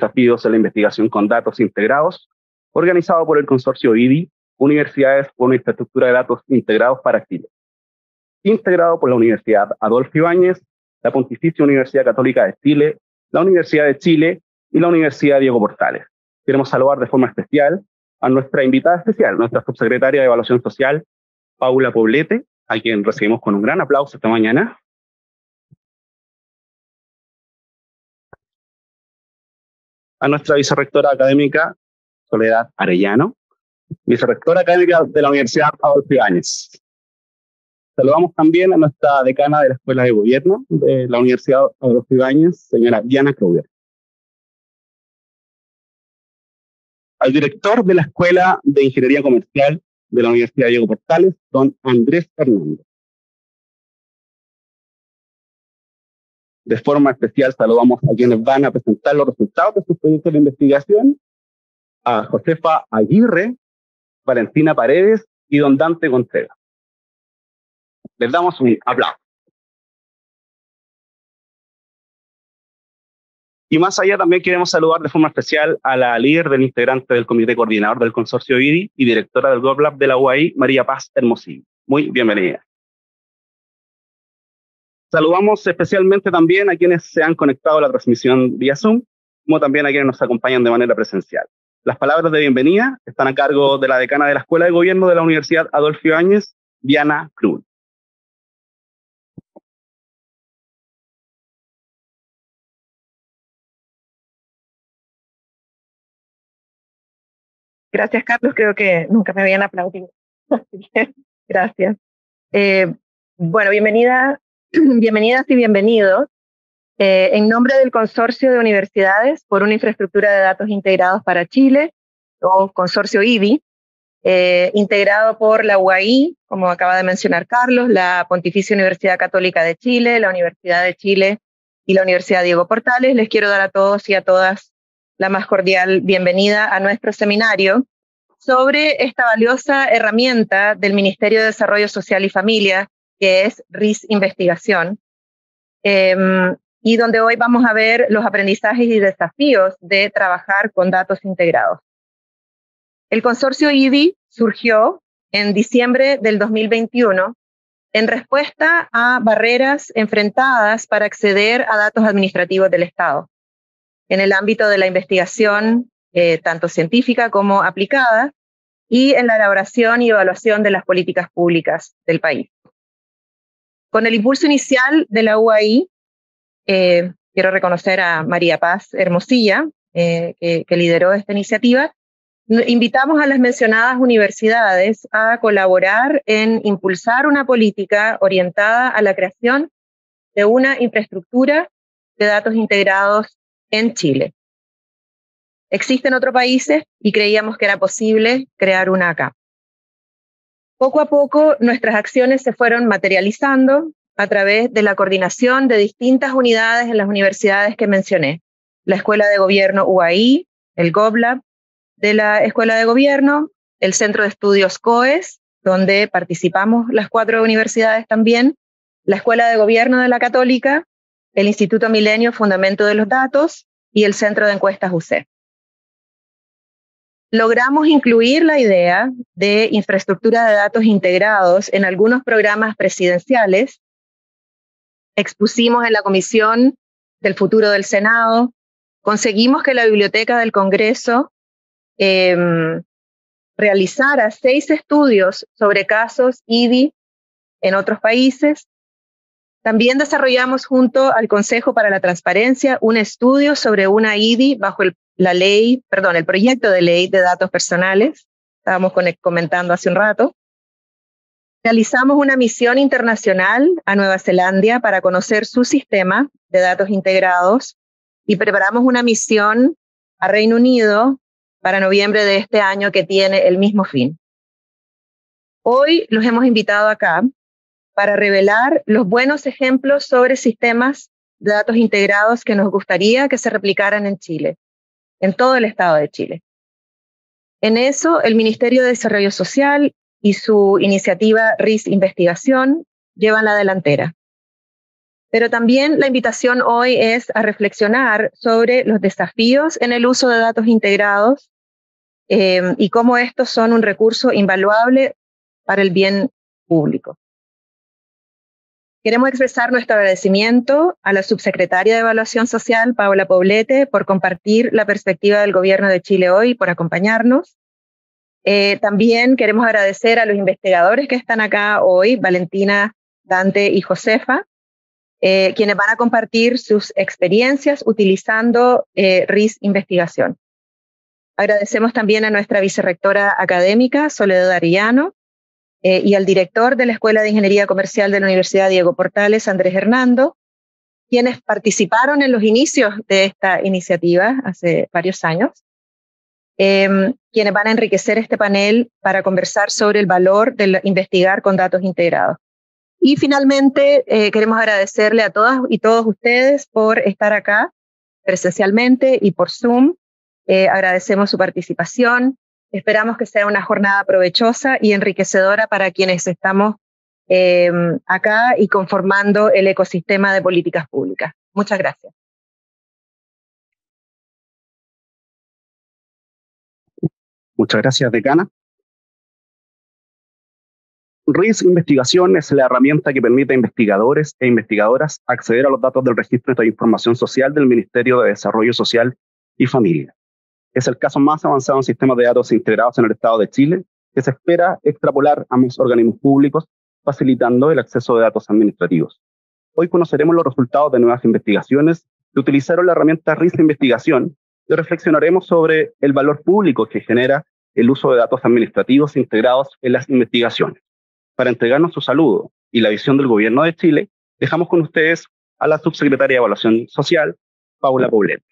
desafíos en la investigación con datos integrados, organizado por el consorcio IDI, Universidades por una infraestructura de datos integrados para Chile, integrado por la Universidad Adolfo Ibáñez, la Pontificia Universidad Católica de Chile, la Universidad de Chile y la Universidad Diego Portales. Queremos saludar de forma especial a nuestra invitada especial, nuestra subsecretaria de Evaluación Social, Paula Poblete, a quien recibimos con un gran aplauso esta mañana. A nuestra vicerrectora académica, Soledad Arellano, vicerrectora académica de la Universidad Adolfo Ibáñez. Saludamos también a nuestra decana de la Escuela de Gobierno de la Universidad Adolfo Ibáñez, señora Diana Kruger. Al director de la Escuela de Ingeniería Comercial de la Universidad Diego Portales, don Andrés Hernández. De forma especial saludamos a quienes van a presentar los resultados de sus proyectos de investigación, a Josefa Aguirre, Valentina Paredes y don Dante Contreras. Les damos un aplauso. Y más allá también queremos saludar de forma especial a la líder del integrante del comité coordinador del consorcio IDI y directora del GovLab de la UAI, María Paz Hermosillo. Muy bienvenida. Saludamos especialmente también a quienes se han conectado a la transmisión vía Zoom, como también a quienes nos acompañan de manera presencial. Las palabras de bienvenida están a cargo de la decana de la Escuela de Gobierno de la Universidad Adolfo Ibáñez, Diana Kruger. Gracias, Carlos. Creo que nunca me habían aplaudido. Gracias. Bueno, bienvenidas y bienvenidos. En nombre del Consorcio de Universidades por una Infraestructura de Datos Integrados para Chile, o Consorcio IDI, integrado por la UAI, como acaba de mencionar Carlos, la Pontificia Universidad Católica de Chile, la Universidad de Chile y la Universidad Diego Portales, les quiero dar a todos y a todas la más cordial bienvenida a nuestro seminario sobre esta valiosa herramienta del Ministerio de Desarrollo Social y Familia, que es RIS Investigación, y donde hoy vamos a ver los aprendizajes y desafíos de trabajar con datos integrados. El consorcio IDI surgió en diciembre del 2021 en respuesta a barreras enfrentadas para acceder a datos administrativos del Estado en el ámbito de la investigación, tanto científica como aplicada, y en la elaboración y evaluación de las políticas públicas del país. Con el impulso inicial de la UAI, quiero reconocer a María Paz Hermosilla, que lideró esta iniciativa, invitamos a las mencionadas universidades a colaborar en impulsar una política orientada a la creación de una infraestructura de datos integrados en Chile. Existen otros países y creíamos que era posible crear una acá. Poco a poco nuestras acciones se fueron materializando a través de la coordinación de distintas unidades en las universidades que mencioné. La Escuela de Gobierno UAI, el GovLab de la Escuela de Gobierno, el Centro de Estudios COES, donde participamos las 4 universidades también, la Escuela de Gobierno de la Católica, el Instituto Milenio Fundamento de los Datos y el Centro de Encuestas UC. Logramos incluir la idea de infraestructura de datos integrados en algunos programas presidenciales. Expusimos en la Comisión del Futuro del Senado, conseguimos que la Biblioteca del Congreso realizara 6 estudios sobre casos IDI en otros países. También desarrollamos junto al Consejo para la Transparencia un estudio sobre una IDI bajo el proyecto de ley de datos personales. Estábamos comentando hace un rato. Realizamos una misión internacional a Nueva Zelanda para conocer su sistema de datos integrados y preparamos una misión a Reino Unido para noviembre de este año que tiene el mismo fin. Hoy los hemos invitado acá para revelar los buenos ejemplos sobre sistemas de datos integrados que nos gustaría que se replicaran en Chile, en todo el estado de Chile. En eso, el Ministerio de Desarrollo Social y su iniciativa RIS Investigación llevan la delantera. Pero también la invitación hoy es a reflexionar sobre los desafíos en el uso de datos integrados y cómo estos son un recurso invaluable para el bien público. Queremos expresar nuestro agradecimiento a la subsecretaria de Evaluación Social, Paula Poblete, por compartir la perspectiva del Gobierno de Chile hoy, por acompañarnos. También queremos agradecer a los investigadores que están acá hoy, Valentina, Dante y Josefa, quienes van a compartir sus experiencias utilizando RIS Investigación. Agradecemos también a nuestra vicerrectora académica, Soledad Arellano, y al director de la Escuela de Ingeniería Comercial de la Universidad Diego Portales, Andrés Hernando, quienes participaron en los inicios de esta iniciativa hace varios años, quienes van a enriquecer este panel para conversar sobre el valor de investigar con datos integrados. Y finalmente, queremos agradecerle a todas y todos ustedes por estar acá presencialmente y por Zoom. Agradecemos su participación. Esperamos que sea una jornada provechosa y enriquecedora para quienes estamos acá y conformando el ecosistema de políticas públicas. Muchas gracias. Muchas gracias, decana. RIS Investigación es la herramienta que permite a investigadores e investigadoras acceder a los datos del Registro de Información Social del Ministerio de Desarrollo Social y Familia. Es el caso más avanzado en sistemas de datos integrados en el Estado de Chile, que se espera extrapolar a más organismos públicos, facilitando el acceso de datos administrativos. Hoy conoceremos los resultados de nuevas investigaciones que utilizaron la herramienta RIS Investigación y reflexionaremos sobre el valor público que genera el uso de datos administrativos integrados en las investigaciones. Para entregarnos su saludo y la visión del Gobierno de Chile, dejamos con ustedes a la subsecretaria de Evaluación Social, Paula Poblete.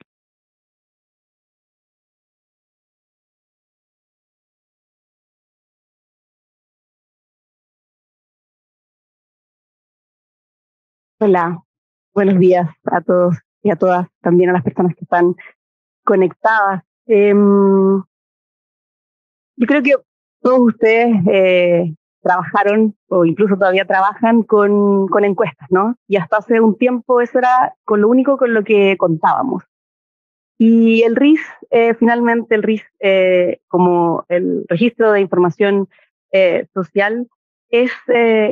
Hola, buenos días a todos y a todas, también a las personas que están conectadas. Yo creo que todos ustedes trabajaron o incluso todavía trabajan con encuestas, ¿no? Y hasta hace un tiempo eso era con lo único con lo que contábamos. Y el RIS, finalmente el RIS, como el Registro de Información Social, es,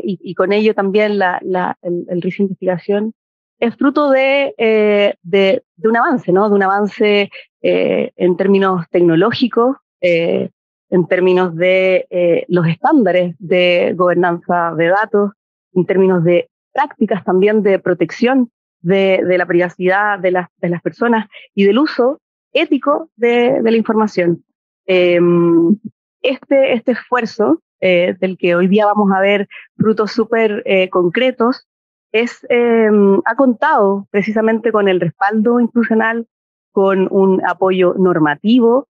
y con ello también el RIS Investigación, es fruto de un avance, ¿no? De un avance en términos tecnológicos, en términos de los estándares de gobernanza de datos, en términos de prácticas también de protección de la privacidad de las personas y del uso ético de la información. Este esfuerzo del que hoy día vamos a ver frutos súper concretos ha contado precisamente con el respaldo institucional, con un apoyo normativo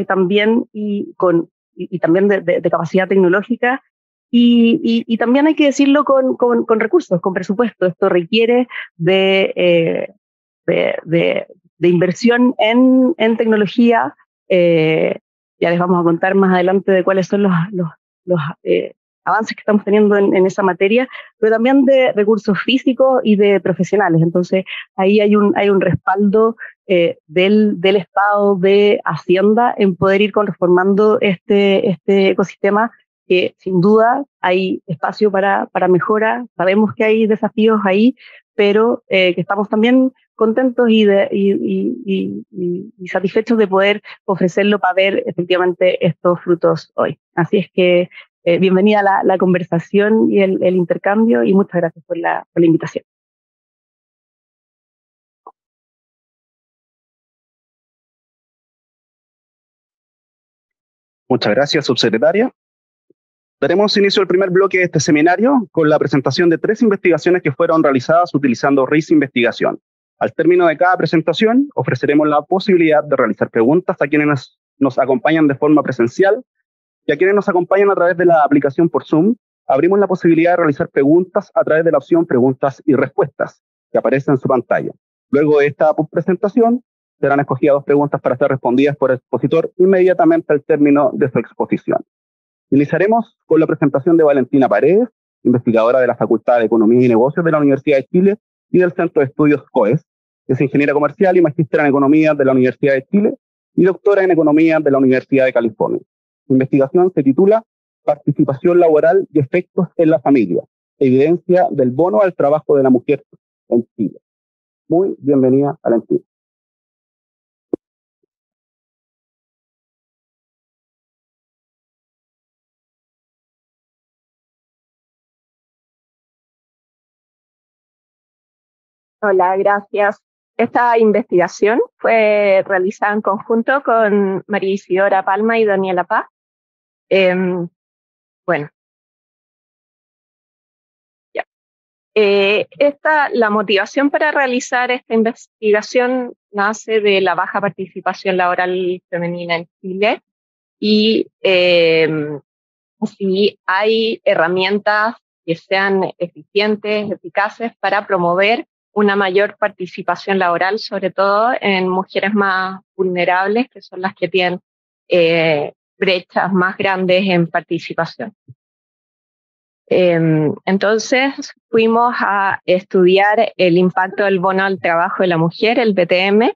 también y también de capacidad tecnológica. Y también hay que decirlo con recursos, con presupuesto. Esto requiere de inversión en tecnología. Ya les vamos a contar más adelante de cuáles son los avances que estamos teniendo en esa materia, pero también de recursos físicos y de profesionales. Entonces, ahí hay un respaldo del Estado, de Hacienda, en poder ir conformando este ecosistema, que sin duda hay espacio para mejora. Sabemos que hay desafíos ahí, pero que estamos también contentos y satisfechos de poder ofrecerlo para ver efectivamente estos frutos hoy. Así es que bienvenida a la conversación y el intercambio, y muchas gracias por la invitación. Muchas gracias, subsecretaria. Daremos inicio al primer bloque de este seminario con la presentación de 3 investigaciones que fueron realizadas utilizando RIS Investigación. Al término de cada presentación, ofreceremos la posibilidad de realizar preguntas a quienes nos acompañan de forma presencial y a quienes nos acompañan a través de la aplicación por Zoom. Abrimos la posibilidad de realizar preguntas a través de la opción Preguntas y Respuestas, que aparece en su pantalla. Luego de esta presentación, serán escogidas 2 preguntas para ser respondidas por el expositor inmediatamente al término de su exposición. Iniciaremos con la presentación de Valentina Paredes, investigadora de la Facultad de Economía y Negocios de la Universidad de Chile y del Centro de Estudios COES. Es ingeniera comercial y magíster en Economía de la Universidad de Chile y doctora en Economía de la Universidad de California. Su investigación se titula Participación laboral y efectos en la familia, evidencia del bono al trabajo de la mujer en Chile. Muy bienvenida a la entidad. Hola, gracias. Esta investigación fue realizada en conjunto con María Isidora Palma y Daniela Paz. Bueno, ya. La motivación para realizar esta investigación nace de la baja participación laboral femenina en Chile y si hay herramientas que sean eficientes, eficaces para promover una mayor participación laboral, sobre todo en mujeres más vulnerables, que son las que tienen brechas más grandes en participación. Entonces fuimos a estudiar el impacto del bono al trabajo de la mujer, el BTM,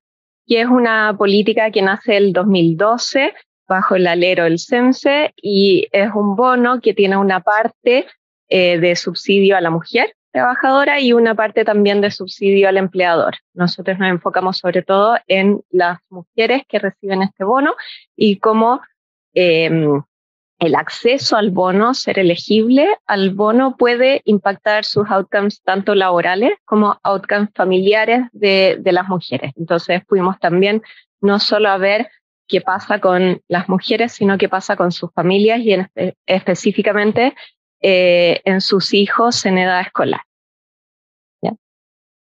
que es una política que nace el 2012 bajo el alero del CENSE y es un bono que tiene una parte de subsidio a la mujer trabajadora y una parte también de subsidio al empleador. Nosotros nos enfocamos sobre todo en las mujeres que reciben este bono y cómo el acceso al bono, ser elegible al bono, puede impactar sus outcomes tanto laborales como outcomes familiares de las mujeres. Entonces fuimos también no solo a ver qué pasa con las mujeres, sino qué pasa con sus familias y específicamente en sus hijos en edad escolar. ¿Ya?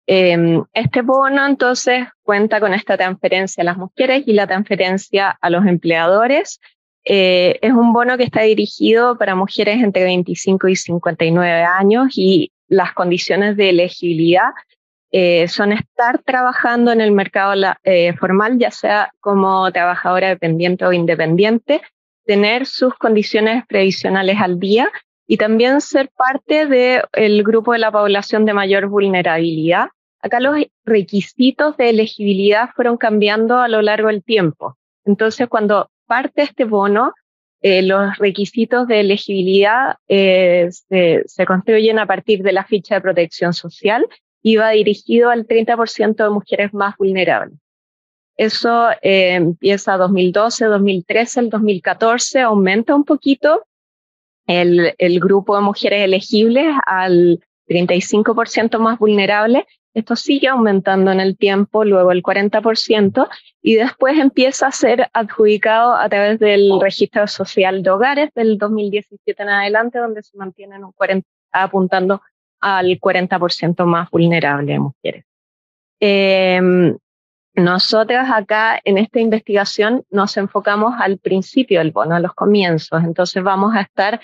Este bono entonces cuenta con esta transferencia a las mujeres y la transferencia a los empleadores. Es un bono que está dirigido para mujeres entre 25 y 59 años y las condiciones de elegibilidad son estar trabajando en el mercado formal, ya sea como trabajadora dependiente o independiente, tener sus condiciones previsionales al día y también ser parte del grupo de la población de mayor vulnerabilidad. Acá los requisitos de elegibilidad fueron cambiando a lo largo del tiempo. Entonces, cuando parte este bono, los requisitos de elegibilidad se construyen a partir de la ficha de protección social y va dirigido al 30% de mujeres más vulnerables. Eso empieza 2012, 2013, el 2014 aumenta un poquito el grupo de mujeres elegibles al 35% más vulnerables. Esto sigue aumentando en el tiempo, luego el 40%, y después empieza a ser adjudicado a través del registro social de hogares del 2017 en adelante, donde se mantienen apuntando al 40% más vulnerable de mujeres. Nosotras acá en esta investigación nos enfocamos al principio del bono, a los comienzos. Entonces vamos a estar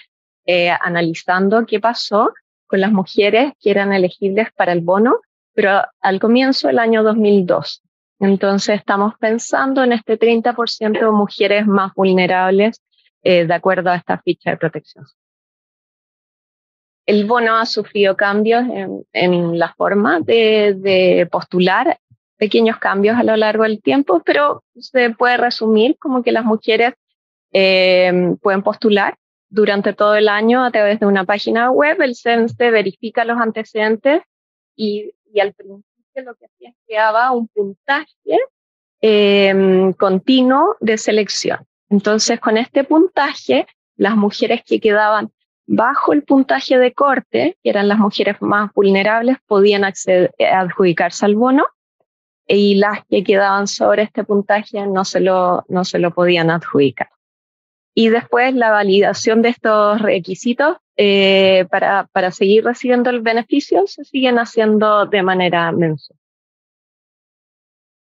analizando qué pasó con las mujeres que eran elegibles para el bono, pero al comienzo del año 2002. Entonces estamos pensando en este 30% de mujeres más vulnerables de acuerdo a esta ficha de protección. El bono ha sufrido cambios en la forma de postular, pequeños cambios a lo largo del tiempo, pero se puede resumir como que las mujeres pueden postular durante todo el año a través de una página web. El CENSE verifica los antecedentes y al principio lo que hacía es que daba un puntaje continuo de selección. Entonces, con este puntaje, las mujeres que quedaban bajo el puntaje de corte, que eran las mujeres más vulnerables, podían adjudicarse al bono, y las que quedaban sobre este puntaje no se lo podían adjudicar. Y después la validación de estos requisitos para seguir recibiendo el beneficio se siguen haciendo de manera mensual.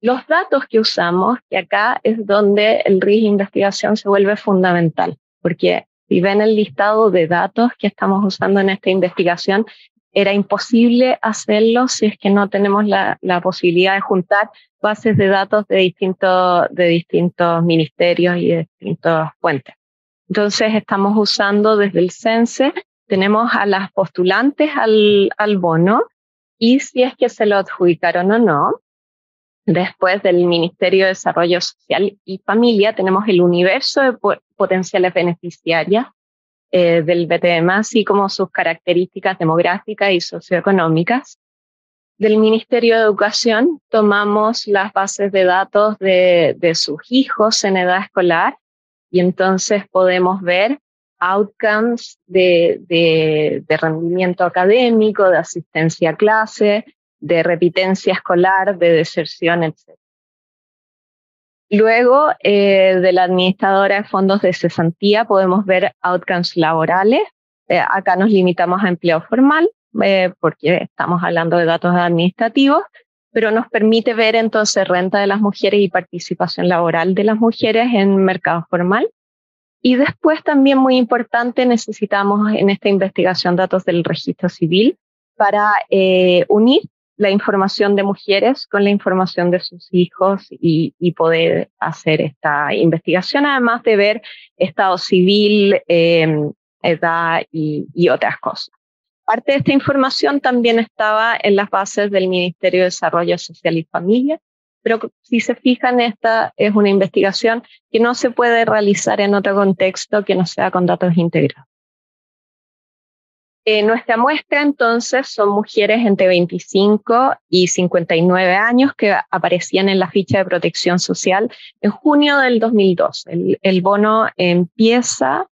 Los datos que usamos, que acá es donde el RIS de investigación se vuelve fundamental, porque si ven el listado de datos que estamos usando en esta investigación, era imposible hacerlo si es que no tenemos la posibilidad de juntar bases de datos de distintos ministerios y de distintas fuentes. Entonces estamos usando desde el CENSE, tenemos a las postulantes al bono, y si es que se lo adjudicaron o no. Después del Ministerio de Desarrollo Social y Familia tenemos el universo de potenciales beneficiarias del BTM, así como sus características demográficas y socioeconómicas. Del Ministerio de Educación tomamos las bases de datos de sus hijos en edad escolar y entonces podemos ver outcomes de rendimiento académico, de asistencia a clase, de repitencia escolar, de deserción, etc. Luego, de la administradora de fondos de cesantía podemos ver outcomes laborales. Acá nos limitamos a empleo formal, porque estamos hablando de datos administrativos, pero nos permite ver entonces renta de las mujeres y participación laboral de las mujeres en mercado formal. Y después también muy importante, necesitamos en esta investigación datos del registro civil para unir la información de mujeres con la información de sus hijos y poder hacer esta investigación, además de ver estado civil, edad y otras cosas. Parte de esta información también estaba en las bases del Ministerio de Desarrollo Social y Familia, pero si se fijan, esta es una investigación que no se puede realizar en otro contexto que no sea con datos integrados. Nuestra muestra entonces son mujeres entre 25 y 59 años que aparecían en la ficha de protección social en junio del 2002. El bono empieza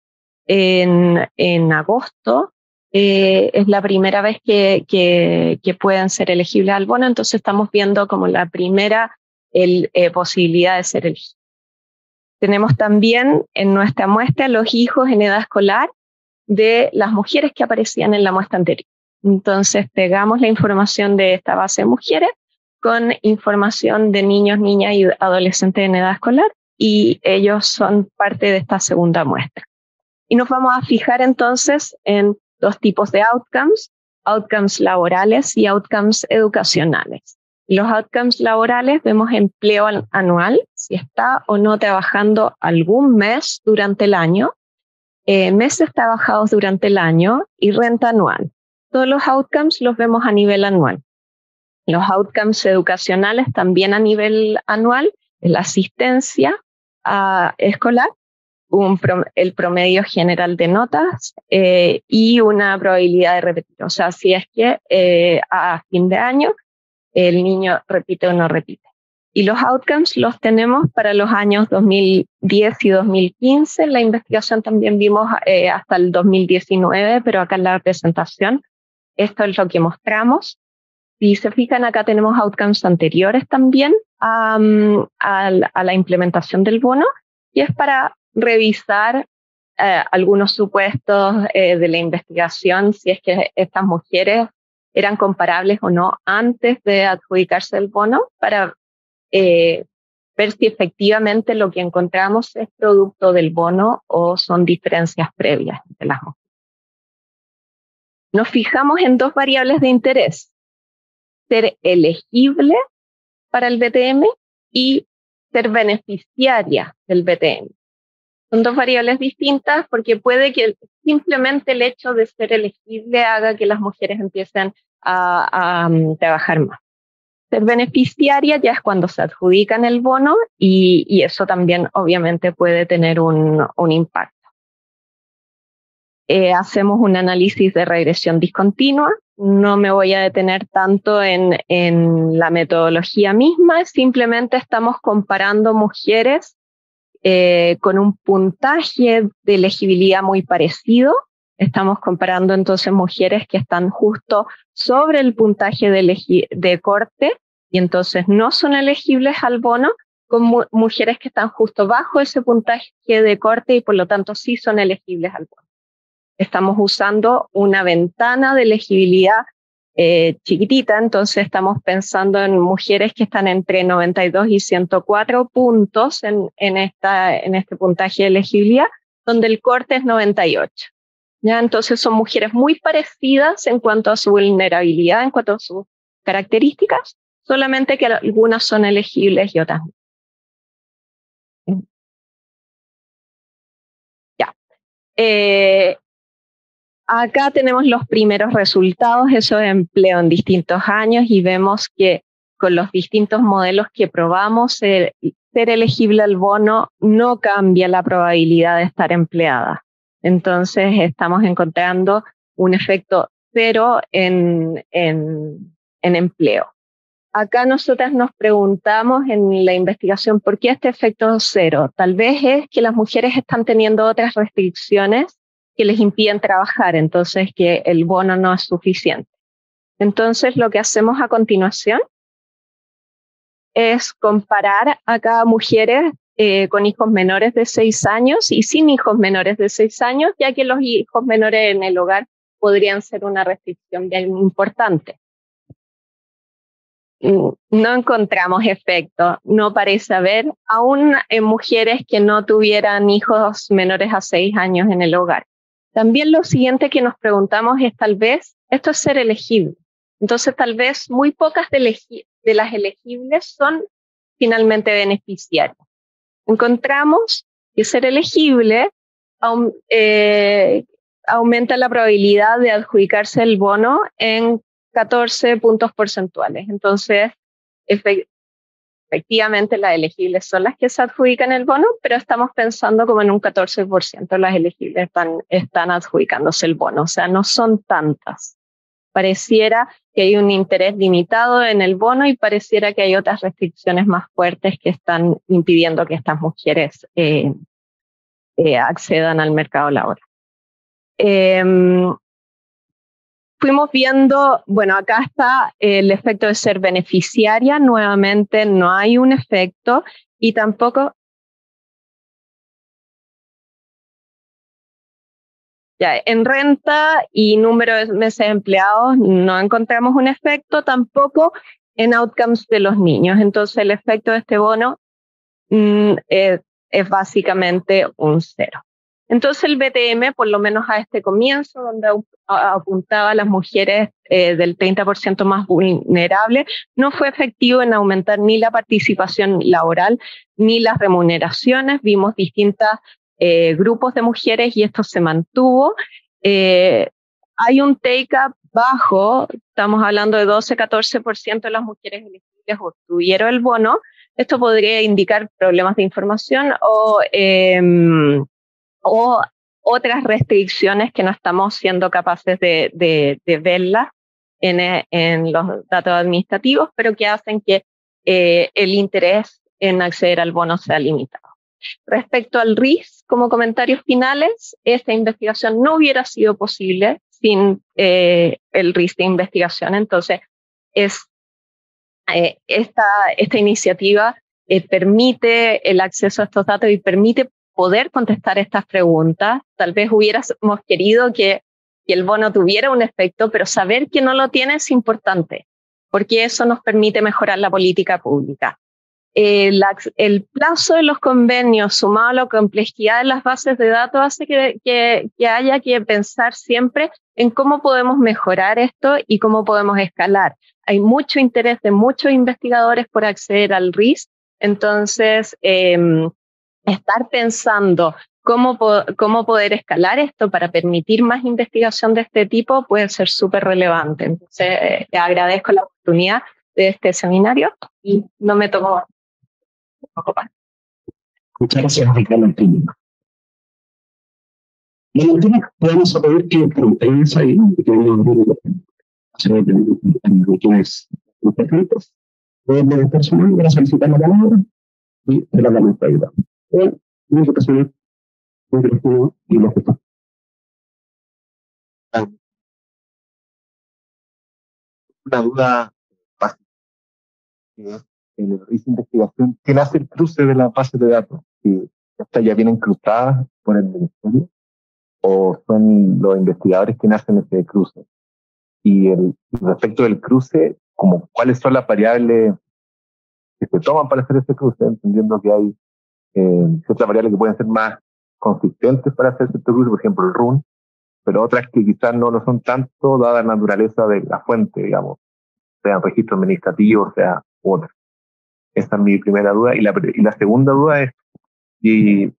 en agosto, es la primera vez que pueden ser elegibles al bono, entonces estamos viendo como la primera posibilidad de ser elegibles. Tenemos también en nuestra muestra los hijos en edad escolar de las mujeres que aparecían en la muestra anterior. Entonces pegamos la información de esta base de mujeres con información de niños, niñas y adolescentes en edad escolar y ellos son parte de esta segunda muestra. Y nos vamos a fijar entonces en dos tipos de outcomes, outcomes laborales y outcomes educacionales. Los outcomes laborales vemos empleo anual, si está o no trabajando algún mes durante el año, meses trabajados durante el año y renta anual. Todos los outcomes los vemos a nivel anual. Los outcomes educacionales también a nivel anual, la asistencia escolar, el promedio general de notas y una probabilidad de repetir. O sea, si es que a fin de año el niño repite o no repite. Y los outcomes los tenemos para los años 2010 y 2015. En la investigación también vimos hasta el 2019, pero acá en la presentación esto es lo que mostramos. Si se fijan, acá tenemos outcomes anteriores también a la implementación del bono, y es para revisar algunos supuestos de la investigación, si es que estas mujeres eran comparables o no antes de adjudicarse el bono, para ver si efectivamente lo que encontramos es producto del bono o son diferencias previas de las mujeres. Nos fijamos en dos variables de interés: ser elegible para el BTM y ser beneficiaria del BTM. Son dos variables distintas porque puede que simplemente el hecho de ser elegible haga que las mujeres empiecen a trabajar más. Ser beneficiaria ya es cuando se adjudican el bono y eso también obviamente puede tener un impacto. Hacemos un análisis de regresión discontinua. No me voy a detener tanto en la metodología misma, simplemente estamos comparando mujeres con un puntaje de elegibilidad muy parecido. Estamos comparando entonces mujeres que están justo sobre el puntaje de corte y entonces no son elegibles al bono, con mujeres que están justo bajo ese puntaje de corte y por lo tanto sí son elegibles al bono. Estamos usando una ventana de elegibilidad chiquitita, entonces estamos pensando en mujeres que están entre 92 y 104 puntos en este puntaje de elegibilidad, donde el corte es 98. ¿Ya? Entonces son mujeres muy parecidas en cuanto a su vulnerabilidad, en cuanto a sus características, solamente que algunas son elegibles y otras no. Ya. acá tenemos los primeros resultados, eso de empleo en distintos años, y vemos que con los distintos modelos que probamos, ser elegible al bono no cambia la probabilidad de estar empleada. Entonces estamos encontrando un efecto cero en empleo. Acá nosotras nos preguntamos en la investigación por qué este efecto cero. Tal vez es que las mujeres están teniendo otras restricciones que les impiden trabajar, entonces que el bono no es suficiente. Entonces lo que hacemos a continuación es comparar acá mujeres con hijos menores de 6 años y sin hijos menores de 6 años, ya que los hijos menores en el hogar podrían ser una restricción bien importante. No encontramos efecto, no parece haber, aún en mujeres que no tuvieran hijos menores a 6 años en el hogar. También lo siguiente que nos preguntamos es tal vez, esto es ser elegible. Entonces tal vez muy pocas de las elegibles son finalmente beneficiarias. Encontramos que ser elegible aumenta la probabilidad de adjudicarse el bono en 14 puntos porcentuales. Entonces, efectivamente las elegibles son las que se adjudican el bono, pero estamos pensando como en un 14% las elegibles están adjudicándose el bono, o sea, no son tantas. Pareciera que hay un interés limitado en el bono y pareciera que hay otras restricciones más fuertes que están impidiendo que estas mujeres accedan al mercado laboral. Fuimos viendo, bueno, acá está el efecto de ser beneficiaria, nuevamente no hay un efecto y tampoco... Ya, en renta y número de meses empleados no encontramos un efecto, tampoco en outcomes de los niños. Entonces el efecto de este bono es básicamente un cero. Entonces el BTM, por lo menos a este comienzo, donde apuntaba a las mujeres del 30% más vulnerables, no fue efectivo en aumentar ni la participación laboral ni las remuneraciones. Vimos distintos grupos de mujeres y esto se mantuvo. Hay un take-up bajo, estamos hablando de 12-14% de las mujeres elegibles obtuvieron el bono. Esto podría indicar problemas de información o otras restricciones que no estamos siendo capaces de verlas en los datos administrativos, pero que hacen que el interés en acceder al bono sea limitado. Respecto al RIS, como comentarios finales, esta investigación no hubiera sido posible sin el RIS de investigación. Entonces, esta iniciativa permite el acceso a estos datos y permite poder contestar estas preguntas. Tal vez hubiéramos querido que el bono tuviera un efecto, pero saber que no lo tiene es importante, porque eso nos permite mejorar la política pública. El plazo de los convenios sumado a la complejidad de las bases de datos hace que haya que pensar siempre en cómo podemos mejorar esto y cómo podemos escalar. Hay mucho interés de muchos investigadores por acceder al RIS, entonces estar pensando cómo poder escalar esto para permitir más investigación de este tipo puede ser súper relevante. Entonces, te agradezco la oportunidad de este seminario y no me tomo un poco más. Muchas gracias, Valentina. Valentina, podemos pedir que preguntéis ahí, que hacer quienes interesantes. Pueden levantar su mano para solicitar la palabra y te la damos para ayudar. Una votación micrófono y lo que está. Una duda básica. En el RIS de investigación, ¿quién hace el cruce de las bases de datos? ¿Si estas ya vienen cruzadas por el ministerio o son los investigadores quienes hacen ese cruce? Y respecto del cruce, como cuáles son las variables que se toman para hacer ese cruce, entendiendo que hay ciertas variables que pueden ser más consistentes para hacer este cruce, por ejemplo el RUN, pero otras que quizás no lo son tanto, dada la naturaleza de la fuente, digamos, sean registros administrativos, sea otras. Esa es mi primera duda. Y la segunda duda es si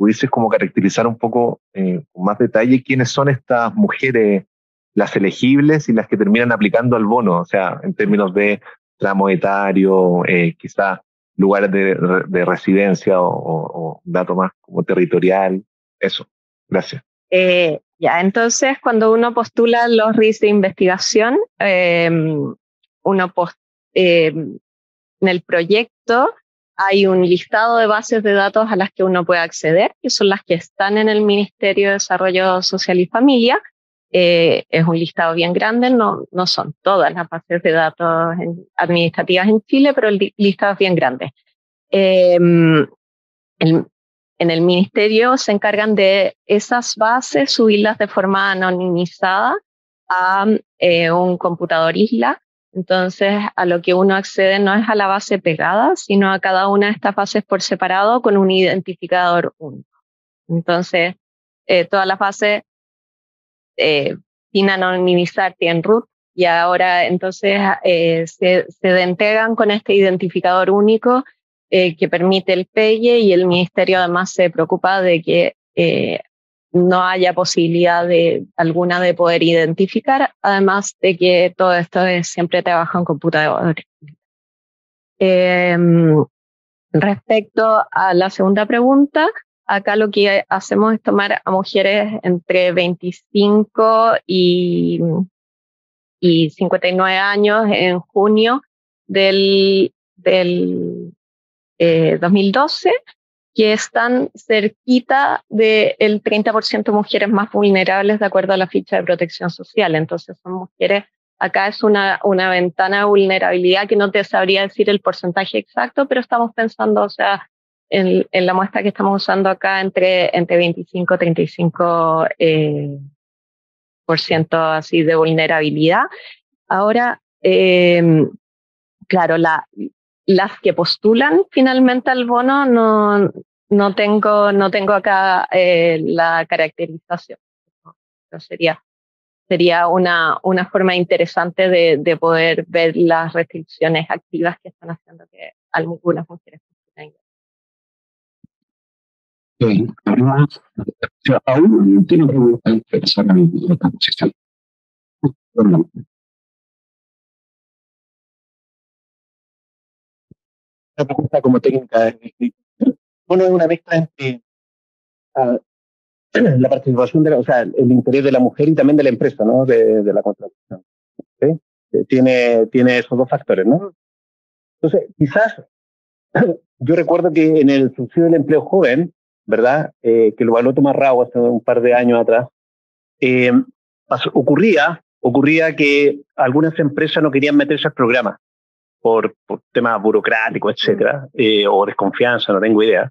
pudieses como caracterizar un poco con más detalle quiénes son estas mujeres, las elegibles y las que terminan aplicando al bono, o sea, en términos de tramo etario, quizás lugares de residencia o dato más como territorial, eso. Gracias. Ya, entonces cuando uno postula los RIS de investigación, en el proyecto hay un listado de bases de datos a las que uno puede acceder, que son las que están en el Ministerio de Desarrollo Social y Familia. Es un listado bien grande, no son todas las bases de datos administrativas en Chile, pero el listado es bien grande. En el ministerio se encargan de esas bases, subirlas de forma anonimizada a un computador isla. Entonces, a lo que uno accede no es a la base pegada, sino a cada una de estas bases por separado con un identificador único. Entonces, todas las bases sin anonimizar tienen root y ahora entonces se entregan con este identificador único que permite el pegue, y el ministerio además se preocupa de que no haya posibilidad alguna de poder identificar, además de que todo esto siempre trabaja en computador. Respecto a la segunda pregunta, acá lo que hacemos es tomar a mujeres entre 25 y 59 años en junio del 2012, que están cerquita del 30% de mujeres más vulnerables de acuerdo a la ficha de protección social. Entonces son mujeres, acá es una ventana de vulnerabilidad que no te sabría decir el porcentaje exacto, pero estamos pensando, o sea, en la muestra que estamos usando acá entre 25 y 35 por ciento así de vulnerabilidad. Ahora, claro, las que postulan finalmente al bono no tengo acá la caracterización. Pero sería una forma interesante de poder ver las restricciones activas que están haciendo que algunas mujeres postulen. Aún tiene preguntas interesantes en esta posición. Una pregunta como técnica. Bueno, es una mezcla entre la participación o sea, el interés de la mujer y también de la empresa, ¿no? De la contratación. ¿Sí? Tiene esos dos factores, ¿no? Entonces, quizás yo recuerdo que en el subsidio del empleo joven, ¿verdad? Que lo evaluó Tomás Rao hace un par de años atrás, ocurría que algunas empresas no querían meterse al programa por temas burocráticos, etcétera, o desconfianza, no tengo idea.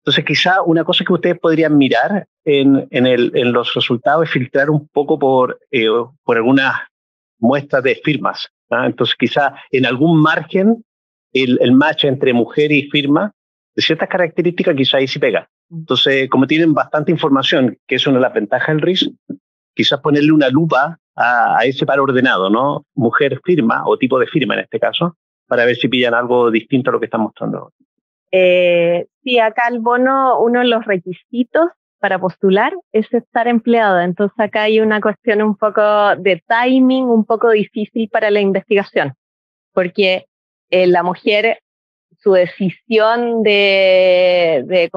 Entonces, quizá una cosa que ustedes podrían mirar en los resultados es filtrar un poco por algunas muestras de firmas, ¿no? Entonces, quizá en algún margen el match entre mujer y firma, de ciertas características, quizá ahí sí pega. Entonces, como tienen bastante información, que es una de las ventajas del RIS, quizás ponerle una lupa a ese par ordenado, ¿no? Mujer firma o tipo de firma en este caso, para ver si pillan algo distinto a lo que están mostrando. Sí, acá el bono, uno de los requisitos para postular es estar empleado. Entonces acá hay una cuestión un poco de timing, un poco difícil para la investigación, porque la mujer, su decisión de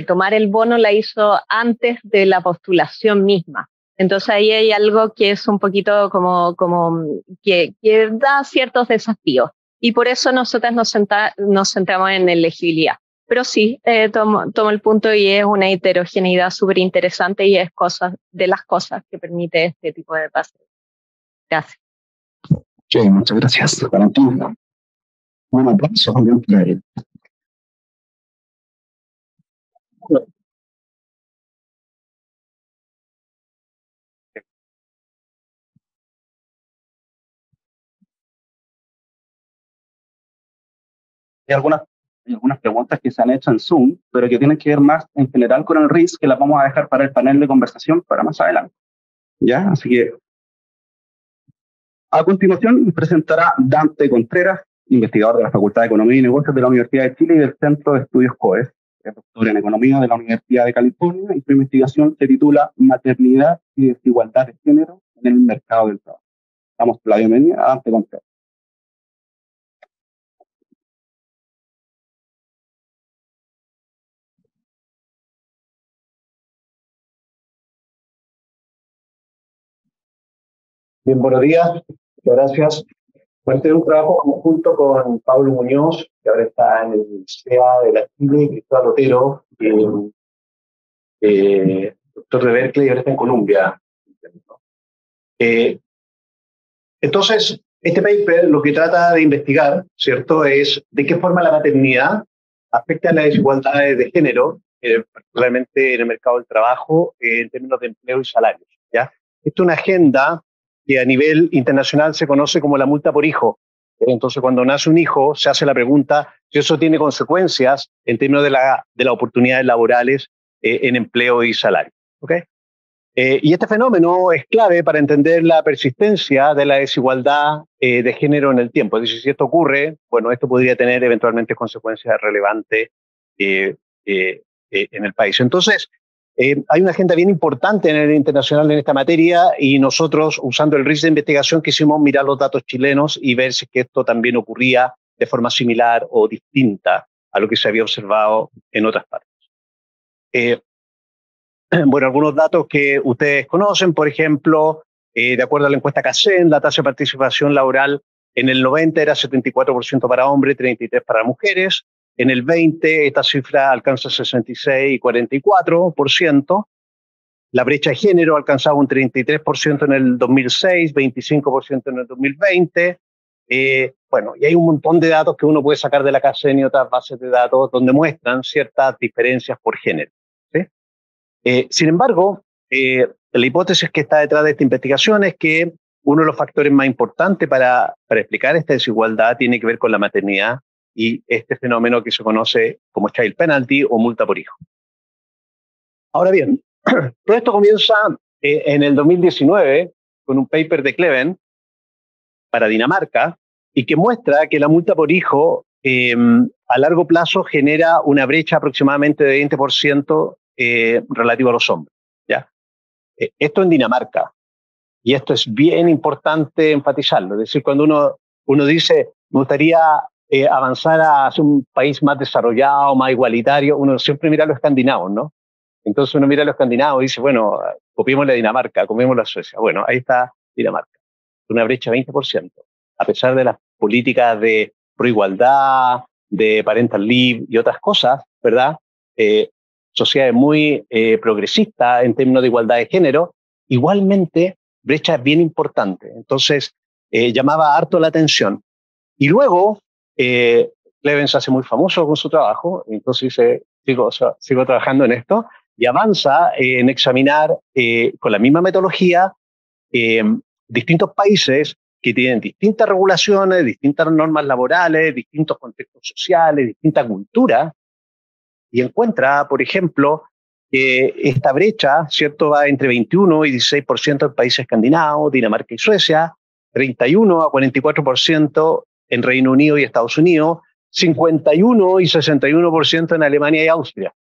tomar el bono la hizo antes de la postulación misma. Entonces ahí hay algo que es un poquito como que da ciertos desafíos. Y por eso nosotros nos centramos en elegibilidad. Pero sí, tomo el punto y es una heterogeneidad súper interesante y es de las cosas que permite este tipo de pases. Gracias. Sí, muchas gracias, Valentina. Un aplauso también para él. Hay algunas preguntas que se han hecho en Zoom, pero que tienen que ver más en general con el RIS, que las vamos a dejar para el panel de conversación para más adelante. ¿Ya? Así que a continuación presentará Dante Contreras, investigador de la Facultad de Economía y Negocios de la Universidad de Chile y del Centro de Estudios COES, es doctor en Economía de la Universidad de California, y su investigación se titula Maternidad y desigualdad de género en el mercado del trabajo. Damos la bienvenida a Dante Contreras. Bien, buenos días. Muchas gracias. Bueno, este es un trabajo conjunto con Pablo Muñoz, que ahora está en el CEA de la Chile, Cristóbal Otero, doctor de Berkeley, y ahora está en Columbia. Entonces, este paper lo que trata de investigar, ¿cierto?, es de qué forma la maternidad afecta a las desigualdades de género, particularmente en el mercado del trabajo, en términos de empleo y salarios, ¿ya? Esta es una agenda que a nivel internacional se conoce como la multa por hijo. Entonces, cuando nace un hijo, se hace la pregunta si eso tiene consecuencias en términos de las oportunidades laborales en empleo y salario. ¿Okay? Y este fenómeno es clave para entender la persistencia de la desigualdad de género en el tiempo. Es decir, si esto ocurre, bueno, esto podría tener eventualmente consecuencias relevantes en el país. Entonces, hay una agenda bien importante en el internacional en esta materia, y nosotros, usando el RIS de investigación, quisimos mirar los datos chilenos y ver si esto también ocurría de forma similar o distinta a lo que se había observado en otras partes. Bueno, algunos datos que ustedes conocen, por ejemplo, de acuerdo a la encuesta CACEN, la tasa de participación laboral en el 90 era 74% para hombres, 33% para mujeres. En el 20 esta cifra alcanza 66 y 44%. La brecha de género alcanzaba un 33% en el 2006, 25% en el 2020. Bueno, y hay un montón de datos que uno puede sacar de la CACEN y otras bases de datos donde muestran ciertas diferencias por género, ¿sí? Sin embargo, la hipótesis que está detrás de esta investigación es que uno de los factores más importantes para explicar esta desigualdad tiene que ver con la maternidad y este fenómeno que se conoce como child penalty o multa por hijo. Ahora bien, todo esto comienza en el 2019 con un paper de Kleven para Dinamarca, y que muestra que la multa por hijo a largo plazo genera una brecha aproximadamente de 20% relativo a los hombres, ¿ya? Esto en Dinamarca, y esto es bien importante enfatizarlo. Es decir, cuando uno dice, me gustaría avanzar hacia un país más desarrollado, más igualitario, uno siempre mira a los escandinavos, ¿no? Entonces uno mira a los escandinavos y dice, bueno, copiemos la Dinamarca, copiemos la Suecia. Bueno, ahí está Dinamarca, una brecha de 20%, a pesar de las políticas de proigualdad, de parental leave y otras cosas, ¿verdad? Sociedades muy progresistas en términos de igualdad de género, igualmente brecha bien importante. Entonces, llamaba harto la atención. Y luego, Kleven se hace muy famoso con su trabajo, entonces dice, sigo trabajando en esto, y avanza en examinar con la misma metodología distintos países que tienen distintas regulaciones, distintas normas laborales, distintos contextos sociales, distintas culturas, y encuentra, por ejemplo, que esta brecha, ¿cierto?, va entre 21 y 16% en países escandinavos, Dinamarca y Suecia, 31 a 44% en Reino Unido y Estados Unidos, 51 y 61% en Alemania y Austria.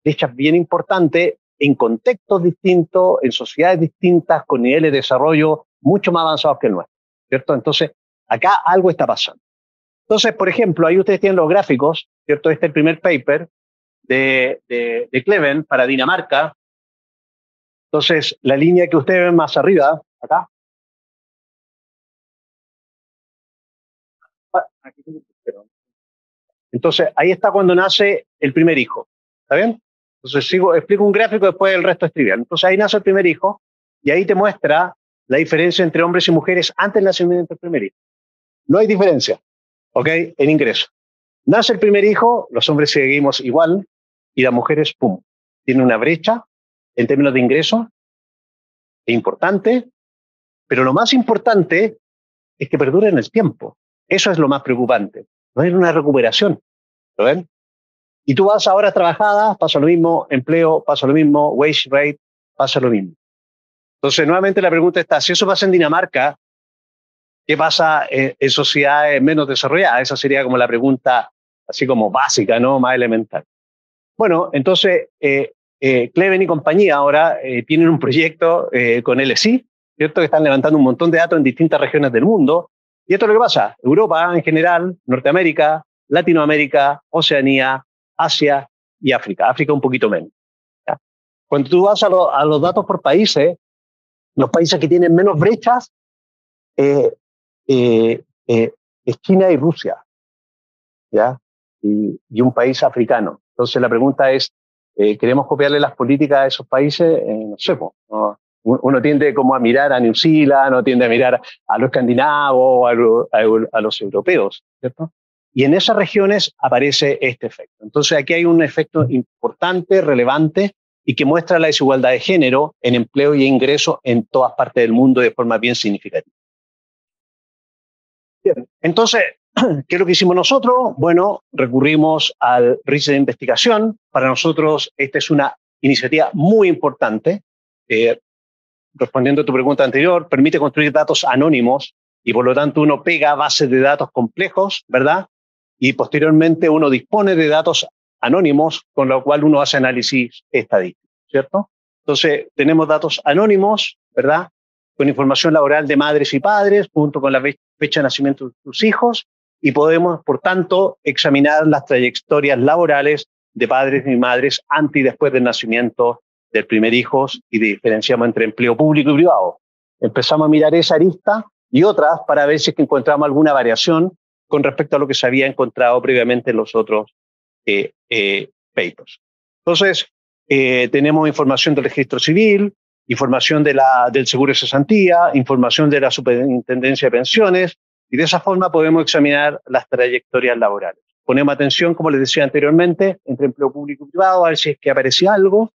Brechas bien importantes en contextos distintos, en sociedades distintas, con niveles de desarrollo mucho más avanzados que el nuestro, ¿cierto? Entonces, acá algo está pasando. Entonces, por ejemplo, ahí ustedes tienen los gráficos, ¿cierto? Este es el primer paper de Kleven para Dinamarca. Entonces, la línea que ustedes ven más arriba, acá. Entonces, ahí está cuando nace el primer hijo. ¿Está bien? Entonces, explico un gráfico, después el resto es trivial. Entonces, ahí nace el primer hijo y ahí te muestra la diferencia entre hombres y mujeres antes del nacimiento del primer hijo. No hay diferencia, ¿ok?, en ingreso. Nace el primer hijo, los hombres seguimos igual y las mujeres, ¡pum!, tienen una brecha en términos de ingreso, es importante, pero lo más importante es que perdura en el tiempo. Eso es lo más preocupante. No hay una recuperación, ¿lo ven? Y tú vas a horas trabajadas, pasa lo mismo, empleo, pasa lo mismo, wage rate, pasa lo mismo. Entonces, nuevamente la pregunta está, si eso pasa en Dinamarca, ¿qué pasa en sociedades menos desarrolladas? Esa sería como la pregunta así como básica, ¿no? Más elemental. Bueno, entonces, Cleven y compañía ahora tienen un proyecto con LSI, ¿cierto? Que están levantando un montón de datos en distintas regiones del mundo. Y esto es lo que pasa. Europa en general, Norteamérica, Latinoamérica, Oceanía, Asia y África. África un poquito menos. ¿Ya? Cuando tú vas a los datos por países, los países que tienen menos brechas es China y Rusia, ¿ya? Y un país africano. Entonces la pregunta es, ¿queremos copiarle las políticas a esos países? No sé, ¿no? Uno tiende como a mirar a New Zealand, uno tiende a mirar a los escandinavos, a los europeos, ¿cierto? Y en esas regiones aparece este efecto. Entonces aquí hay un efecto importante, relevante, y que muestra la desigualdad de género en empleo y ingreso en todas partes del mundo de forma bien significativa. Bien, entonces, ¿qué es lo que hicimos nosotros? Bueno, recurrimos al research de investigación. Para nosotros esta es una iniciativa muy importante. Respondiendo a tu pregunta anterior, permite construir datos anónimos y por lo tanto uno pega bases de datos complejos, ¿verdad? Y posteriormente uno dispone de datos anónimos con lo cual uno hace análisis estadístico, ¿cierto? Entonces tenemos datos anónimos, ¿verdad? Con información laboral de madres y padres, junto con la fecha de nacimiento de sus hijos, y podemos, por tanto, examinar las trayectorias laborales de padres y madres antes y después del nacimiento del primer hijo y diferenciamos entre empleo público y privado. Empezamos a mirar esa arista y otras para ver si es que encontramos alguna variación con respecto a lo que se había encontrado previamente en los otros papers. Entonces, tenemos información del registro civil, información del seguro de cesantía, información de la superintendencia de pensiones, y de esa forma podemos examinar las trayectorias laborales. Ponemos atención, como les decía anteriormente, entre empleo público y privado, a ver si es que aparece algo.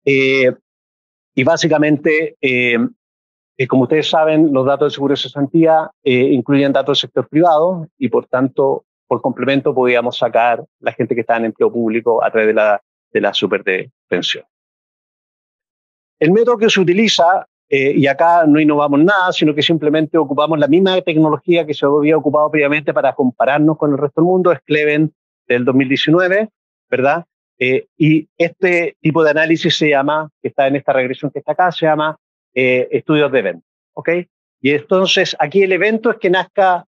Y básicamente, como ustedes saben, los datos de seguro de cesantía incluyen datos del sector privado y por tanto, por complemento, podíamos sacar la gente que está en empleo público a través de la superpensión. El método que se utiliza, y acá no innovamos nada, sino que simplemente ocupamos la misma tecnología que se había ocupado previamente para compararnos con el resto del mundo, es Cleven del 2019, ¿verdad? Y este tipo de análisis se llama, que está en esta regresión que está acá, se llama estudios de evento, ¿ok? Y entonces aquí el evento es que nazca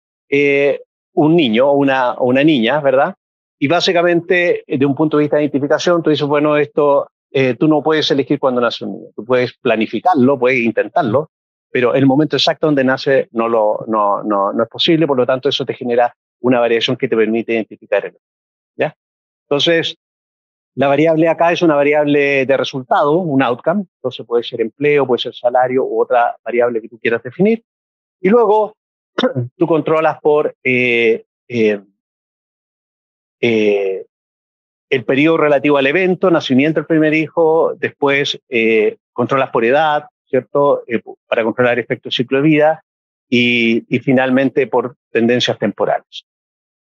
un niño o una niña, ¿verdad? Y básicamente, de un punto de vista de identificación, tú dices, bueno, esto tú no puedes elegir cuándo nace un niño. Tú puedes planificarlo, puedes intentarlo, pero el momento exacto donde nace no es posible, por lo tanto eso te genera una variación que te permite identificar el evento, ¿ya? Entonces, la variable acá es una variable de resultado, un outcome, entonces puede ser empleo, puede ser salario u otra variable que tú quieras definir. Y luego tú controlas por el periodo relativo al evento, nacimiento del primer hijo, después controlas por edad, ¿cierto? Para controlar efectos ciclo de vida y finalmente por tendencias temporales.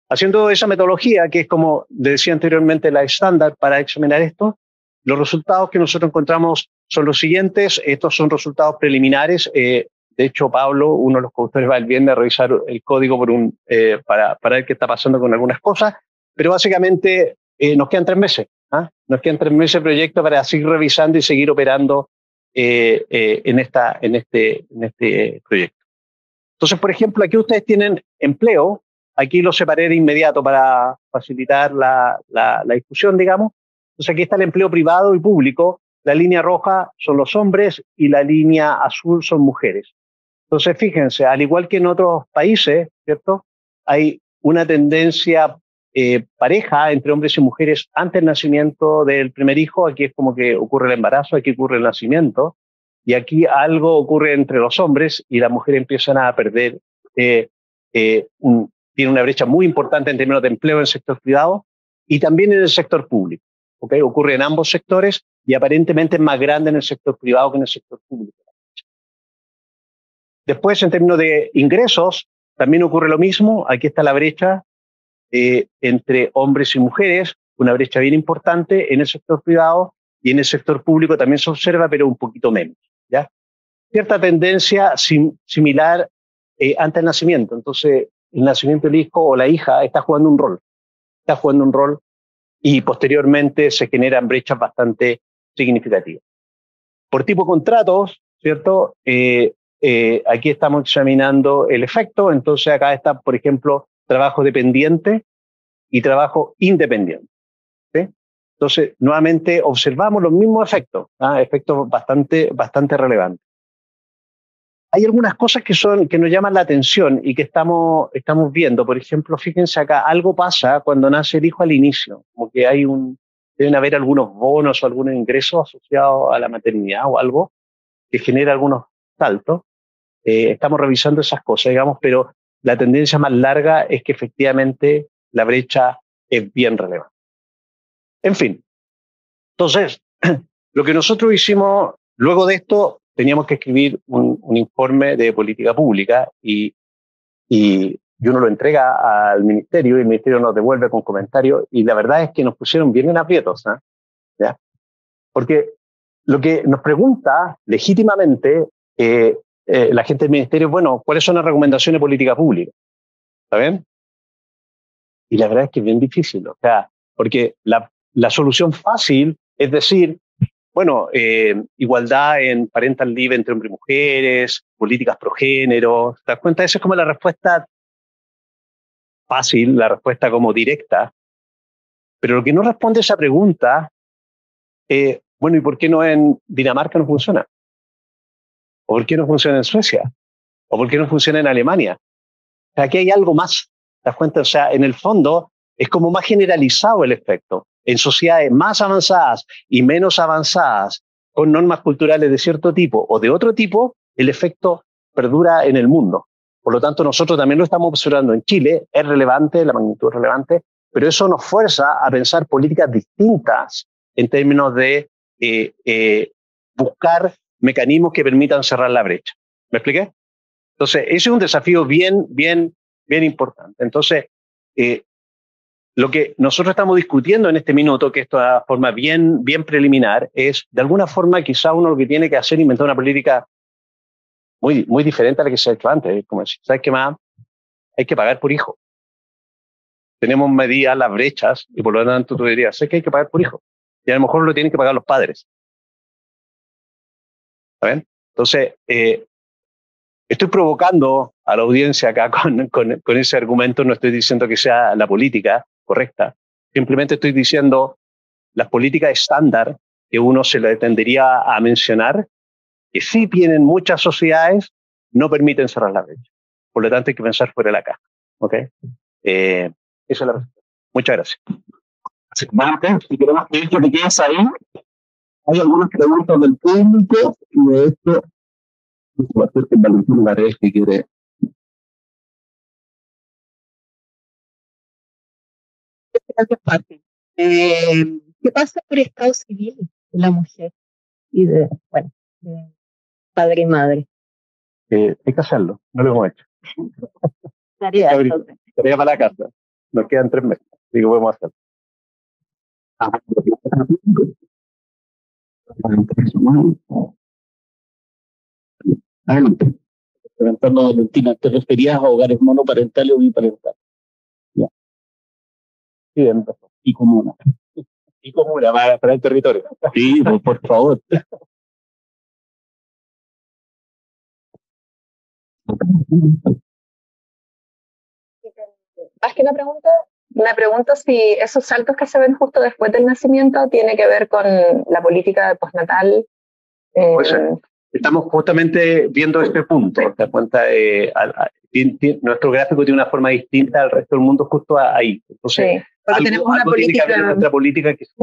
Haciendo esa metodología, que es como decía anteriormente la estándar para examinar esto, los resultados que nosotros encontramos son los siguientes. Estos son resultados preliminares. De hecho, Pablo, uno de los coautores, va el viernes a revisar el código para ver qué está pasando con algunas cosas. Pero básicamente nos quedan 3 meses. Nos quedan 3 meses de proyecto para seguir revisando y seguir operando en este proyecto. Entonces, por ejemplo, aquí ustedes tienen empleo. Aquí lo separé de inmediato para facilitar la discusión, digamos. Entonces aquí está el empleo privado y público. La línea roja son los hombres y la línea azul son mujeres. Entonces fíjense, al igual que en otros países, ¿cierto? Hay una tendencia pareja entre hombres y mujeres antes del nacimiento del primer hijo. Aquí es como que ocurre el embarazo, aquí ocurre el nacimiento. Y aquí algo ocurre entre los hombres y las mujeres empiezan a perder tiene una brecha muy importante en términos de empleo en el sector privado y también en el sector público. ¿Okay? Ocurre en ambos sectores y aparentemente es más grande en el sector privado que en el sector público. Después, en términos de ingresos, también ocurre lo mismo. Aquí está la brecha entre hombres y mujeres, una brecha bien importante en el sector privado y en el sector público también se observa, pero un poquito menos, ¿ya? Cierta tendencia similar antes del nacimiento. Entonces, el nacimiento del hijo o la hija está jugando un rol. está jugando un rol y posteriormente se generan brechas bastante significativas. Por tipo de contratos, ¿cierto? Aquí estamos examinando el efecto, entonces acá está, por ejemplo, trabajo dependiente y trabajo independiente. ¿Sí? Entonces, nuevamente observamos los mismos efectos, efectos bastante relevantes. Hay algunas cosas que nos llaman la atención y que estamos viendo. Por ejemplo, fíjense acá, algo pasa cuando nace el hijo al inicio, como que deben haber algunos bonos o algunos ingresos asociados a la maternidad o algo que genera algunos saltos. Estamos revisando esas cosas, digamos, pero la tendencia más larga es que efectivamente la brecha es bien relevante. En fin, entonces, lo que nosotros hicimos luego de esto, teníamos que escribir un informe de política pública y uno lo entrega al ministerio y el ministerio nos devuelve con comentarios y la verdad es que nos pusieron bien en aprietos, ¿ya? Porque lo que nos pregunta legítimamente la gente del ministerio, bueno, ¿cuáles son las recomendaciones de política pública? ¿Está bien? Y la verdad es que es bien difícil, o sea, porque la solución fácil es decir, bueno, igualdad en parental leave entre hombres y mujeres, políticas pro género, ¿te das cuenta? Esa es como la respuesta fácil, la respuesta como directa, pero lo que no responde a esa pregunta, bueno, ¿y por qué no en Dinamarca no funciona? ¿O por qué no funciona en Suecia? ¿O por qué no funciona en Alemania? O sea, aquí hay algo más, ¿te das cuenta? O sea, en el fondo es como más generalizado el efecto. En sociedades más avanzadas y menos avanzadas, con normas culturales de cierto tipo o de otro tipo, el efecto perdura en el mundo. Por lo tanto, nosotros también lo estamos observando en Chile, es relevante, la magnitud es relevante, pero eso nos fuerza a pensar políticas distintas en términos de buscar mecanismos que permitan cerrar la brecha. ¿Me expliqué? Entonces, ese es un desafío bien importante. Entonces, lo que nosotros estamos discutiendo en este minuto, que esto de forma bien preliminar, es de alguna forma quizá uno lo que tiene que hacer es inventar una política muy diferente a la que se ha hecho antes. Como decir, ¿sabes qué más? Hay que pagar por hijo. Tenemos medidas las brechas y por lo tanto tú dirías, sé que hay que pagar por hijo. Y a lo mejor lo tienen que pagar los padres. ¿Está bien? Entonces, estoy provocando a la audiencia acá con ese argumento, no estoy diciendo que sea la política correcta, simplemente estoy diciendo las políticas estándar que uno se le tendería a mencionar, que sí tienen muchas sociedades, no permiten cerrar la brecha. Por lo tanto, hay que pensar fuera de la caja. ¿Ok? Esa es la respuesta. Muchas gracias. Si queremos que esto te quedes ahí, hay algunas preguntas del público y de esto va a ser que Valentín Garés que quiere. Gracias, Pati. ¿Qué pasa por estado civil de la mujer y de padre y madre? Hay que hacerlo, no lo hemos hecho. Tarea para la casa. Nos quedan 3 meses, así que podemos hacerlo. Adelante. Preguntando a Valentina, ¿te referías a hogares monoparentales o biparentales? Ya. Sí, empezó. Y comuna. Y comuna para el territorio. Sí, por favor. Más que una pregunta si esos saltos que se ven justo después del nacimiento tiene que ver con la política postnatal. Pues, estamos justamente viendo este punto. ¿Te das cuenta? Nuestro gráfico tiene una forma distinta al resto del mundo justo ahí. Entonces, sí, porque tenemos una política. Tiene que haber nuestra política que es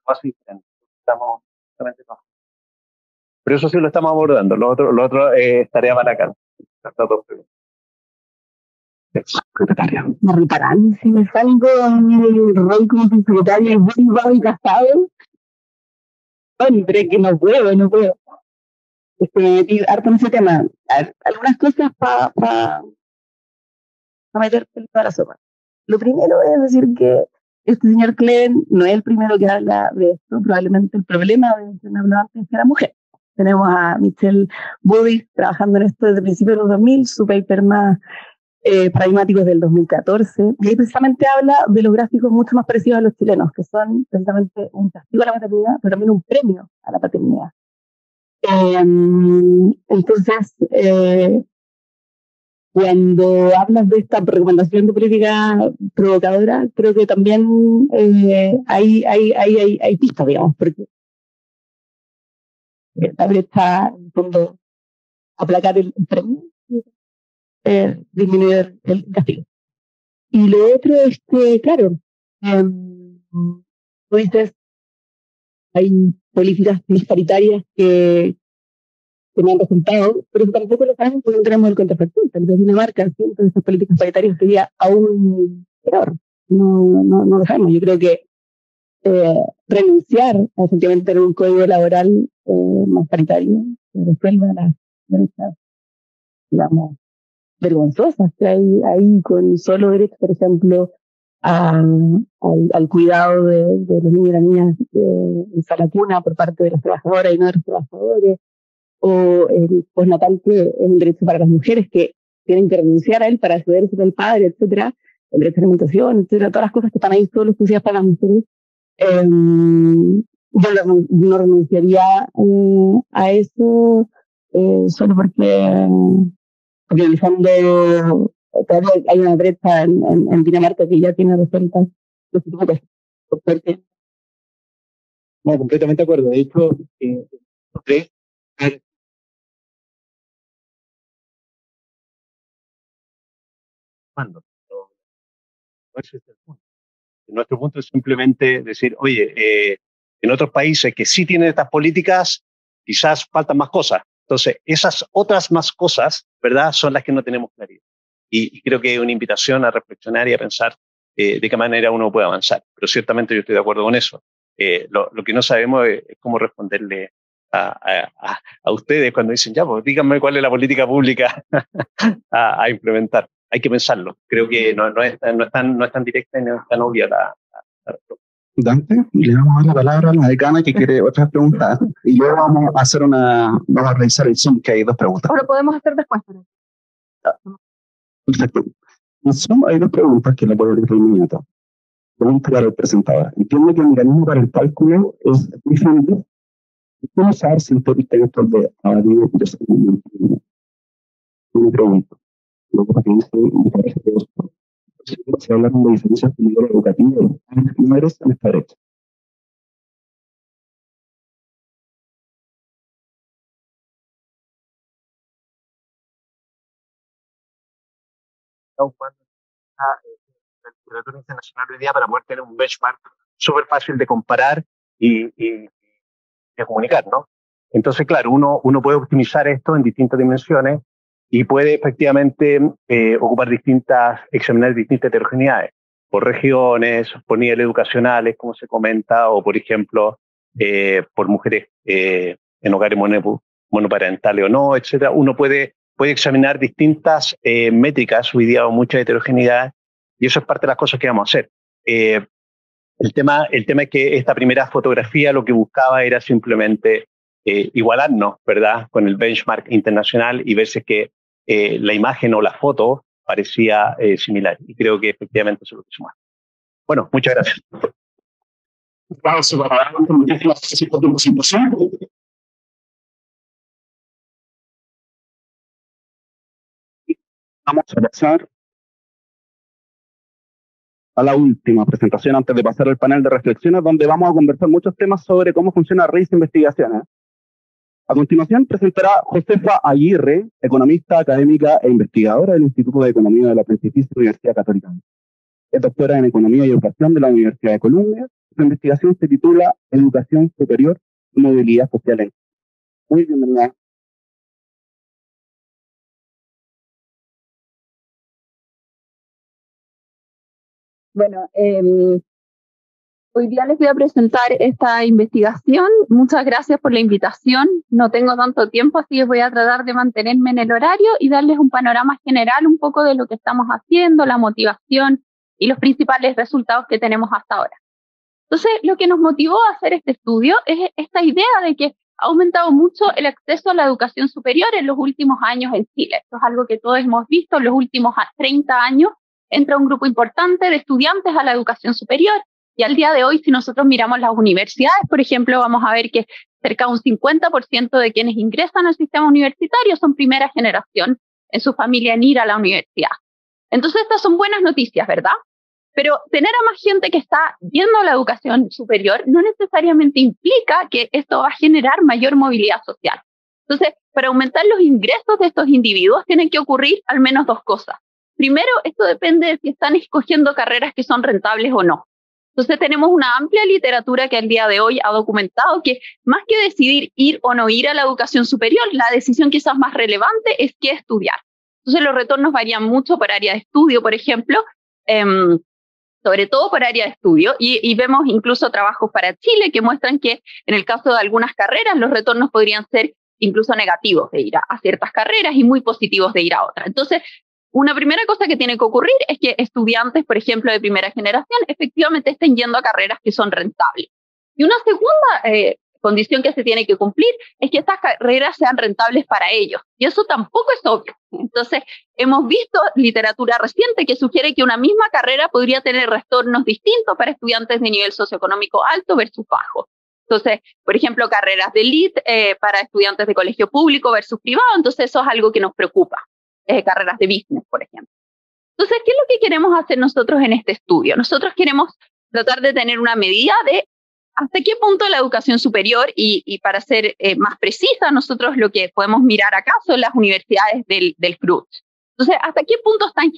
más diferente. Estamos justamente no. Pero eso sí lo estamos abordando. Lo otro es tarea para acá. Secretaria. Me reparan, si me salgo en el rol como secretaria muy casado. Hombre, que no puedo. Metí harto en ese tema. Algunas cosas para meter el para la sopa. Lo primero es decir que este señor Klein no es el primero que habla de esto. Probablemente el problema de que me hablaba antes era mujer. Tenemos a Michelle Bobis trabajando en esto desde principios de los 2000, su paper más pragmáticos del 2014, y ahí precisamente habla de los gráficos mucho más parecidos a los chilenos, que son precisamente un castigo a la maternidad, pero también un premio a la paternidad. Entonces, cuando hablas de esta recomendación de política provocadora, creo que también hay pistas, digamos, porque la brecha, en el fondo, aplacar el premio, disminuir el castigo. Y lo otro es que, claro, tú dices, hay políticas disparitarias que no han resultado, pero tampoco lo sabemos porque no tenemos el contrafactor. En Dinamarca, siempre esas políticas paritarias sería aún peor. No lo sabemos. Yo creo que renunciar a efectivamente tener un código laboral más paritario que resuelva las brechas, digamos, vergonzosas que hay ahí con solo derecho, por ejemplo, al cuidado de los niños y las niñas en sala cuna por parte de las trabajadoras y no de los trabajadores, o el postnatal, que es un derecho para las mujeres que tienen que renunciar a él para acceder al padre, etcétera, el derecho a alimentación, etcétera, todas las cosas que están ahí solo exclusivas para las mujeres. Yo no renunciaría a eso solo porque en el fondo todavía hay una brecha en Dinamarca que ya tiene resueltas los tipos de cosas. No, completamente de acuerdo. De hecho, cuando ese es el punto. Nuestro punto es simplemente decir, oye, en otros países que sí tienen estas políticas, quizás faltan más cosas. Entonces, esas otras más cosas, ¿verdad?, son las que no tenemos claridad. Y creo que es una invitación a reflexionar y a pensar de qué manera uno puede avanzar. Pero ciertamente yo estoy de acuerdo con eso. Lo que no sabemos es cómo responderle a ustedes cuando dicen, ya, pues díganme cuál es la política pública a implementar. Hay que pensarlo. Creo que no es tan directa y no es tan obvia la respuesta. Dante, le vamos a dar la palabra a la decana que quiere otras preguntas y luego vamos a revisar el Zoom, que hay 2 preguntas. O lo podemos hacer después. Perfecto. En Zoom hay 2 preguntas que la puedo leer inmediato. Pregunta para el presentador. Entiendo que el mecanismo para el cálculo es diferente. ¿Cómo saber si usted está en esto de abatido de segundo? Una pregunta. Luego me parece que se habla de diferencias de nivel educativo y menores en esta brecha. Estamos jugando el Laboratorio Internacional hoy día para poder tener un benchmark súper fácil de comparar y de comunicar, ¿no? Entonces, claro, uno puede optimizar esto en distintas dimensiones y puede efectivamente examinar distintas heterogeneidades, por regiones, por niveles educacionales, como se comenta, o por ejemplo, por mujeres en hogares monoparentales o no, etcétera. Uno puede examinar distintas métricas, hoy día hay mucha heterogeneidad, y eso es parte de las cosas que vamos a hacer. El tema es que esta primera fotografía lo que buscaba era simplemente igualarnos, ¿verdad?, con el benchmark internacional y ver si es que la imagen o la foto parecía similar. Y creo que efectivamente eso es lo que suma. Bueno, muchas gracias. Vamos a pasar a la última presentación antes de pasar al panel de reflexiones, donde vamos a conversar muchos temas sobre cómo funciona RIS Investigaciones. A continuación presentará Josefa Aguirre, economista, académica e investigadora del Instituto de Economía de la Pontificia Universidad Católica. Es doctora en Economía y Educación de la Universidad de Columbia. Su investigación se titula Educación Superior y Movilidad Social. Muy bienvenida. Bueno, hoy día les voy a presentar esta investigación. Muchas gracias por la invitación. No tengo tanto tiempo, así que voy a tratar de mantenerme en el horario y darles un panorama general un poco de lo que estamos haciendo, la motivación y los principales resultados que tenemos hasta ahora. Entonces, lo que nos motivó a hacer este estudio es esta idea de que ha aumentado mucho el acceso a la educación superior en los últimos años en Chile. Esto es algo que todos hemos visto. En los últimos 30 años entra un grupo importante de estudiantes a la educación superior. Y al día de hoy, si nosotros miramos las universidades, por ejemplo, vamos a ver que cerca de un 50% de quienes ingresan al sistema universitario son primera generación en su familia en ir a la universidad. Entonces, estas son buenas noticias, ¿verdad? Pero tener a más gente que está yendo a la educación superior no necesariamente implica que esto va a generar mayor movilidad social. Entonces, para aumentar los ingresos de estos individuos tienen que ocurrir al menos dos cosas. Primero, esto depende de si están escogiendo carreras que son rentables o no. Entonces, tenemos una amplia literatura que al día de hoy ha documentado que más que decidir ir o no ir a la educación superior, la decisión quizás más relevante es qué estudiar. Entonces, los retornos varían mucho por área de estudio, por ejemplo, sobre todo por área de estudio, y vemos incluso trabajos para Chile que muestran que en el caso de algunas carreras los retornos podrían ser incluso negativos de ir a ciertas carreras y muy positivos de ir a otras. Entonces, una primera cosa que tiene que ocurrir es que estudiantes, por ejemplo, de primera generación, efectivamente estén yendo a carreras que son rentables. Y una segunda condición que se tiene que cumplir es que estas carreras sean rentables para ellos. Y eso tampoco es obvio. Entonces, hemos visto literatura reciente que sugiere que una misma carrera podría tener retornos distintos para estudiantes de nivel socioeconómico alto versus bajo. Entonces, por ejemplo, carreras de elite para estudiantes de colegio público versus privado. Entonces, eso es algo que nos preocupa. Carreras de business, por ejemplo. Entonces, ¿qué es lo que queremos hacer nosotros en este estudio? Nosotros queremos tratar de tener una medida de hasta qué punto la educación superior, y para ser más precisa, nosotros lo que podemos mirar acá son las universidades del CRUT. Entonces, ¿hasta qué punto están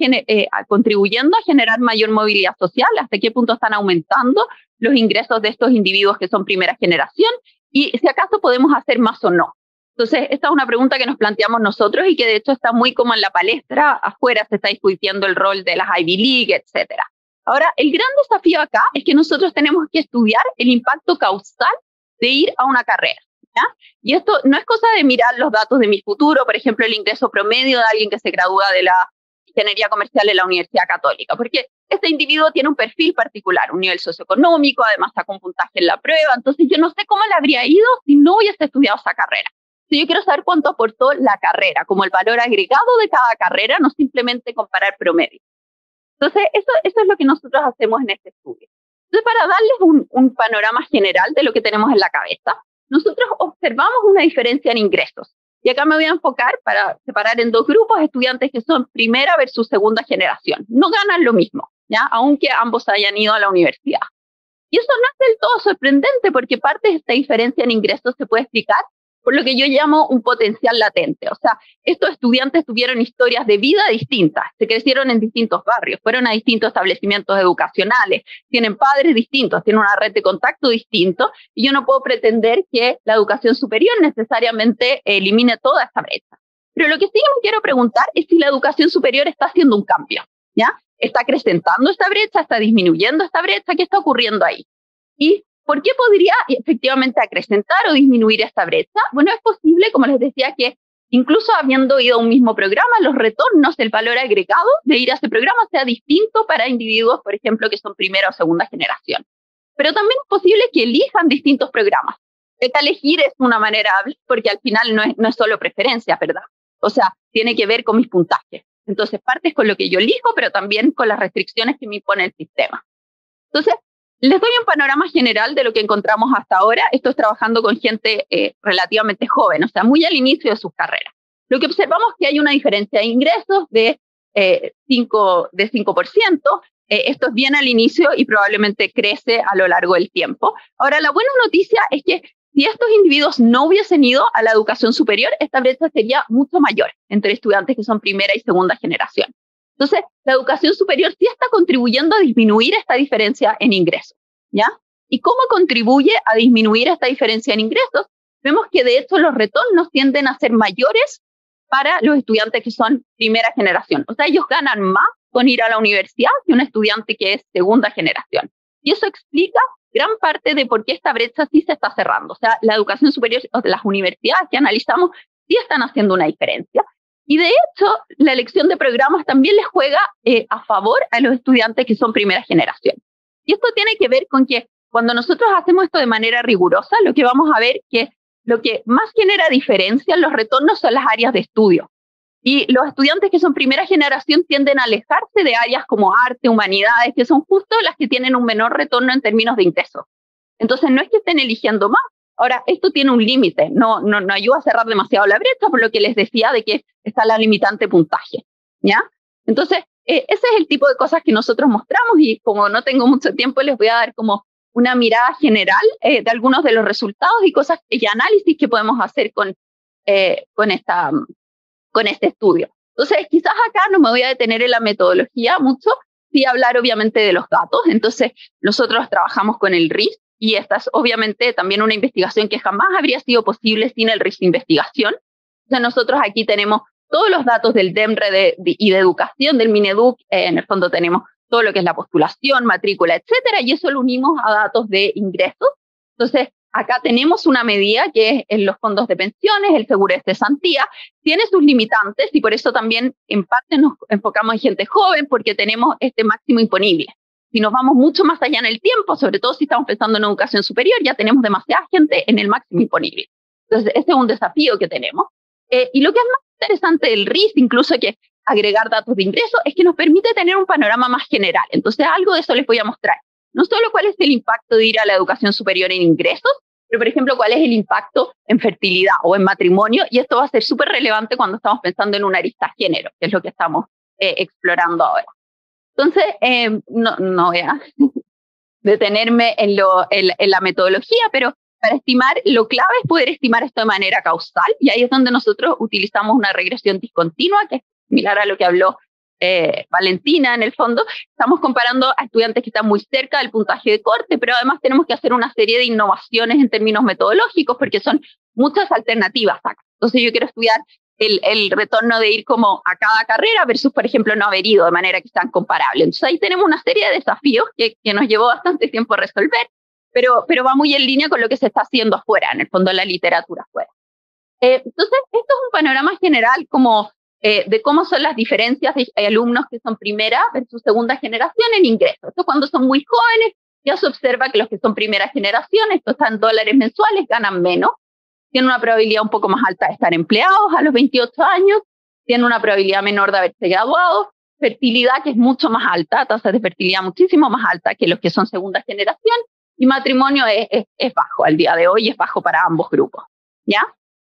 contribuyendo a generar mayor movilidad social? ¿Hasta qué punto están aumentando los ingresos de estos individuos que son primera generación? Y si acaso podemos hacer más o no. Entonces, esta es una pregunta que nos planteamos nosotros y que de hecho está muy como en la palestra. Afuera se está discutiendo el rol de las Ivy League, etcétera. Ahora, el gran desafío acá es que nosotros tenemos que estudiar el impacto causal de ir a una carrera, ¿ya? Y esto no es cosa de mirar los datos de Mi Futuro, por ejemplo, el ingreso promedio de alguien que se gradúa de la ingeniería comercial en la Universidad Católica, porque este individuo tiene un perfil particular, un nivel socioeconómico, además sacó un puntaje en la prueba, entonces yo no sé cómo le habría ido si no hubiese estudiado esa carrera. Yo quiero saber cuánto aportó la carrera, como el valor agregado de cada carrera, no simplemente comparar promedio. Entonces, eso es lo que nosotros hacemos en este estudio. Entonces, para darles un panorama general de lo que tenemos en la cabeza, nosotros observamos una diferencia en ingresos. Y acá me voy a enfocar para separar en dos grupos, estudiantes que son primera versus segunda generación. No ganan lo mismo, ¿ya? Aunque ambos hayan ido a la universidad. Y eso no es del todo sorprendente, porque parte de esta diferencia en ingresos se puede explicar por lo que yo llamo un potencial latente. O sea, estos estudiantes tuvieron historias de vida distintas, se crecieron en distintos barrios, fueron a distintos establecimientos educacionales, tienen padres distintos, tienen una red de contacto distinto, y yo no puedo pretender que la educación superior necesariamente elimine toda esta brecha. Pero lo que sí me quiero preguntar es si la educación superior está haciendo un cambio, ¿ya? ¿Está acrecentando esta brecha? ¿Está disminuyendo esta brecha? ¿Qué está ocurriendo ahí? Y ¿por qué podría efectivamente acrecentar o disminuir esta brecha? Bueno, es posible, como les decía, que incluso habiendo ido a un mismo programa, los retornos del valor agregado de ir a ese programa sea distinto para individuos, por ejemplo, que son primera o segunda generación. Pero también es posible que elijan distintos programas. Elegir es una manera, porque al final no es solo preferencia, ¿verdad? O sea, tiene que ver con mis puntajes. Entonces, partes con lo que yo elijo, pero también con las restricciones que me impone el sistema. Entonces, les doy un panorama general de lo que encontramos hasta ahora. Esto es trabajando con gente relativamente joven, o sea, muy al inicio de sus carreras. Lo que observamos es que hay una diferencia de ingresos de 5%. Esto es bien al inicio y probablemente crece a lo largo del tiempo. Ahora, la buena noticia es que si estos individuos no hubiesen ido a la educación superior, esta brecha sería mucho mayor entre estudiantes que son primera y segunda generación. Entonces, la educación superior sí está contribuyendo a disminuir esta diferencia en ingresos, ¿ya? ¿Y cómo contribuye a disminuir esta diferencia en ingresos? Vemos que, de hecho, los retornos tienden a ser mayores para los estudiantes que son primera generación. O sea, ellos ganan más con ir a la universidad que un estudiante que es segunda generación. Y eso explica gran parte de por qué esta brecha sí se está cerrando. O sea, la educación superior, o las universidades que analizamos, sí están haciendo una diferencia. Y de hecho, la elección de programas también les juega a favor a los estudiantes que son primera generación. Y esto tiene que ver con que cuando nosotros hacemos esto de manera rigurosa, lo que vamos a ver es que lo que más genera diferencia en los retornos son las áreas de estudio. Y los estudiantes que son primera generación tienden a alejarse de áreas como arte, humanidades, que son justo las que tienen un menor retorno en términos de ingresos. Entonces, no es que estén eligiendo más. Ahora, esto tiene un límite, no ayuda a cerrar demasiado la brecha, por lo que les decía de que está la limitante puntaje, ¿ya? Entonces, ese es el tipo de cosas que nosotros mostramos y como no tengo mucho tiempo, les voy a dar como una mirada general de algunos de los resultados y cosas y análisis que podemos hacer con este estudio. Entonces, quizás acá no me voy a detener en la metodología mucho, sí hablar obviamente de los datos. Entonces, nosotros trabajamos con el RIS y esta es obviamente también una investigación que jamás habría sido posible sin el RIS de investigación. Entonces, nosotros aquí tenemos todos los datos del DEMRE y de educación del Mineduc. En el fondo tenemos todo lo que es la postulación, matrícula, etcétera, y eso lo unimos a datos de ingresos. Entonces, acá tenemos una medida que es en los fondos de pensiones, el seguro de cesantía, tiene sus limitantes y por eso también en parte nos enfocamos en gente joven porque tenemos este máximo imponible. Si nos vamos mucho más allá en el tiempo, sobre todo si estamos pensando en educación superior, ya tenemos demasiada gente en el máximo imponible. Entonces, ese es un desafío que tenemos. Y lo que es más interesante del RIS, incluso que agregar datos de ingreso, es que nos permite tener un panorama más general. Entonces, algo de eso les voy a mostrar. No solo cuál es el impacto de ir a la educación superior en ingresos, pero, por ejemplo, cuál es el impacto en fertilidad o en matrimonio, y esto va a ser súper relevante cuando estamos pensando en una arista género, que es lo que estamos explorando ahora. Entonces, no voy a detenerme en la metodología, pero para estimar, lo clave es poder estimar esto de manera causal, y ahí es donde nosotros utilizamos una regresión discontinua, que es similar a lo que habló Valentina, en el fondo. Estamos comparando a estudiantes que están muy cerca del puntaje de corte, pero además tenemos que hacer una serie de innovaciones en términos metodológicos, porque son muchas alternativas acá. Entonces yo quiero estudiar el retorno de ir como a cada carrera versus, por ejemplo, no haber ido, de manera que sean comparables. Entonces ahí tenemos una serie de desafíos que nos llevó bastante tiempo a resolver, pero va muy en línea con lo que se está haciendo afuera, en el fondo la literatura afuera. Entonces, esto es un panorama general como de cómo son las diferencias de alumnos que son primera versus segunda generación en ingresos. Esto cuando son muy jóvenes, ya se observa que los que son primera generación, esto está en dólares mensuales, ganan menos, tienen una probabilidad un poco más alta de estar empleados a los 28 años, tienen una probabilidad menor de haberse graduado, fertilidad que es mucho más alta, tasa de fertilidad muchísimo más alta que los que son segunda generación, y matrimonio es bajo al día de hoy, es bajo para ambos grupos, ¿ya?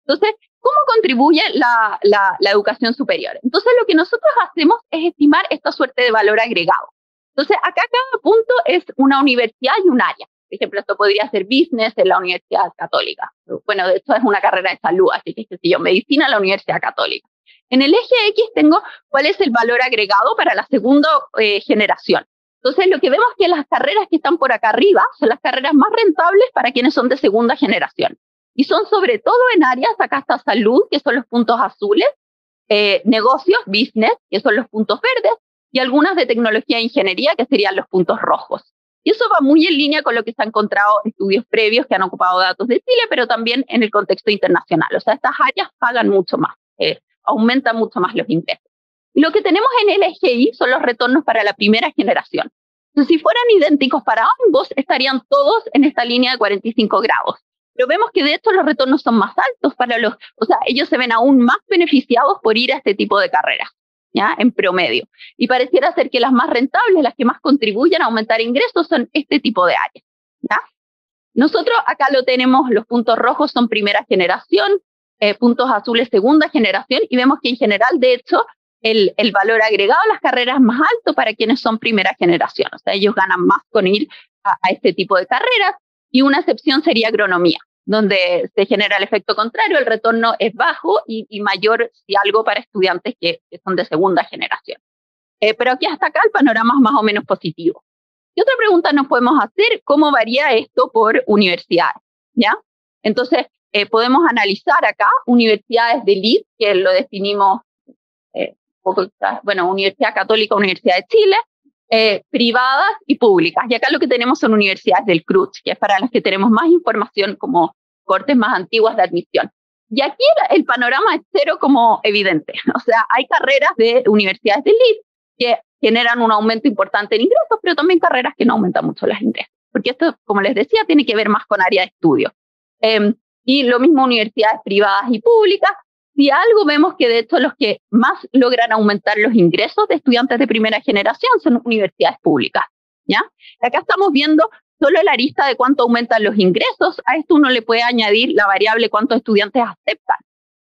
Entonces, ¿cómo contribuye la educación superior? Entonces, lo que nosotros hacemos es estimar esta suerte de valor agregado. Entonces, acá cada punto es una universidad y un área. Por ejemplo, esto podría ser business en la Universidad Católica. Bueno, de hecho es una carrera de salud, así que yo, medicina en la Universidad Católica. En el eje X tengo cuál es el valor agregado para la segunda generación. Entonces, lo que vemos es que las carreras que están por acá arriba son las carreras más rentables para quienes son de segunda generación. Y son sobre todo en áreas, acá está salud, que son los puntos azules, negocios, business, que son los puntos verdes, y algunas de tecnología e ingeniería, que serían los puntos rojos. Y eso va muy en línea con lo que se han encontrado estudios previos que han ocupado datos de Chile, pero también en el contexto internacional. O sea, estas áreas pagan mucho más, aumentan mucho más los ingresos. Y lo que tenemos en el eje Y son los retornos para la primera generación. Entonces, si fueran idénticos para ambos, estarían todos en esta línea de 45 grados. Pero vemos que de hecho los retornos son más altos para o sea, ellos se ven aún más beneficiados por ir a este tipo de carreras, ¿ya? En promedio. Y pareciera ser que las más rentables, las que más contribuyen a aumentar ingresos, son este tipo de áreas, ¿ya? Nosotros acá lo tenemos, los puntos rojos son primera generación, puntos azules segunda generación, y vemos que en general, de hecho, el valor agregado a las carreras es más alto para quienes son primera generación. O sea, ellos ganan más con ir a este tipo de carreras. Y una excepción sería agronomía, donde se genera el efecto contrario, el retorno es bajo y mayor, si algo, para estudiantes que son de segunda generación. Pero aquí hasta acá el panorama es más o menos positivo. Y otra pregunta nos podemos hacer, ¿cómo varía esto por universidades? ¿Ya? Entonces, podemos analizar acá universidades de elite, que lo definimos, Universidad Católica, Universidad de Chile, privadas y públicas. Y acá lo que tenemos son universidades del CRUCH, que es para las que tenemos más información como cortes más antiguas de admisión. Y aquí el panorama es cero como evidente. O sea, hay carreras de universidades de elite que generan un aumento importante en ingresos, pero también carreras que no aumentan mucho los ingresos. Porque esto, como les decía, tiene que ver más con área de estudio. y lo mismo universidades privadas y públicas. Si algo vemos que de hecho los que más logran aumentar los ingresos de estudiantes de primera generación son universidades públicas, ¿ya? Acá estamos viendo solo la arista de cuánto aumentan los ingresos. A esto uno le puede añadir la variable cuántos estudiantes aceptan.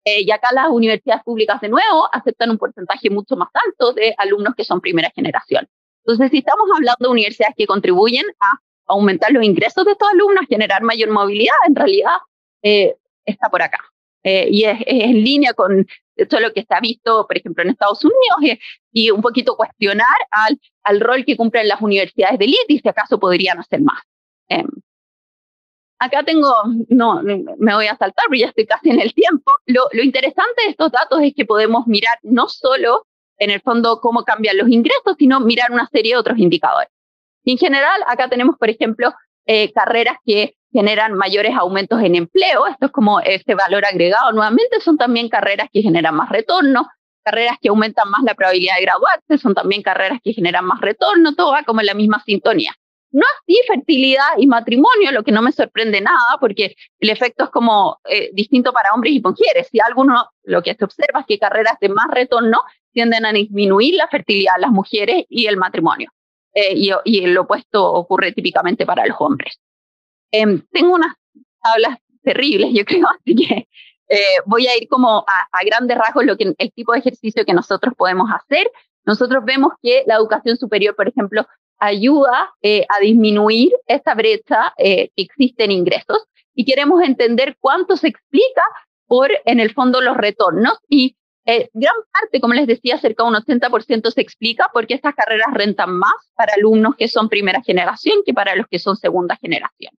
Y acá las universidades públicas de nuevo aceptan un porcentaje mucho más alto de alumnos que son primera generación. Entonces, si estamos hablando de universidades que contribuyen a aumentar los ingresos de estos alumnos, generar mayor movilidad, en realidad está por acá. Y es en línea con todo lo que se ha visto, por ejemplo, en Estados Unidos, y un poquito cuestionar al rol que cumplen las universidades de élite y si acaso podrían hacer más. Acá no me voy a saltar porque ya estoy casi en el tiempo. Lo interesante de estos datos es que podemos mirar no solo, en el fondo, cómo cambian los ingresos, sino mirar una serie de otros indicadores. Y en general, acá tenemos, por ejemplo, carreras que generan mayores aumentos en empleo. Esto es como este valor agregado. Nuevamente, son también carreras que generan más retorno. Carreras que aumentan más la probabilidad de graduarse son también carreras que generan más retorno. Todo va como en la misma sintonía. No así fertilidad y matrimonio, lo que no me sorprende nada, porque el efecto es como distinto para hombres y mujeres. Si alguno, lo que se observa es que carreras de más retorno tienden a disminuir la fertilidad de las mujeres y el matrimonio. Y el opuesto ocurre típicamente para los hombres. Tengo unas tablas terribles, yo creo, así que voy a ir como a grandes rasgos el tipo de ejercicio que nosotros podemos hacer. Nosotros vemos que la educación superior, por ejemplo, ayuda a disminuir esta brecha que existe en ingresos y queremos entender cuánto se explica por, en el fondo, los retornos y gran parte, como les decía, cerca de un 80% se explica porque estas carreras rentan más para alumnos que son primera generación que para los que son segunda generación.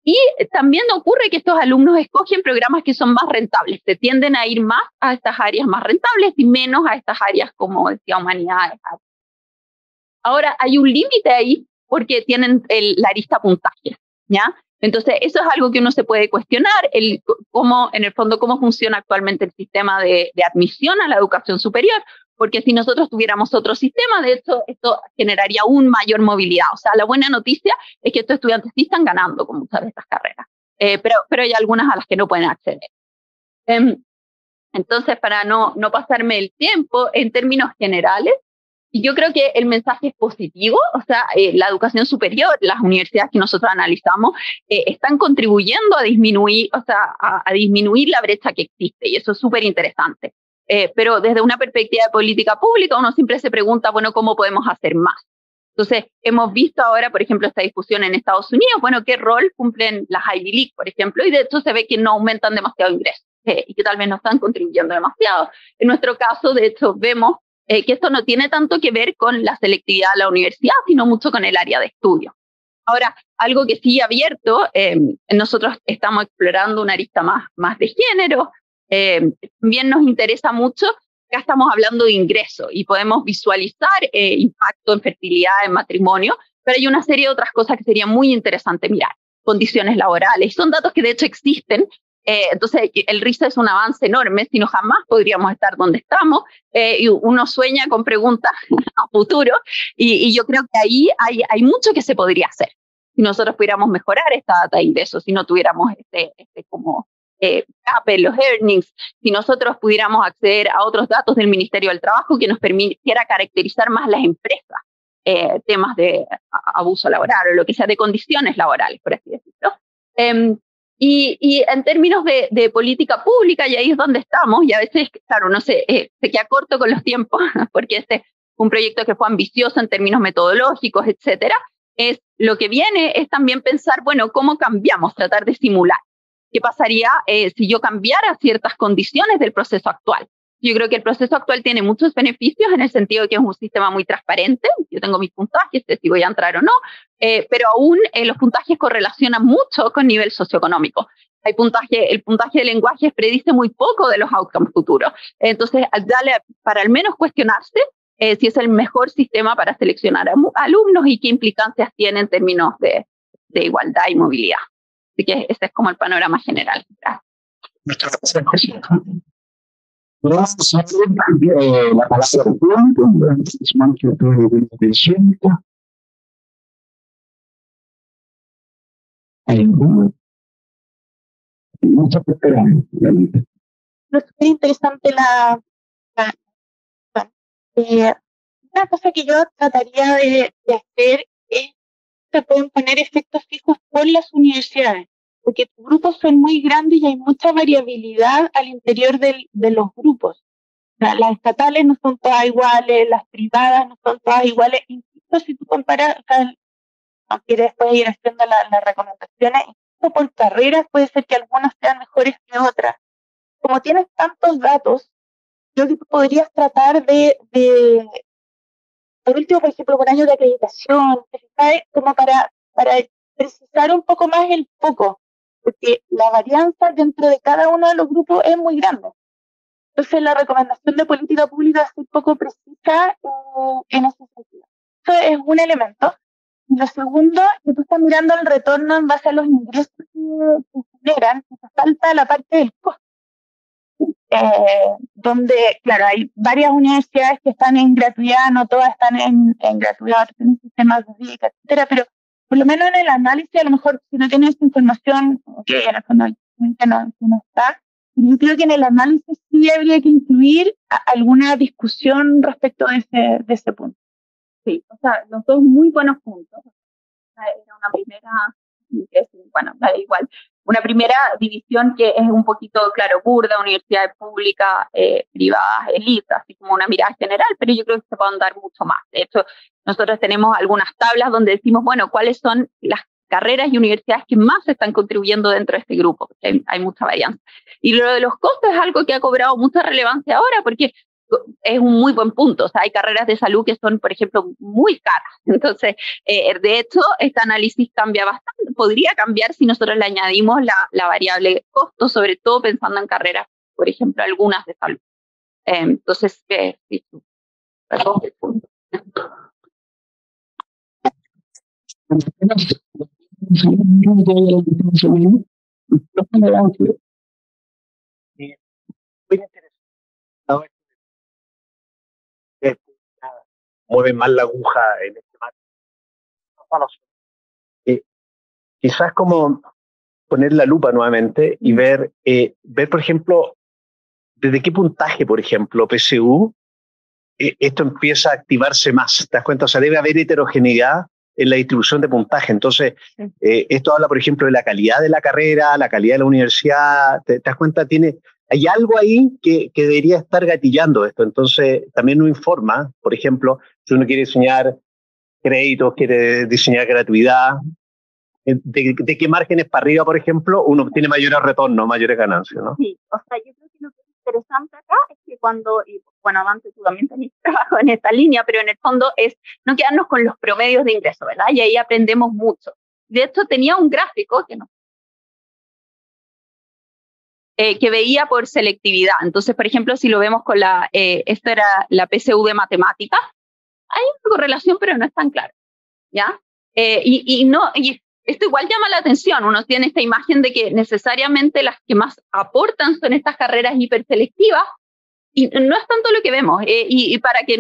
Y también ocurre que estos alumnos escogen programas que son más rentables, se tienden a ir más a estas áreas más rentables y menos a estas áreas como decía humanidades. Ahora, hay un límite ahí porque tienen la arista puntaje, ¿ya? Entonces, eso es algo que uno se puede cuestionar, cómo, en el fondo, cómo funciona actualmente el sistema de admisión a la educación superior, porque si nosotros tuviéramos otro sistema, de hecho, esto generaría aún mayor movilidad. O sea, la buena noticia es que estos estudiantes sí están ganando con muchas de estas carreras, pero hay algunas a las que no pueden acceder. Entonces, para no pasarme el tiempo, en términos generales, y yo creo que el mensaje es positivo, o sea, la educación superior, las universidades que nosotros analizamos, están contribuyendo a disminuir, o sea, a disminuir la brecha que existe, y eso es súper interesante. Pero desde una perspectiva de política pública, uno siempre se pregunta, bueno, ¿cómo podemos hacer más? Entonces, hemos visto ahora, por ejemplo, esta discusión en Estados Unidos, bueno, ¿qué rol cumplen las Ivy League, por ejemplo? Y de hecho se ve que no aumentan demasiado ingresos y que tal vez no están contribuyendo demasiado. En nuestro caso, de hecho, vemos que esto no tiene tanto que ver con la selectividad de la universidad, sino mucho con el área de estudio. Ahora, algo que sí abierto, nosotros estamos explorando una arista más de género, también nos interesa mucho, acá estamos hablando de ingreso y podemos visualizar impacto en fertilidad, en matrimonio, pero hay una serie de otras cosas que sería muy interesante mirar, condiciones laborales, son datos que de hecho existen. Entonces, el RISA es un avance enorme, si no jamás podríamos estar donde estamos, y uno sueña con preguntas a futuro, y yo creo que ahí hay mucho que se podría hacer. Si nosotros pudiéramos mejorar esta data de ingresos, si no tuviéramos como gap en los earnings, si nosotros pudiéramos acceder a otros datos del Ministerio del Trabajo que nos permitiera caracterizar más las empresas, temas de abuso laboral o lo que sea, de condiciones laborales, por así decirlo. Y en términos de política pública, y ahí es donde estamos, y a veces, claro, no sé, se queda corto con los tiempos, porque este es un proyecto que fue ambicioso en términos metodológicos, etcétera, lo que viene es también pensar, bueno, ¿cómo cambiamos? Tratar de simular. ¿Qué pasaría si yo cambiara ciertas condiciones del proceso actual? Yo creo que el proceso actual tiene muchos beneficios en el sentido de que es un sistema muy transparente. Yo tengo mis puntajes, sé si voy a entrar o no, pero aún los puntajes correlacionan mucho con nivel socioeconómico. El puntaje de lenguajes predice muy poco de los outcomes futuros. Entonces, para al menos cuestionarse si es el mejor sistema para seleccionar a alumnos y qué implicancias tiene en términos de igualdad y movilidad. Así que ese es como el panorama general. Gracias. Gracias a la palabra de muchas esperanzas, realmente. Es súper interesante una cosa que yo trataría de hacer es que pueden poner efectos fijos por las universidades, porque tus grupos son muy grandes y hay mucha variabilidad al interior de los grupos. Las estatales no son todas iguales, las privadas no son todas iguales, incluso si tú comparas, no quieres después ir haciendo las recomendaciones, incluso por carreras puede ser que algunas sean mejores que otras. Como tienes tantos datos, yo creo que podrías tratar por último, por ejemplo, por años de acreditación, ¿sabes? Como para precisar un poco más el foco, porque la varianza dentro de cada uno de los grupos es muy grande. Entonces, la recomendación de política pública es un poco precisa en ese sentido. Eso es un elemento. Y lo segundo, que tú estás mirando el retorno en base a los ingresos que generan, que te falta la parte del costo. Donde, claro, hay varias universidades que están en gratuidad, no todas están en gratuidad, tienen sistemas de beca, etcétera, pero por lo menos en el análisis, a lo mejor si no tienes información, que en el fondo no está, yo creo que en el análisis sí habría que incluir alguna discusión respecto de ese punto. Sí, o sea, los dos muy buenos puntos. Era una primera, bueno, da igual, una primera división que es un poquito, claro, burda, universidades públicas, privadas, élite, así como una mirada general, pero yo creo que se pueden dar mucho más. De hecho, nosotros tenemos algunas tablas donde decimos, bueno, cuáles son las carreras y universidades que más están contribuyendo dentro de este grupo, porque hay mucha varianza. Y lo de los costos es algo que ha cobrado mucha relevancia ahora, porque es un muy buen punto. O sea, hay carreras de salud que son, por ejemplo, muy caras. Entonces, de hecho, este análisis cambia bastante. Podría cambiar si nosotros le añadimos la variable costo, sobre todo pensando en carreras, por ejemplo, algunas de salud. Entonces, sí, perdón, el punto. Muy interesante. Mueve más la aguja en este marco. Quizás como poner la lupa nuevamente y ver, por ejemplo, desde qué puntaje, por ejemplo, PSU, esto empieza a activarse más. ¿Te das cuenta? O sea, debe haber heterogeneidad en la distribución de puntaje. Entonces, esto habla, por ejemplo, de la calidad de la carrera, la calidad de la universidad. ¿Te das cuenta? Hay algo ahí que debería estar gatillando esto. Entonces, también nos informa, por ejemplo, si uno quiere diseñar créditos, quiere diseñar gratuidad, de qué márgenes para arriba, por ejemplo, uno tiene mayores retornos, mayores ganancias, ¿no? Sí, o sea, yo creo que lo que es interesante acá es que bueno, Amante, tú también tenés trabajo en esta línea, pero en el fondo es no quedarnos con los promedios de ingreso, ¿verdad? Y ahí aprendemos mucho. De hecho, tenía un gráfico que veía por selectividad. Entonces, por ejemplo, si lo vemos con esta era la PSU de matemáticas, hay una correlación, pero no es tan clara, ¿ya? Y esto igual llama la atención. Uno tiene esta imagen de que necesariamente las que más aportan son estas carreras hiperselectivas, y no es tanto lo que vemos. Y para que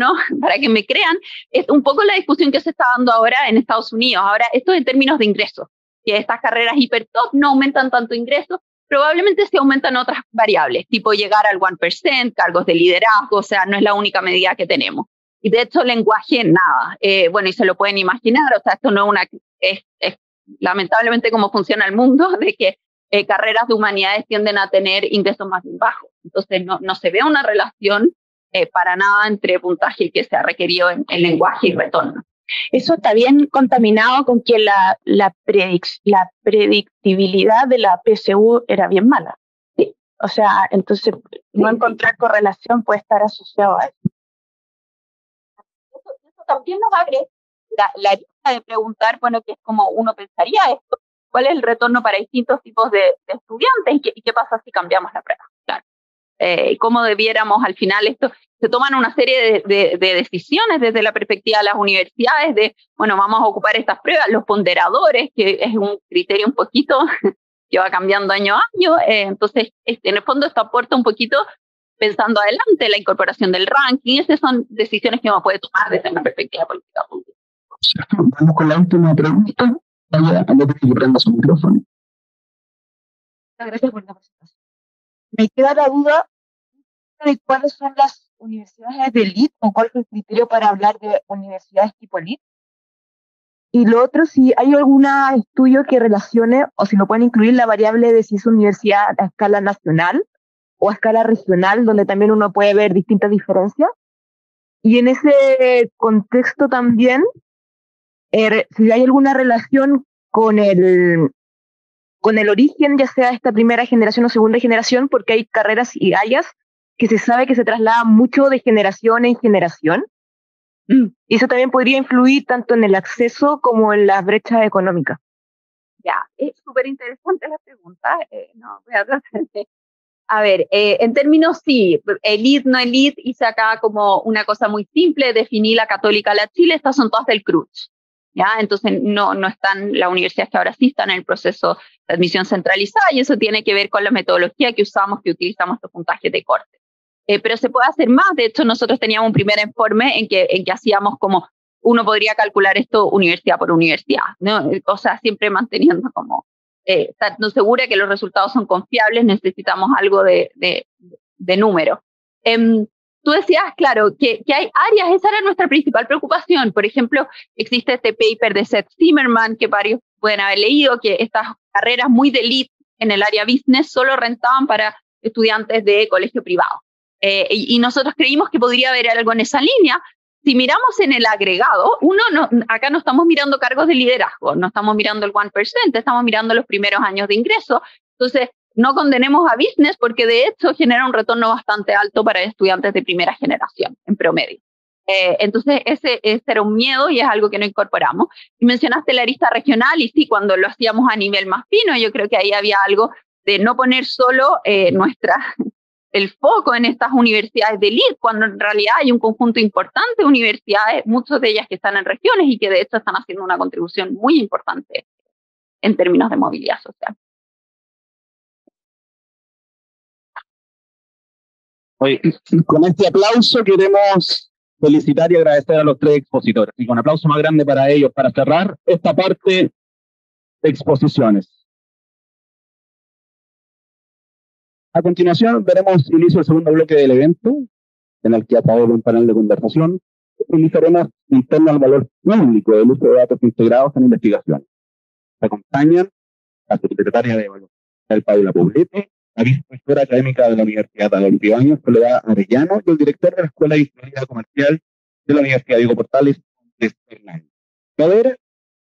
me crean, es un poco la discusión que se está dando ahora en Estados Unidos. Ahora, esto en términos de ingresos, que estas carreras hipertop no aumentan tanto ingresos, probablemente se aumentan otras variables, tipo llegar al 1%, cargos de liderazgo, o sea, no es la única medida que tenemos. Y de hecho, lenguaje, nada. Bueno, y se lo pueden imaginar, o sea, esto no es lamentablemente cómo funciona el mundo, de que carreras de humanidades tienden a tener ingresos más bajos. Entonces, no se ve una relación para nada entre puntaje que se ha requerido en lenguaje y retorno. Eso está bien contaminado con que la predictibilidad de la PSU era bien mala. Sí. O sea, entonces no encontrar correlación puede estar asociado a eso. Eso también nos abre la lista de preguntar, bueno, que es como uno pensaría esto, ¿cuál es el retorno para distintos tipos de estudiantes y qué pasa si cambiamos la prueba? Claro. ¿Cómo debiéramos al final esto? Se toman una serie de decisiones desde la perspectiva de las universidades de, bueno, vamos a ocupar estas pruebas, los ponderadores, que es un criterio un poquito que va cambiando año a año. Entonces, en el fondo esto aporta un poquito pensando adelante la incorporación del ranking. Esas son decisiones que uno puede tomar desde una perspectiva política pública. Vamos con la última pregunta. A ver que prenda su micrófono. Muchas gracias por la presentación. Me queda la duda de cuáles son las universidades de elite o cuál es el criterio para hablar de universidades tipo elite. Y lo otro, si hay algún estudio que relacione o si lo pueden incluir la variable de si es universidad a escala nacional o a escala regional, donde también uno puede ver distintas diferencias. Y en ese contexto también, si hay alguna relación con el origen, ya sea esta primera generación o segunda generación, porque hay carreras y áreas que se sabe que se trasladan mucho de generación en generación. Y eso también podría influir tanto en el acceso como en las brechas económicas. Ya, es súper interesante la pregunta. No, voy a tratar de... A ver, en términos sí, elite, no elite, hice acá como una cosa muy simple, definí la Católica La Chile, estas son todas del CRUCH, ¿ya? Entonces no están, las universidades que ahora sí están en el proceso de admisión centralizada y eso tiene que ver con la metodología que usamos, que utilizamos estos puntajes de corte. Pero se puede hacer más. De hecho, nosotros teníamos un primer informe en que hacíamos como, uno podría calcular esto universidad por universidad, ¿no? O sea, siempre manteniendo como, estando segura que los resultados son confiables, necesitamos algo de número. Tú decías, claro, que hay áreas, esa era nuestra principal preocupación. Por ejemplo, existe este paper de Seth Zimmerman, que varios pueden haber leído, que estas carreras muy de elite en el área business solo rentaban para estudiantes de colegio privado. Y nosotros creímos que podría haber algo en esa línea. Si miramos en el agregado, acá no estamos mirando cargos de liderazgo, no estamos mirando el 1%, estamos mirando los primeros años de ingreso. Entonces, no condenemos a business porque de hecho genera un retorno bastante alto para estudiantes de primera generación, en promedio. Entonces, ese era un miedo y es algo que no incorporamos. Y mencionaste la arista regional y sí, cuando lo hacíamos a nivel más fino, yo creo que ahí había algo de no poner solo el foco en estas universidades de elite, cuando en realidad hay un conjunto importante de universidades, muchas de ellas que están en regiones y que de hecho están haciendo una contribución muy importante en términos de movilidad social. Hoy, con este aplauso queremos felicitar y agradecer a los 3 expositores. Y con un aplauso más grande para ellos, para cerrar esta parte de exposiciones. A continuación, veremos inicio del segundo bloque del evento, en el que a través de un panel de conversación iniciaremos en torno al valor público del uso de datos integrados en investigación. Se acompañan la secretaria de Evaluación, Paula Poblete, la vicerectora académica de la Universidad Adolfo Ibáñez, Soledad Arellano, y el director de la Escuela de Ingeniería Comercial de la Universidad Diego Portales, Hernández. Madera,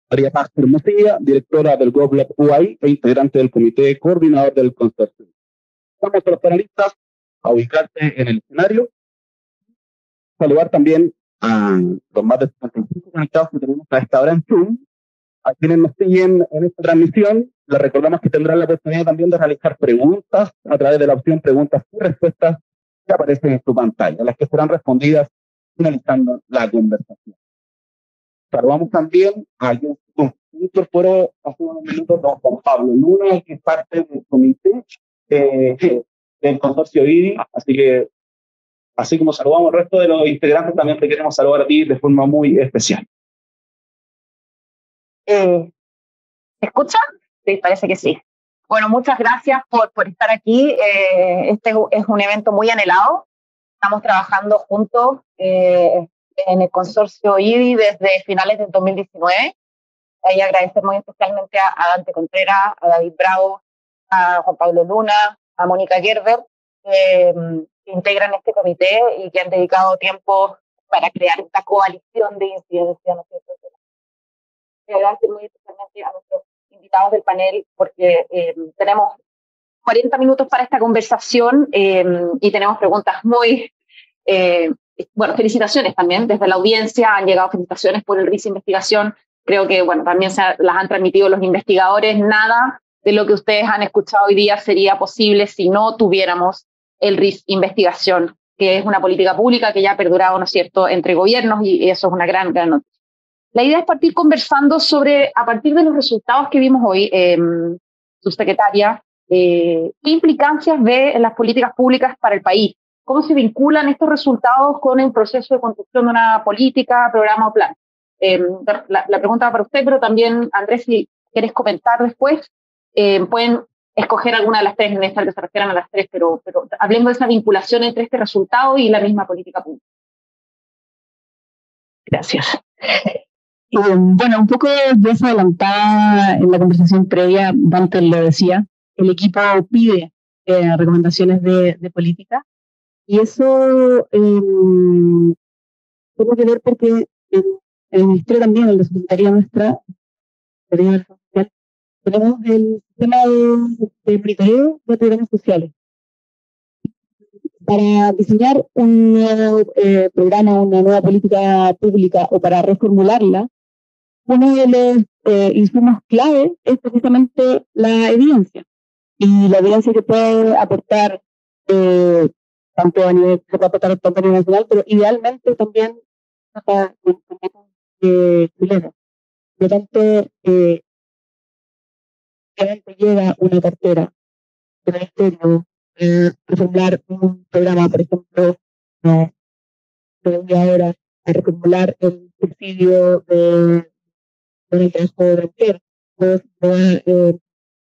María Paz Hermosilla, directora del GovLab UI e integrante del comité coordinador del consorcio. Vamos a los panelistas a ubicarse en el escenario. Saludar también a los más de 75 conectados que tenemos a esta hora en Zoom. A quienes nos siguen en esta transmisión, les recordamos que tendrán la oportunidad también de realizar preguntas a través de la opción preguntas y respuestas que aparecen en su pantalla, las que serán respondidas finalizando la conversación. Saludamos también a alguien que incorporó hace unos minutos, don Juan Pablo Luna, que es parte del comité del consorcio IDI, así que así como saludamos al resto de los integrantes, también te queremos saludar a ti de forma muy especial. ¿Me escuchan? Sí, parece que sí. Bueno, muchas gracias por estar aquí. Este es un evento muy anhelado. Estamos trabajando juntos en el consorcio IDI desde finales del 2019. Ahí agradecer muy especialmente a Dante Contreras, a David Bravo, a Juan Pablo Luna, a Mónica Gerber, que integran este comité y que han dedicado tiempo para crear esta coalición de incidencia, ¿no es cierto? Agradecer muy especialmente a nuestros invitados del panel porque tenemos 40 minutos para esta conversación y tenemos preguntas muy... bueno, felicitaciones también desde la audiencia, han llegado felicitaciones por el RIS Investigación, creo que bueno, también las han transmitido los investigadores, nada de lo que ustedes han escuchado hoy día sería posible si no tuviéramos el RIS Investigación, que es una política pública que ya ha perdurado, ¿no es cierto?, entre gobiernos y eso es una gran noticia. La idea es partir conversando sobre, a partir de los resultados que vimos hoy, subsecretaria, ¿qué implicancias ve en las políticas públicas para el país? ¿Cómo se vinculan estos resultados con el proceso de construcción de una política, programa o plan? La pregunta va para usted, pero también, Andrés, si quieres comentar después, pueden escoger alguna de las tres, no es necesario que se refieran a las tres, pero hablemos de esa vinculación entre este resultado y la misma política pública. Gracias. Bueno, un poco ya se adelantaba en la conversación previa, Dante lo decía, el equipo pide recomendaciones de política, y eso tiene que ver porque el Ministerio también, en la Secretaría nuestra, tenemos el sistema de monitoreo de programas sociales. Para diseñar un nuevo programa, una nueva política pública o para reformularla, uno de los insumos clave es precisamente la evidencia. Y la evidencia que puede aportar tanto a nivel nacional, pero idealmente también a chileno. Por lo tanto, realmente llega una cartera del Ministerio reformular un programa, por ejemplo, ahora a reformular el subsidio de el trabajo de mujer, de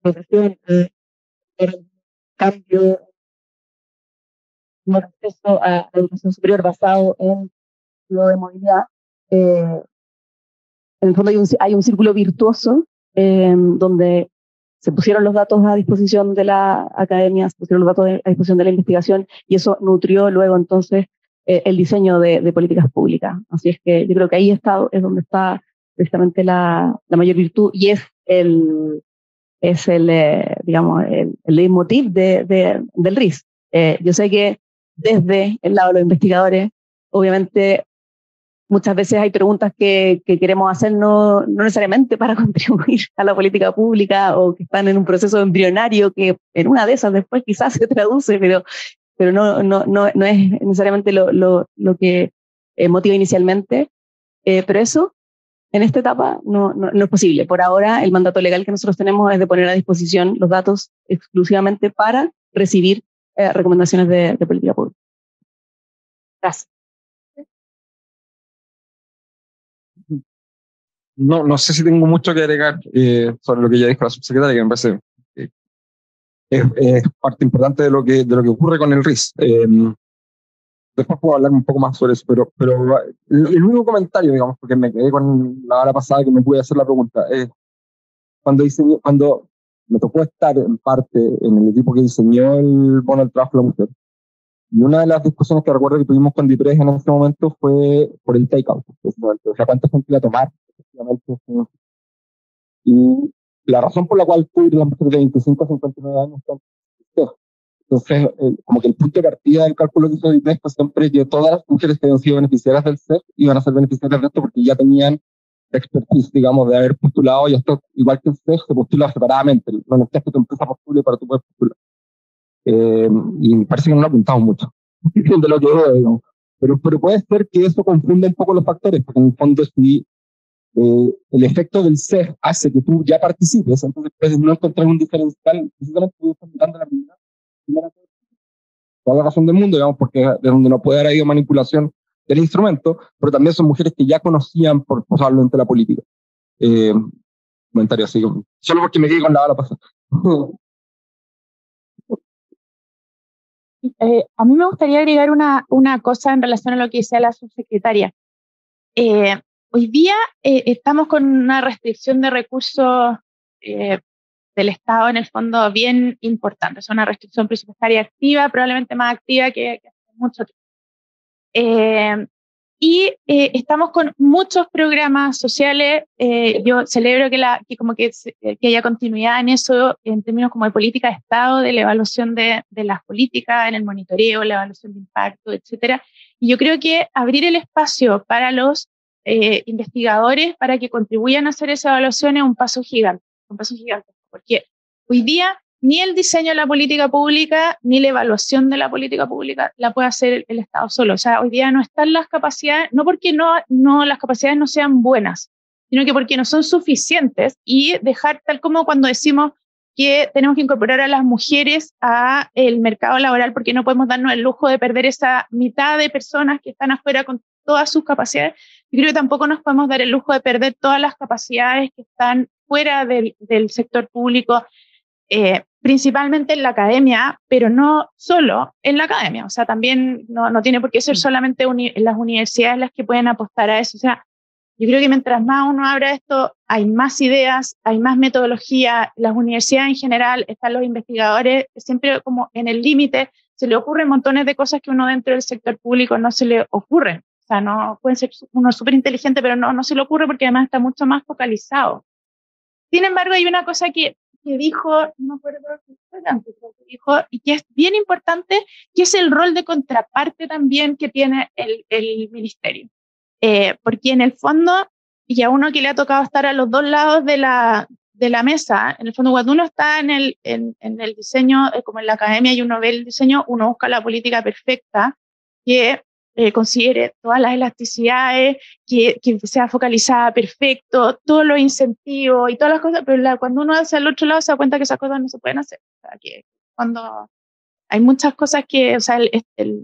educación, cambio, un acceso a la educación superior basado en lo de movilidad. En el fondo hay un círculo virtuoso donde se pusieron los datos a disposición de la academia, se pusieron los datos a disposición de la investigación, y eso nutrió luego entonces el diseño de políticas públicas. Así es que yo creo que ahí es donde está precisamente la mayor virtud, y es el leitmotiv del RIS. Yo sé que desde el lado de los investigadores, obviamente, muchas veces hay preguntas que queremos hacer no necesariamente para contribuir a la política pública, o que están en un proceso embrionario que en una de esas después quizás se traduce, pero no es necesariamente lo que motiva inicialmente. Pero eso, en esta etapa, no es posible. Por ahora, el mandato legal que nosotros tenemos es de poner a disposición los datos exclusivamente para recibir recomendaciones de política pública. Gracias. No sé si tengo mucho que agregar sobre lo que ya dijo la subsecretaria, que me parece es parte importante de lo que ocurre con el RIS. Después puedo hablar un poco más sobre eso, pero el único comentario, digamos, porque me quedé con la hora pasada que me pude hacer la pregunta, cuando me tocó estar en parte en el equipo que diseñó el bono del trabajo de la mujer, y una de las discusiones que recuerdo que tuvimos con DIPRES en ese momento fue por el take-out, o sea, cuánta gente iba a tomar, efectivamente. Y la razón por la cual pude ir a las mujeres de 25 a 59 años, entonces, como que el punto de partida del cálculo que hizo DIPRES fue siempre que todas las mujeres que habían sido beneficiarias del CEF iban a ser beneficiarias de esto porque ya tenían expertise, digamos, de haber postulado, y esto, igual que el CEF, se postula separadamente, no necesitas que tu empresa postule para tu poder postular. Y me parece que no lo apuntamos mucho de lo que veo, digamos. Pero puede ser que eso confunda un poco los factores, porque en el fondo si el efecto del CEF hace que tú ya participes, entonces puedes no encontrar un diferencial, precisamente tú estás mirando la primera toda la razón del mundo, digamos, porque de donde no puede haber habido manipulación del instrumento, pero también son mujeres que ya conocían probablemente la política. Comentario así, solo porque me quedé con la bala pasada. A mí me gustaría agregar una cosa en relación a lo que decía la subsecretaria. Hoy día estamos con una restricción de recursos del Estado, en el fondo, bien importante. Es una restricción presupuestaria activa, probablemente más activa que hace mucho tiempo. Y estamos con muchos programas sociales. Yo celebro que haya continuidad en eso, en términos como de política de Estado, de la evaluación de las políticas, en el monitoreo, la evaluación de impacto, etcétera. Y yo creo que abrir el espacio para los investigadores para que contribuyan a hacer esa evaluación es un paso gigante, porque hoy día ni el diseño de la política pública ni la evaluación de la política pública la puede hacer el Estado solo. O sea, hoy día no están las capacidades, no porque las capacidades no sean buenas, sino que porque no son suficientes, y dejar, tal como cuando decimos que tenemos que incorporar a las mujeres a el mercado laboral, porque no podemos darnos el lujo de perder esa mitad de personas que están afuera con todas sus capacidades. Yo creo que tampoco nos podemos dar el lujo de perder todas las capacidades que están fuera del sector público. principalmente en la academia, pero no solo en la academia. O sea, también no tiene por qué ser solamente las universidades las que pueden apostar a eso. O sea, yo creo que mientras más uno abra esto, hay más ideas, hay más metodología. Las universidades en general, están los investigadores, siempre como en el límite, se le ocurren montones de cosas que uno dentro del sector público no se le ocurren. O sea, no pueden ser uno súper inteligente, pero no se le ocurre porque además está mucho más focalizado. Sin embargo, hay una cosa que dijo, no me acuerdo qué dijo, y que es bien importante, que es el rol de contraparte también que tiene el ministerio. Porque en el fondo, y a uno que le ha tocado estar a los dos lados de la mesa, en el fondo cuando uno está en el diseño, como en la academia y uno ve el diseño, uno busca la política perfecta que considere todas las elasticidades, que sea focalizada perfecto, todos los incentivos y todas las cosas, pero cuando uno hace al otro lado se da cuenta que esas cosas no se pueden hacer. O sea, que cuando hay muchas cosas que, o sea,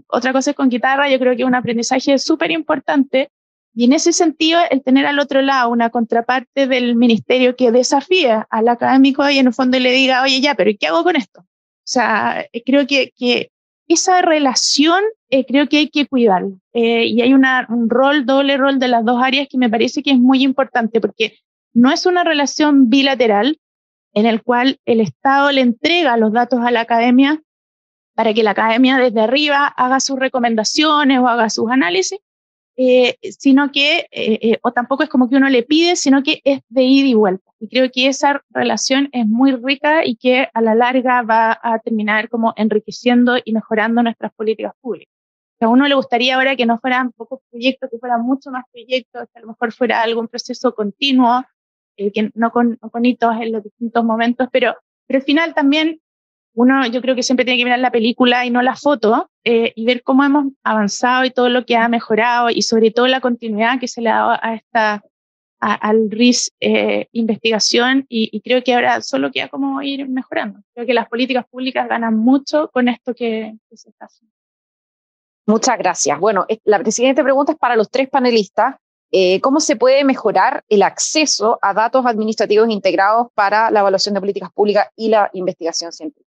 otra cosa es con guitarra, yo creo que un aprendizaje súper importante, y en ese sentido el tener al otro lado una contraparte del ministerio que desafía al académico y en el fondo le diga, oye, ya, pero ¿y qué hago con esto? O sea, creo que esa relación creo que hay que cuidarla. Y hay un doble rol de las dos áreas que me parece que es muy importante, porque no es una relación bilateral en el cual el Estado le entrega los datos a la academia para que la academia desde arriba haga sus recomendaciones o haga sus análisis, sino que, o tampoco es como que uno le pide, sino que es de ida y vuelta. Y creo que esa relación es muy rica y que a la larga va a terminar como enriqueciendo y mejorando nuestras políticas públicas. A uno le gustaría ahora que no fueran pocos proyectos, que fueran mucho más proyectos, que a lo mejor fuera algún proceso continuo, que no con hitos en los distintos momentos, pero al final también uno, yo creo que siempre tiene que mirar la película y no la foto, y ver cómo hemos avanzado y todo lo que ha mejorado, y sobre todo la continuidad que se le ha dado al RIS investigación, y creo que ahora solo queda como ir mejorando. Creo que las políticas públicas ganan mucho con esto que se está haciendo. Muchas gracias. Bueno, la siguiente pregunta es para los tres panelistas. ¿Cómo se puede mejorar el acceso a datos administrativos integrados para la evaluación de políticas públicas y la investigación científica?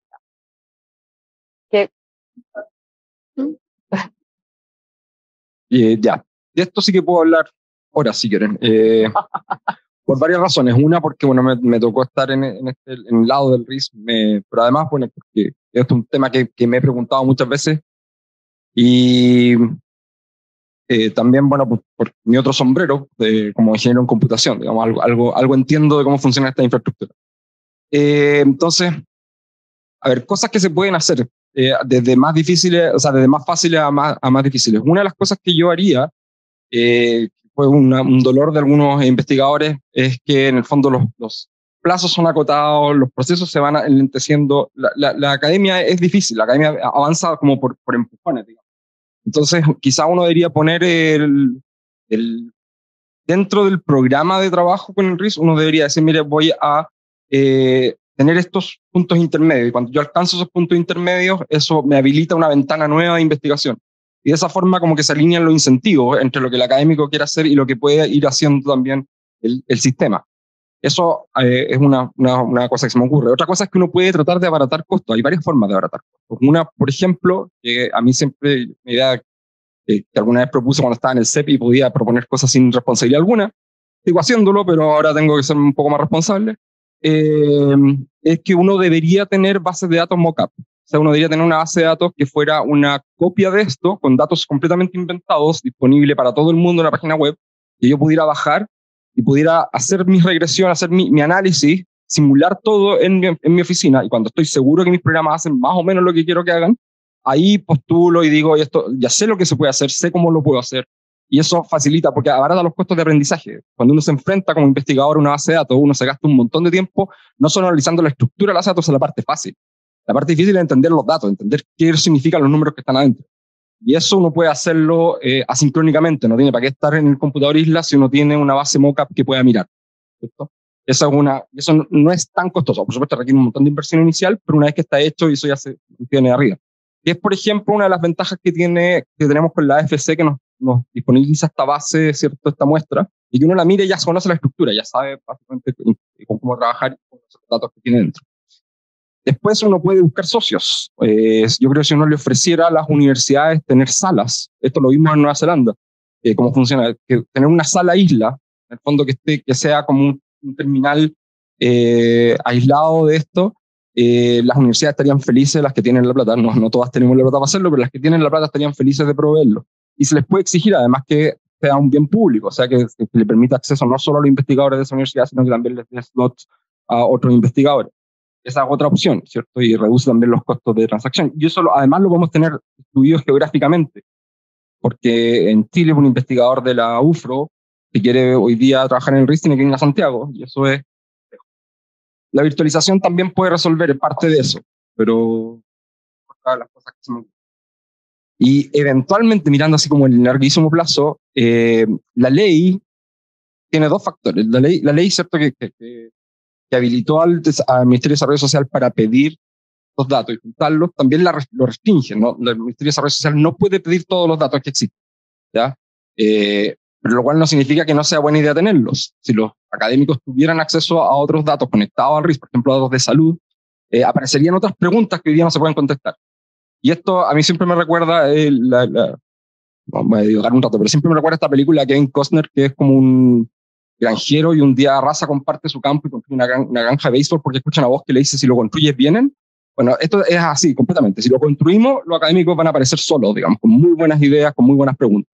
Ya, de esto sí que puedo hablar ahora si quieren, por varias razones. Una, porque bueno, me tocó estar en el lado del RIS, pero además, bueno, porque es un tema que me he preguntado muchas veces, y también, bueno, por mi otro sombrero, como ingeniero en computación, digamos, algo entiendo de cómo funciona esta infraestructura. Entonces, a ver, cosas que se pueden hacer desde más difíciles, o sea, desde más fáciles a más difíciles. Una de las cosas que yo haría, fue un dolor de algunos investigadores, es que en el fondo los plazos son acotados, los procesos se van enlenteciendo. La academia es difícil, la academia avanza como por empujones, digamos. Entonces, quizá uno debería poner dentro del programa de trabajo con el RIS, uno debería decir, mire, voy a tener estos puntos intermedios, y cuando yo alcanzo esos puntos intermedios, eso me habilita una ventana nueva de investigación. Y de esa forma como que se alinean los incentivos entre lo que el académico quiere hacer y lo que puede ir haciendo también el sistema. Eso es una cosa que se me ocurre. Otra cosa es que uno puede tratar de abaratar costos. Hay varias formas de abaratar costos. Una, por ejemplo, que a mí siempre me idea que alguna vez propuse cuando estaba en el CEP y podía proponer cosas sin responsabilidad alguna. Sigo haciéndolo, pero ahora tengo que ser un poco más responsable. Es que uno debería tener bases de datos mock-up. O sea, uno debería tener una base de datos que fuera una copia de esto, con datos completamente inventados, disponible para todo el mundo en la página web, que yo pudiera bajar y pudiera hacer mi regresión, hacer mi análisis, simular todo en mi oficina, y cuando estoy seguro que mis programas hacen más o menos lo que quiero que hagan, ahí postulo y digo, esto, ya sé lo que se puede hacer, sé cómo lo puedo hacer. Y eso facilita, porque abarata los costos de aprendizaje. Cuando uno se enfrenta como investigador a una base de datos, uno se gasta un montón de tiempo, no solo analizando la estructura de las datos, es la parte fácil. La parte difícil es entender los datos, entender qué significan los números que están adentro. Y eso uno puede hacerlo asincrónicamente, no tiene para qué estar en el computador isla si uno tiene una base mockup que pueda mirar, ¿cierto? Eso no es tan costoso. Por supuesto, requiere un montón de inversión inicial, pero una vez que está hecho, eso ya se tiene arriba. Que es, por ejemplo, una de las ventajas que tenemos con la AFC, que nos disponibiliza esta base, ¿cierto? Esta muestra, y que uno la mire y ya conoce la estructura, ya sabe básicamente cómo trabajar con los datos que tiene dentro. Después uno puede buscar socios. Yo creo que si uno le ofreciera a las universidades tener salas, esto lo vimos en Nueva Zelanda, cómo funciona, que tener una sala isla, en el fondo que sea como un terminal aislado de esto, las universidades estarían felices, las que tienen la plata, no todas tenemos la plata para hacerlo, pero las que tienen la plata estarían felices de proveerlo. Y se les puede exigir además que sea un bien público, o sea, que le permita acceso no solo a los investigadores de esa universidad, sino que también les dé slots a otros investigadores. Esa es otra opción, ¿cierto? Y reduce también los costos de transacción. Y eso además lo podemos tener distribuido geográficamente, porque en Chile un investigador de la UFRO, si quiere hoy día trabajar en el RIS, tiene que ir a Santiago, y eso es... La virtualización también puede resolver parte de eso, pero las cosas que se me... Y eventualmente, mirando así como en el larguísimo plazo, la ley tiene dos factores. La ley ¿cierto? Que habilitó al Ministerio de Desarrollo Social para pedir los datos y juntarlos, también lo restringe, ¿no? El Ministerio de Desarrollo Social no puede pedir todos los datos que existen, ¿ya? Pero lo cual no significa que no sea buena idea tenerlos. Si los académicos tuvieran acceso a otros datos conectados al RIS, por ejemplo, datos de salud, aparecerían otras preguntas que hoy día no se pueden contestar. Y esto a mí siempre me recuerda, no voy a divagar un rato, pero siempre me recuerda esta película de Kevin Costner, que es como un granjero y un día arrasa con parte de su campo y construye una granja de béisbol porque escucha una voz que le dice si lo construyes vienen. Bueno, esto es así completamente. Si lo construimos, los académicos van a aparecer solos, digamos, con muy buenas ideas, con muy buenas preguntas.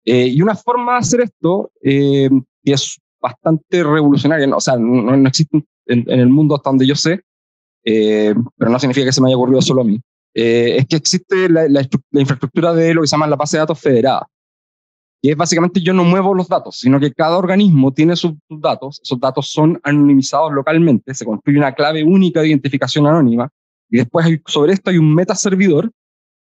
Y una forma de hacer esto, que es bastante revolucionaria, ¿no? O sea, no existe en el mundo hasta donde yo sé, pero no significa que se me haya ocurrido solo a mí, es que existe la infraestructura de lo que se llama la base de datos federada. Y es básicamente yo no muevo los datos, sino que cada organismo tiene sus datos, esos datos son anonimizados localmente, se construye una clave única de identificación anónima, y después sobre esto hay un metaservidor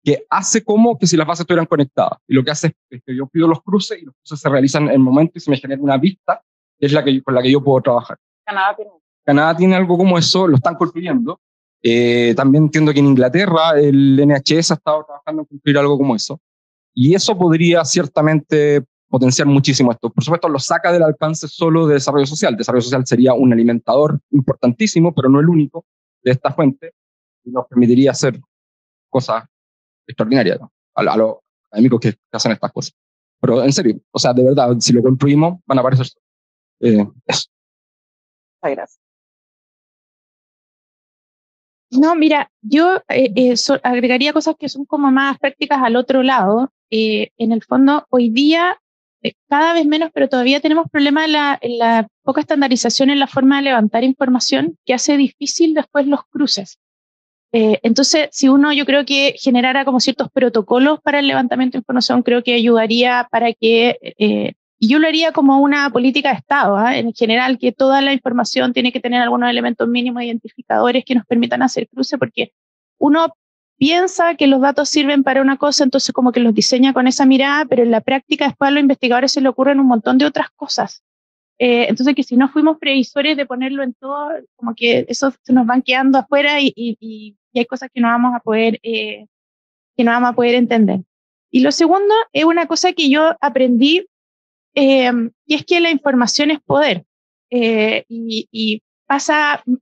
que hace como que si las bases estuvieran conectadas. Y lo que hace es que yo pido los cruces y los cruces se realizan en el momento y se me genera una vista, que es con la que yo puedo trabajar. Canadá tiene algo como eso, lo están construyendo. También entiendo que en Inglaterra el NHS ha estado trabajando en construir algo como eso. Y eso podría ciertamente potenciar muchísimo esto. Por supuesto, lo saca del alcance solo de desarrollo social. Desarrollo social sería un alimentador importantísimo, pero no el único de esta fuente, y nos permitiría hacer cosas extraordinarias, ¿no? A los académicos que hacen estas cosas. Pero en serio, o sea, de verdad, si lo construimos, van a aparecer eso. Muchas gracias. No, mira, yo agregaría cosas que son como más prácticas al otro lado. En el fondo, hoy día, cada vez menos, pero todavía tenemos problemas en la poca estandarización en la forma de levantar información que hace difícil después los cruces. Entonces, si uno, yo creo que generara como ciertos protocolos para el levantamiento de información, creo que ayudaría para que... Y yo lo haría como una política de Estado, ¿eh? En general, que toda la información tiene que tener algunos elementos mínimos identificadores que nos permitan hacer cruce, porque uno piensa que los datos sirven para una cosa, entonces como que los diseña con esa mirada, pero en la práctica después a los investigadores se le ocurren un montón de otras cosas. Entonces que si no fuimos previsores de ponerlo en todo, como que eso se nos van quedando afuera y hay cosas que no vamos a poder entender. Y lo segundo es una cosa que yo aprendí, y es que la información es poder, y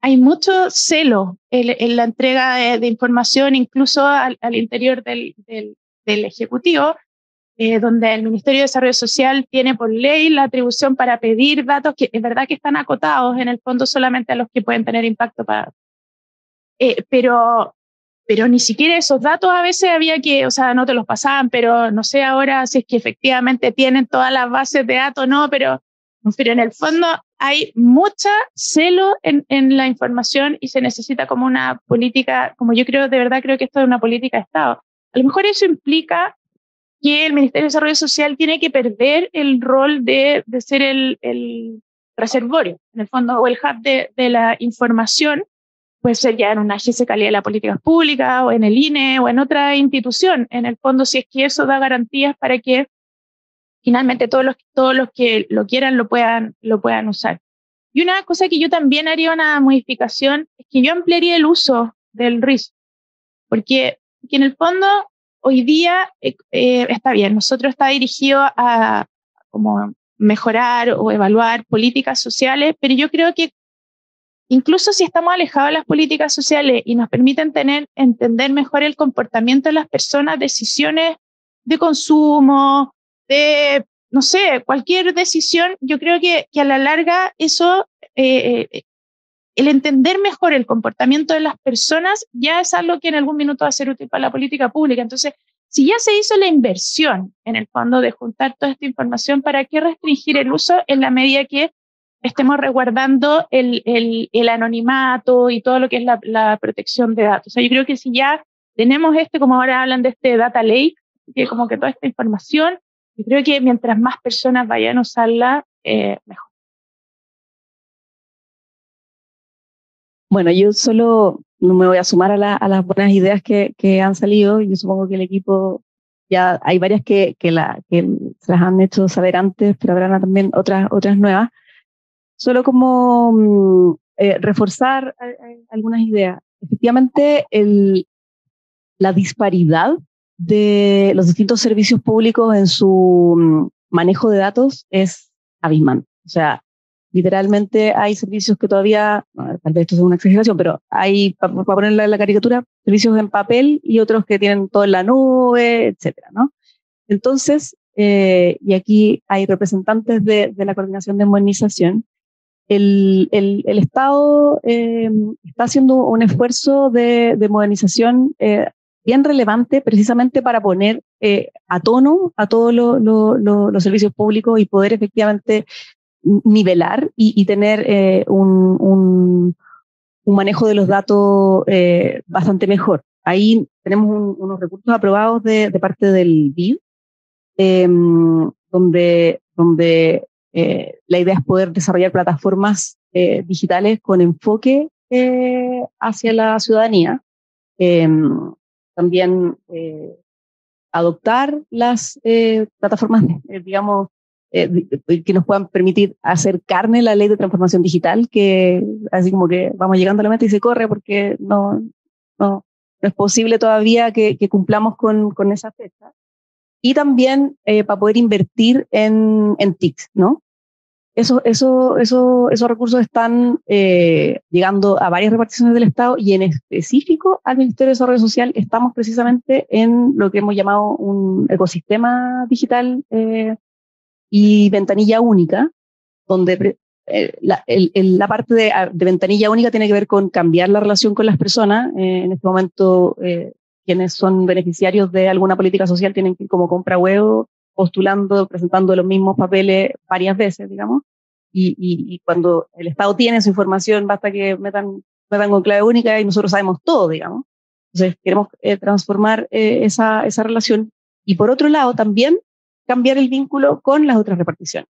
hay mucho celo en la entrega de información, incluso al interior del Ejecutivo, donde el Ministerio de Desarrollo Social tiene por ley la atribución para pedir datos que es verdad que están acotados en el fondo solamente a los que pueden tener impacto pero ni siquiera esos datos a veces había que, o sea, no te los pasaban, pero no sé ahora si es que efectivamente tienen todas las bases de datos, no, pero en el fondo hay mucha celo en la información y se necesita como una política, como yo creo, de verdad creo que esto es una política de Estado. A lo mejor eso implica que el Ministerio de Desarrollo Social tiene que perder el rol de ser el reservorio, en el fondo, o el hub de la información. Puede ser ya en una agencia de calidad de la política pública o en el INE o en otra institución, en el fondo, si es que eso da garantías para que finalmente todos los que lo quieran lo puedan usar. Y una cosa que yo también haría una modificación es que yo ampliaría el uso del RIS, porque en el fondo hoy día está bien, nosotros está dirigido a como mejorar o evaluar políticas sociales, pero yo creo que incluso si estamos alejados de las políticas sociales y nos permiten entender mejor el comportamiento de las personas, decisiones de consumo, de, no sé, cualquier decisión, yo creo que a la larga eso, el entender mejor el comportamiento de las personas ya es algo que en algún minuto va a ser útil para la política pública. Entonces, si ya se hizo la inversión en el fondo de juntar toda esta información, ¿para qué restringir el uso en la medida que estemos resguardando el anonimato y todo lo que es la protección de datos? O sea, yo creo que si ya tenemos como ahora hablan de este data lake, que como que toda esta información, yo creo que mientras más personas vayan a usarla, mejor. Bueno, yo solo no me voy a sumar a las buenas ideas que han salido. Yo supongo que el equipo, ya hay varias que se las han hecho saber antes, pero habrán también otras nuevas. Solo como reforzar algunas ideas. Efectivamente, la disparidad de los distintos servicios públicos en su manejo de datos es abismante. O sea, literalmente hay servicios que todavía, tal vez esto es una exageración, pero hay, para ponerla en la caricatura, servicios en papel y otros que tienen todo en la nube, etcétera, ¿no? Entonces, y aquí hay representantes de la Coordinación de Modernización, el Estado está haciendo un esfuerzo de modernización bien relevante precisamente para poner a tono a todos los servicios públicos y poder efectivamente nivelar y tener un manejo de los datos bastante mejor. Ahí tenemos unos recursos aprobados de parte del BID, donde la idea es poder desarrollar plataformas digitales con enfoque hacia la ciudadanía. También adoptar las plataformas, digamos, que nos puedan permitir hacer carne la ley de transformación digital, que así como que vamos llegando a la meta y se corre porque no es posible todavía que cumplamos con esa fecha. Y también para poder invertir en TICs, ¿no? Esos recursos están llegando a varias reparticiones del Estado y en específico al Ministerio de Desarrollo Social estamos precisamente en lo que hemos llamado un ecosistema digital y ventanilla única, donde la parte de ventanilla única tiene que ver con cambiar la relación con las personas. En este momento, quienes son beneficiarios de alguna política social tienen que ir como compra huevo, postulando, presentando los mismos papeles varias veces, digamos, y cuando el Estado tiene su información, basta que metan con clave única y nosotros sabemos todo, digamos. Entonces, queremos transformar esa relación y, por otro lado, también cambiar el vínculo con las otras reparticiones.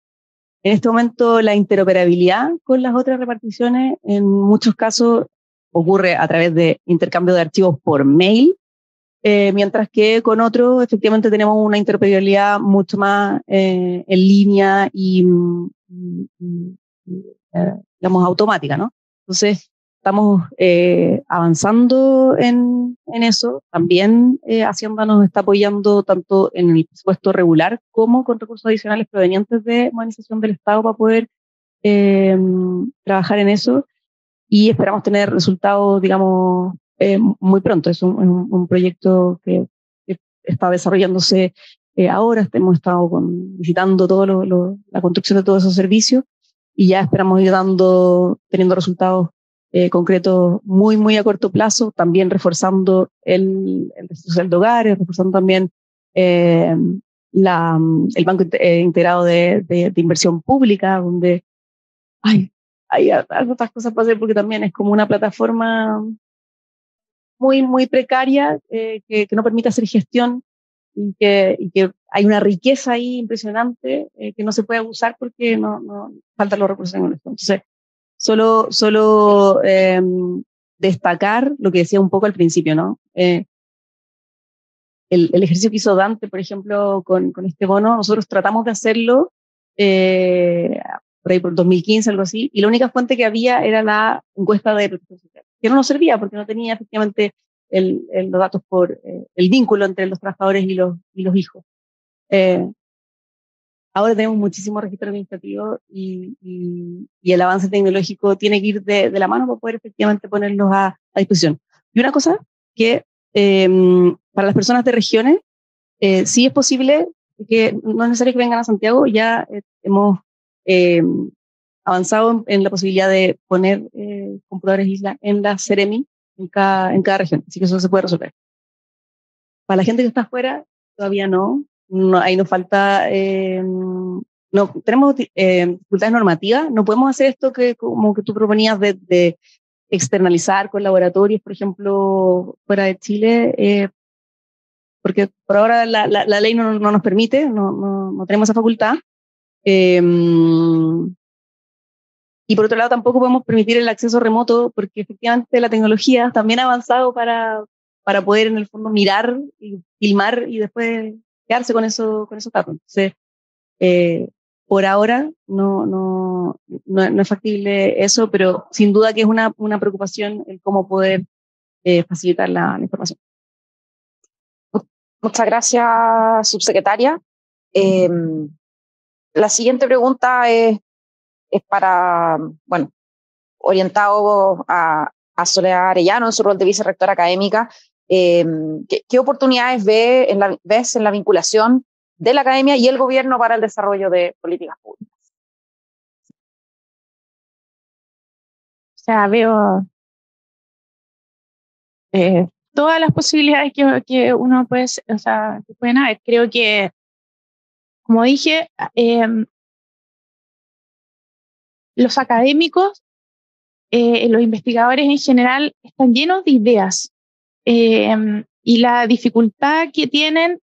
En este momento, la interoperabilidad con las otras reparticiones, en muchos casos, ocurre a través de intercambio de archivos por mail, mientras que con otros, efectivamente, tenemos una interoperabilidad mucho más en línea y digamos, automática, ¿no? Entonces, estamos avanzando en eso. También Hacienda nos está apoyando tanto en el presupuesto regular como con recursos adicionales provenientes de modernización del Estado para poder trabajar en eso y esperamos tener resultados, digamos, muy pronto. Es un proyecto que está desarrollándose ahora. Hemos estado visitando la construcción de todos esos servicios y ya esperamos ir teniendo resultados concretos muy, muy a corto plazo, también reforzando el registro social de hogares, reforzando también el Banco Integrado de Inversión Pública, donde hay otras cosas para hacer, porque también es como una plataforma muy, muy precaria que no permite hacer gestión y que hay una riqueza ahí impresionante que no se puede abusar porque no faltan los recursos en el Estado. Entonces, solo destacar lo que decía un poco al principio, ¿no? El ejercicio que hizo Dante, por ejemplo, con este bono, nosotros tratamos de hacerlo por ahí por 2015, algo así, y la única fuente que había era la encuesta de protección social, que no nos servía porque no tenía efectivamente los datos por el vínculo entre los trabajadores y los hijos. ahora tenemos muchísimos registros administrativos y el avance tecnológico tiene que ir de la mano para poder efectivamente ponerlos a disposición. Y una cosa que para las personas de regiones, sí es posible que no es necesario que vengan a Santiago, ya hemos avanzado en la posibilidad de poner computadores isla en la Ceremi en cada región, así que eso se puede resolver. Para la gente que está afuera, todavía no, ahí nos falta, no, tenemos dificultades normativas, no podemos hacer esto como que tú proponías de externalizar con laboratorios, por ejemplo, fuera de Chile, porque por ahora la ley no nos permite, no tenemos esa facultad. Y por otro lado tampoco podemos permitir el acceso remoto porque efectivamente la tecnología también ha avanzado para poder en el fondo mirar y filmar y después quedarse con esos datos. Entonces, por ahora no es factible eso, pero sin duda que es una preocupación el cómo poder facilitar la información. Muchas gracias, subsecretaria. La siguiente pregunta es para, bueno, orientado a Soledad Arellano en su rol de vicerrectora académica. ¿Qué oportunidades ves en la vinculación de la academia y el gobierno para el desarrollo de políticas públicas? O sea, veo todas las posibilidades que uno puede, o sea, que pueden haber. Creo que, como dije, los académicos, los investigadores en general, están llenos de ideas. Y la dificultad que tienen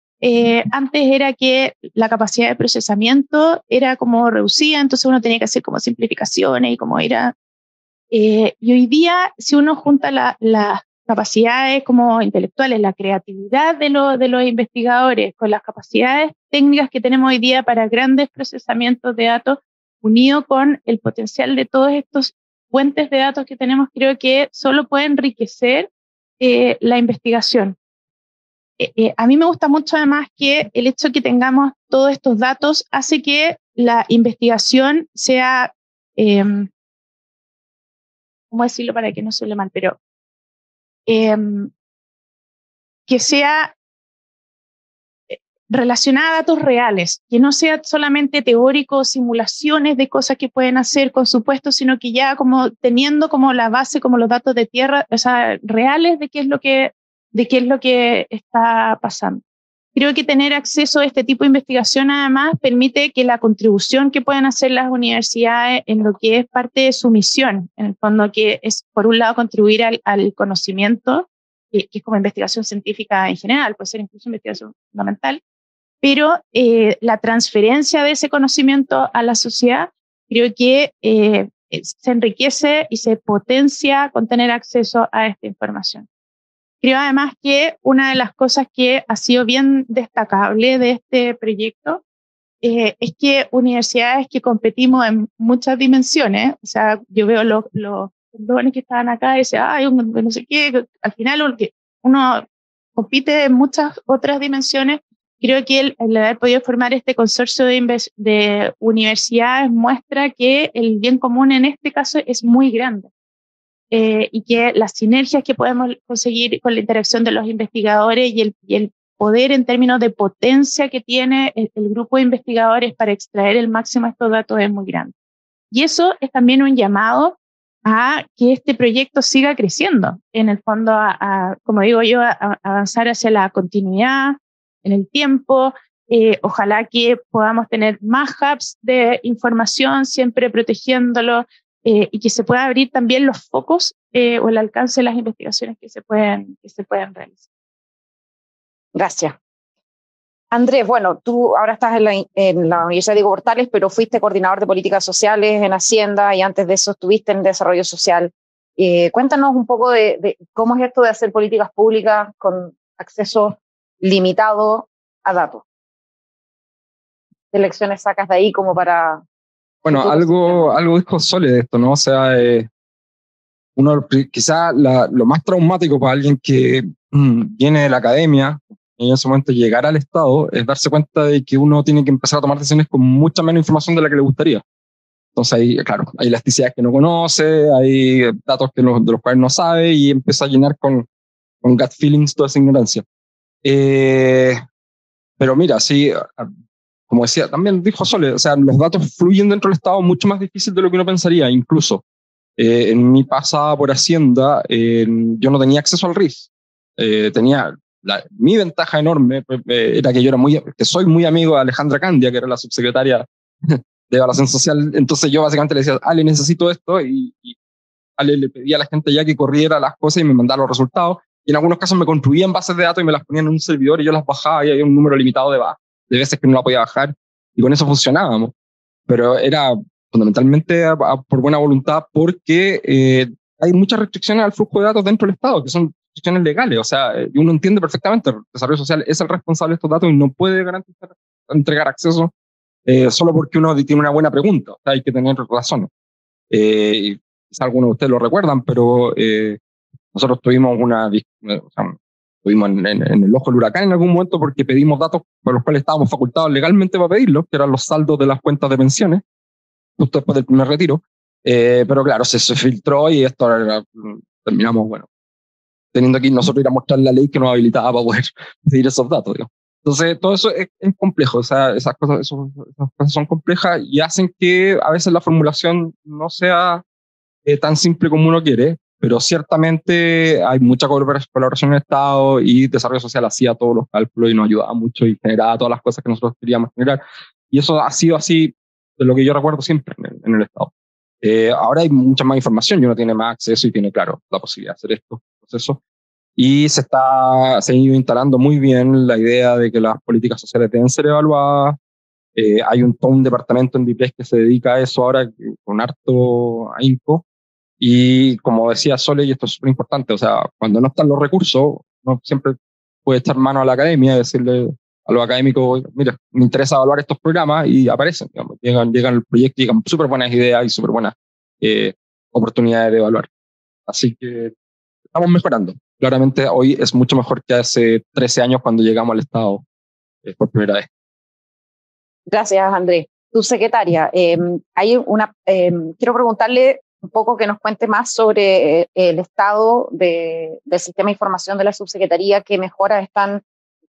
antes era que la capacidad de procesamiento era como reducida, entonces uno tenía que hacer como simplificaciones y como era. Y hoy día, si uno junta las capacidades como intelectuales, la creatividad de los investigadores con las capacidades técnicas que tenemos hoy día para grandes procesamientos de datos, unido con el potencial de todos estos fuentes de datos que tenemos, creo que solo puede enriquecer la investigación. A mí me gusta mucho además que el hecho de que tengamos todos estos datos hace que la investigación sea, ¿cómo decirlo para que no suene mal? Pero que sea relacionada a datos reales, que no sea solamente teórico, simulaciones de cosas que pueden hacer con supuestos, sino que ya como teniendo como la base, como los datos de tierra, o sea, reales de qué es lo que está pasando. Creo que tener acceso a este tipo de investigación además permite que la contribución que pueden hacer las universidades en lo que es parte de su misión, en el fondo que es por un lado contribuir al conocimiento, que es como investigación científica en general, puede ser incluso investigación fundamental, pero la transferencia de ese conocimiento a la sociedad creo que se enriquece y se potencia con tener acceso a esta información. Creo además que una de las cosas que ha sido bien destacable de este proyecto es que universidades que competimos en muchas dimensiones, o sea, yo veo los jóvenes que estaban acá y decían, ay, no sé qué, al final uno compite en muchas otras dimensiones. Creo que el haber podido formar este consorcio de universidades muestra que el bien común en este caso es muy grande y que las sinergias que podemos conseguir con la interacción de los investigadores y el poder en términos de potencia que tiene el grupo de investigadores para extraer el máximo de estos datos es muy grande. Y eso es también un llamado a que este proyecto siga creciendo, en el fondo, como digo yo, a avanzar hacia la continuidad en el tiempo. Ojalá que podamos tener más hubs de información, siempre protegiéndolo, y que se pueda abrir también los focos o el alcance de las investigaciones que se pueden realizar. Gracias. Andrés, bueno, tú ahora estás en la Universidad Diego Portales, pero fuiste coordinador de políticas sociales en Hacienda y antes de eso estuviste en desarrollo social. Cuéntanos un poco de cómo es esto de hacer políticas públicas con acceso limitado a datos. ¿Qué lecciones sacas de ahí como para... Bueno, algo dijo Sole de esto, ¿no? O sea, quizá lo más traumático para alguien que viene de la academia, en ese momento llegar al Estado es darse cuenta de que uno tiene que empezar a tomar decisiones con mucha menos información de la que le gustaría. Entonces ahí, claro, hay elasticidades que no conoce, hay datos de los cuales no sabe y empieza a llenar con gut feelings toda esa ignorancia. Pero mira, sí, como decía, también dijo Sole, o sea, los datos fluyen dentro del Estado mucho más difícil de lo que uno pensaría, incluso. En mi pasada por Hacienda, yo no tenía acceso al RIS. Mi ventaja enorme era que que soy muy amigo de Alejandra Candia, que era la subsecretaria de Evaluación Social. Entonces yo básicamente le decía, Ale, necesito esto, y Ale le pedía a la gente ya que corriera las cosas y me mandara los resultados. Y en algunos casos me construían bases de datos y me las ponían en un servidor y yo las bajaba y había un número limitado de veces que no la podía bajar y con eso funcionábamos. Pero era fundamentalmente por buena voluntad, porque hay muchas restricciones al flujo de datos dentro del Estado, que son restricciones legales. O sea, uno entiende perfectamente, el desarrollo social es el responsable de estos datos y no puede garantizar entregar acceso solo porque uno tiene una buena pregunta. O sea, hay que tener razones. Y quizá algunos de ustedes lo recuerdan, pero nosotros tuvimos estuvimos en el ojo del huracán en algún momento porque pedimos datos por los cuales estábamos facultados legalmente para pedirlos, que eran los saldos de las cuentas de pensiones, justo después del primer retiro. Pero claro, se filtró y esto terminamos, bueno, teniendo que nosotros ir a mostrar la ley que nos habilitaba para poder pedir esos datos, digamos. Entonces, todo eso es complejo, o sea, esas cosas son complejas y hacen que a veces la formulación no sea tan simple como uno quiere, pero ciertamente hay mucha colaboración en el Estado y Desarrollo Social hacía todos los cálculos y nos ayudaba mucho y generaba todas las cosas que nosotros queríamos generar. Y eso ha sido así de lo que yo recuerdo siempre en el Estado. Ahora hay mucha más información y uno tiene más acceso y tiene, claro, la posibilidad de hacer estos procesos. Y se ha ido instalando muy bien la idea de que las políticas sociales deben ser evaluadas. Hay todo un departamento en DIPRES que se dedica a eso ahora con harto ahínco. Y como decía Sole, y esto es súper importante, o sea, cuando no están los recursos, no siempre puede echar mano a la academia y decirle a los académicos, mira, me interesa evaluar estos programas y aparecen, digamos, llegan al proyecto, llegan súper buenas ideas y súper buenas oportunidades de evaluar. Así que estamos mejorando. Claramente hoy es mucho mejor que hace 13 años cuando llegamos al Estado por primera vez. Gracias, Andrés. Subsecretaria, quiero preguntarle un poco que nos cuente más sobre el estado del sistema de información de la subsecretaría, qué mejoras están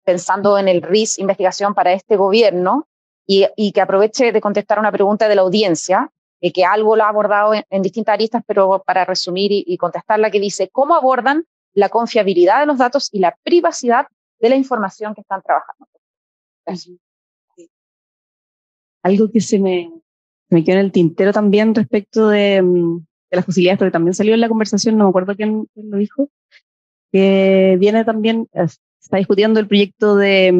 pensando en el RIS investigación para este gobierno y que aproveche de contestar una pregunta de la audiencia, que algo lo ha abordado en distintas aristas, pero para resumir y contestarla, que dice, ¿cómo abordan la confiabilidad de los datos y la privacidad de la información que están trabajando? Gracias. Algo que se me quedó en el tintero también respecto de las posibilidades, porque también salió en la conversación, no me acuerdo quién lo dijo, que viene también, está discutiendo el proyecto de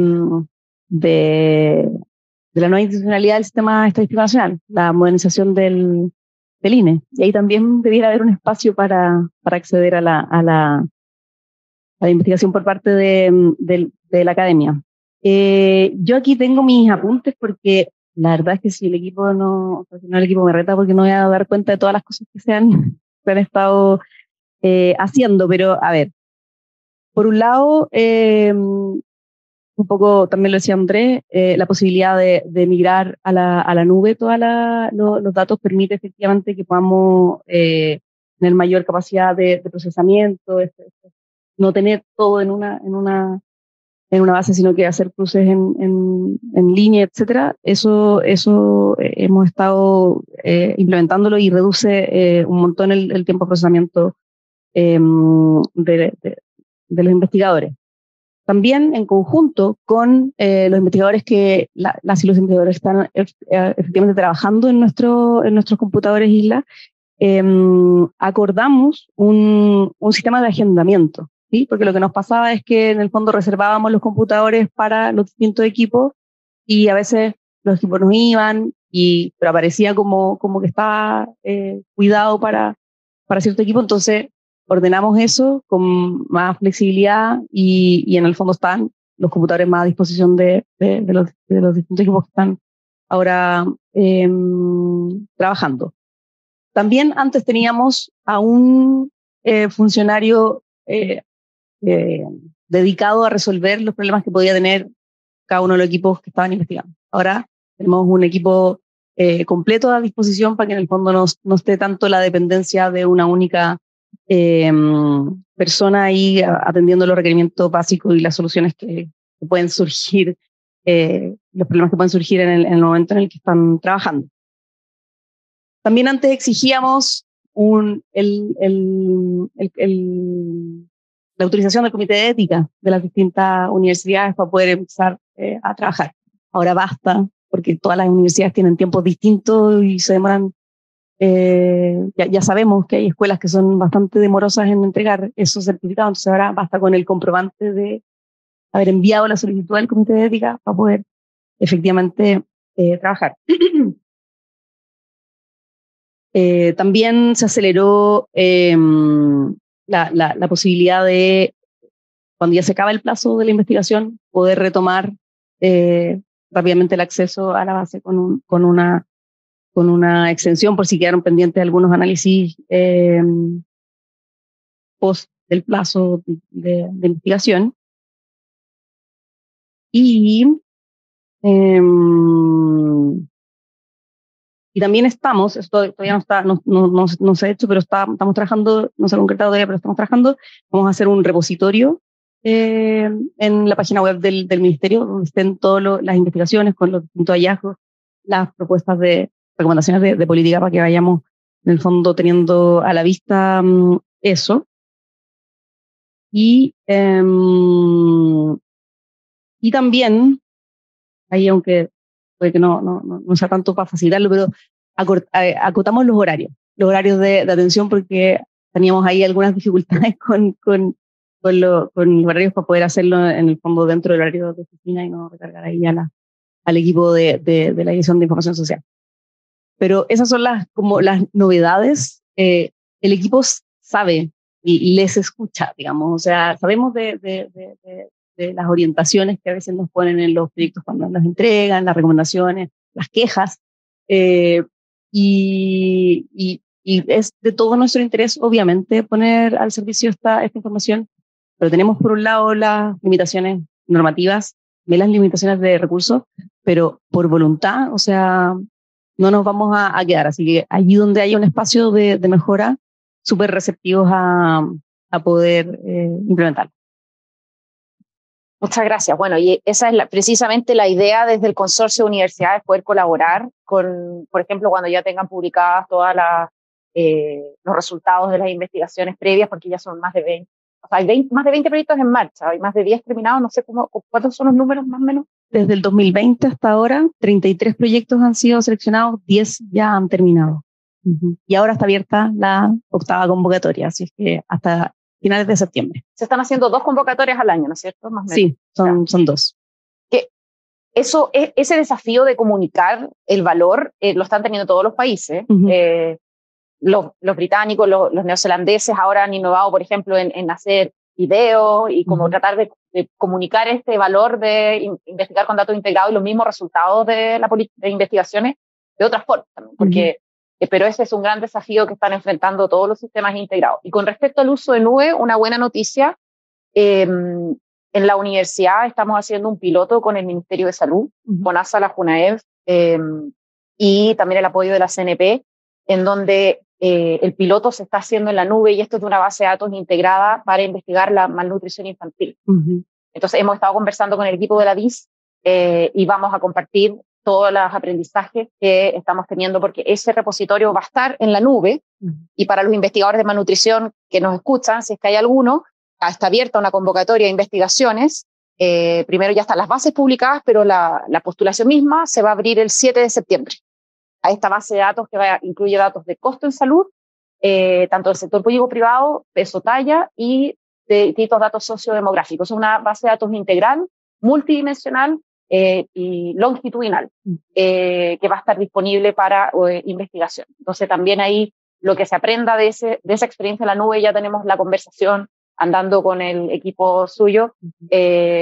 la nueva institucionalidad del sistema estadístico nacional, la modernización del INE, y ahí también debiera haber un espacio para acceder a la investigación por parte de la academia. Yo aquí tengo mis apuntes porque la verdad es que si el equipo si no el equipo me reta porque no voy a dar cuenta de todas las cosas que se han estado haciendo, pero a ver, por un lado, un poco también lo decía Andrés, la posibilidad de migrar a la nube todos los datos permite efectivamente que podamos tener mayor capacidad de procesamiento, no tener todo en una base, sino que hacer cruces en línea, etcétera. Eso hemos estado implementándolo y reduce un montón el tiempo de procesamiento de los investigadores. También en conjunto con los investigadores las y los investigadores están efectivamente trabajando en nuestros computadores Isla, acordamos un sistema de agendamiento, ¿sí? Porque lo que nos pasaba es que en el fondo reservábamos los computadores para los distintos equipos y a veces los equipos nos iban, pero aparecía como que estaba cuidado para cierto equipo, entonces ordenamos eso con más flexibilidad y en el fondo están los computadores más a disposición de los distintos equipos que están ahora trabajando. También antes teníamos a un funcionario de dedicado a resolver los problemas que podía tener cada uno de los equipos que estaban investigando. Ahora tenemos un equipo completo a disposición para que en el fondo no esté tanto la dependencia de una única persona ahí atendiendo los requerimientos básicos y las soluciones que pueden surgir, los problemas que pueden surgir en el momento en el que están trabajando. También antes exigíamos la autorización del comité de ética de las distintas universidades para poder empezar a trabajar. Ahora basta, porque todas las universidades tienen tiempos distintos y se demoran. Ya sabemos que hay escuelas que son bastante demorosas en entregar esos certificados, entonces ahora basta con el comprobante de haber enviado la solicitud al comité de ética para poder efectivamente trabajar. También se aceleró la posibilidad de, cuando ya se acaba el plazo de la investigación, poder retomar rápidamente el acceso a la base con una extensión por si quedaron pendientes algunos análisis post del plazo de investigación. Y también estamos, esto todavía no se ha hecho, pero estamos trabajando, no se ha concretado todavía, pero estamos trabajando. Vamos a hacer un repositorio en la página web del Ministerio, donde estén todas las investigaciones con los distintos hallazgos, las propuestas de recomendaciones de política para que vayamos, en el fondo, teniendo a la vista eso. Y también, ahí aunque puede que no sea tanto para facilitarlo, pero acotamos los horarios de atención, porque teníamos ahí algunas dificultades con los horarios para poder hacerlo en el fondo dentro del horario de oficina y no recargar ahí al equipo de la Dirección de Información Social. Pero esas son las novedades. El equipo sabe y les escucha, digamos, o sea, sabemos de las orientaciones que a veces nos ponen en los proyectos cuando nos entregan, las recomendaciones, las quejas, y es de todo nuestro interés, obviamente, poner al servicio esta información, pero tenemos por un lado las limitaciones normativas y las limitaciones de recursos, pero por voluntad, o sea, no nos vamos a quedar, así que allí donde haya un espacio de mejora, súper receptivos a poder implementarlo. Muchas gracias. Bueno, y esa es precisamente la idea desde el consorcio de universidades, poder colaborar con, por ejemplo, cuando ya tengan publicadas todos los resultados de las investigaciones previas, porque ya son más de 20. O sea, hay más de 20 proyectos en marcha, hay más de 10 terminados, no sé cuántos son los números más o menos. Desde el 2020 hasta ahora, 33 proyectos han sido seleccionados, 10 ya han terminado. Y ahora está abierta la 8ª convocatoria, así es que hasta finales de septiembre. Se están haciendo 2 convocatorias al año, ¿no es cierto? Más o menos. Sí, son 2. Ese desafío de comunicar el valor lo están teniendo todos los países. Los británicos, los neozelandeses ahora han innovado, por ejemplo, en hacer videos y como tratar de comunicar este valor de investigar con datos integrados y los mismos resultados de investigaciones de otras formas también, porque pero ese es un gran desafío que están enfrentando todos los sistemas integrados. Y con respecto al uso de nube, una buena noticia, en la universidad estamos haciendo un piloto con el Ministerio de Salud, con ASA, la JUNAEV, y también el apoyo de la CNP, en donde el piloto se está haciendo en la nube, y esto es de una base de datos integrada para investigar la malnutrición infantil. Entonces hemos estado conversando con el equipo de la DIS y vamos a compartir todos los aprendizajes que estamos teniendo, porque ese repositorio va a estar en la nube, y para los investigadores de malnutrición que nos escuchan, si es que hay alguno, está abierta una convocatoria de investigaciones. Primero ya están las bases publicadas, pero la postulación misma se va a abrir el 7 de septiembre. A esta base de datos que incluye datos de costo en salud, tanto del sector público-privado, peso, talla y de distintos datos sociodemográficos. Es una base de datos integral, multidimensional, y longitudinal, que va a estar disponible para investigación. Entonces también ahí lo que se aprenda de esa experiencia en la nube, ya tenemos la conversación andando con el equipo suyo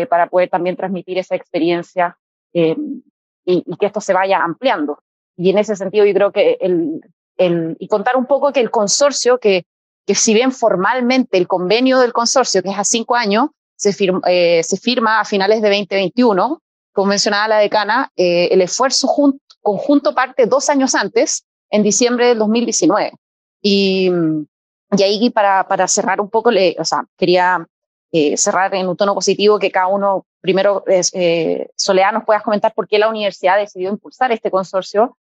para poder también transmitir esa experiencia y que esto se vaya ampliando. Y en ese sentido yo creo que y contar un poco que el consorcio, que si bien formalmente el convenio del consorcio, que es a 5 años, se firma a finales de 2021, como mencionaba la decana, el esfuerzo conjunto parte 2 años antes, en diciembre del 2019. Y ahí para cerrar un poco, quería cerrar en un tono positivo, que cada uno, primero, Soledad, nos puedas comentar por qué la universidad decidió impulsar este consorcio,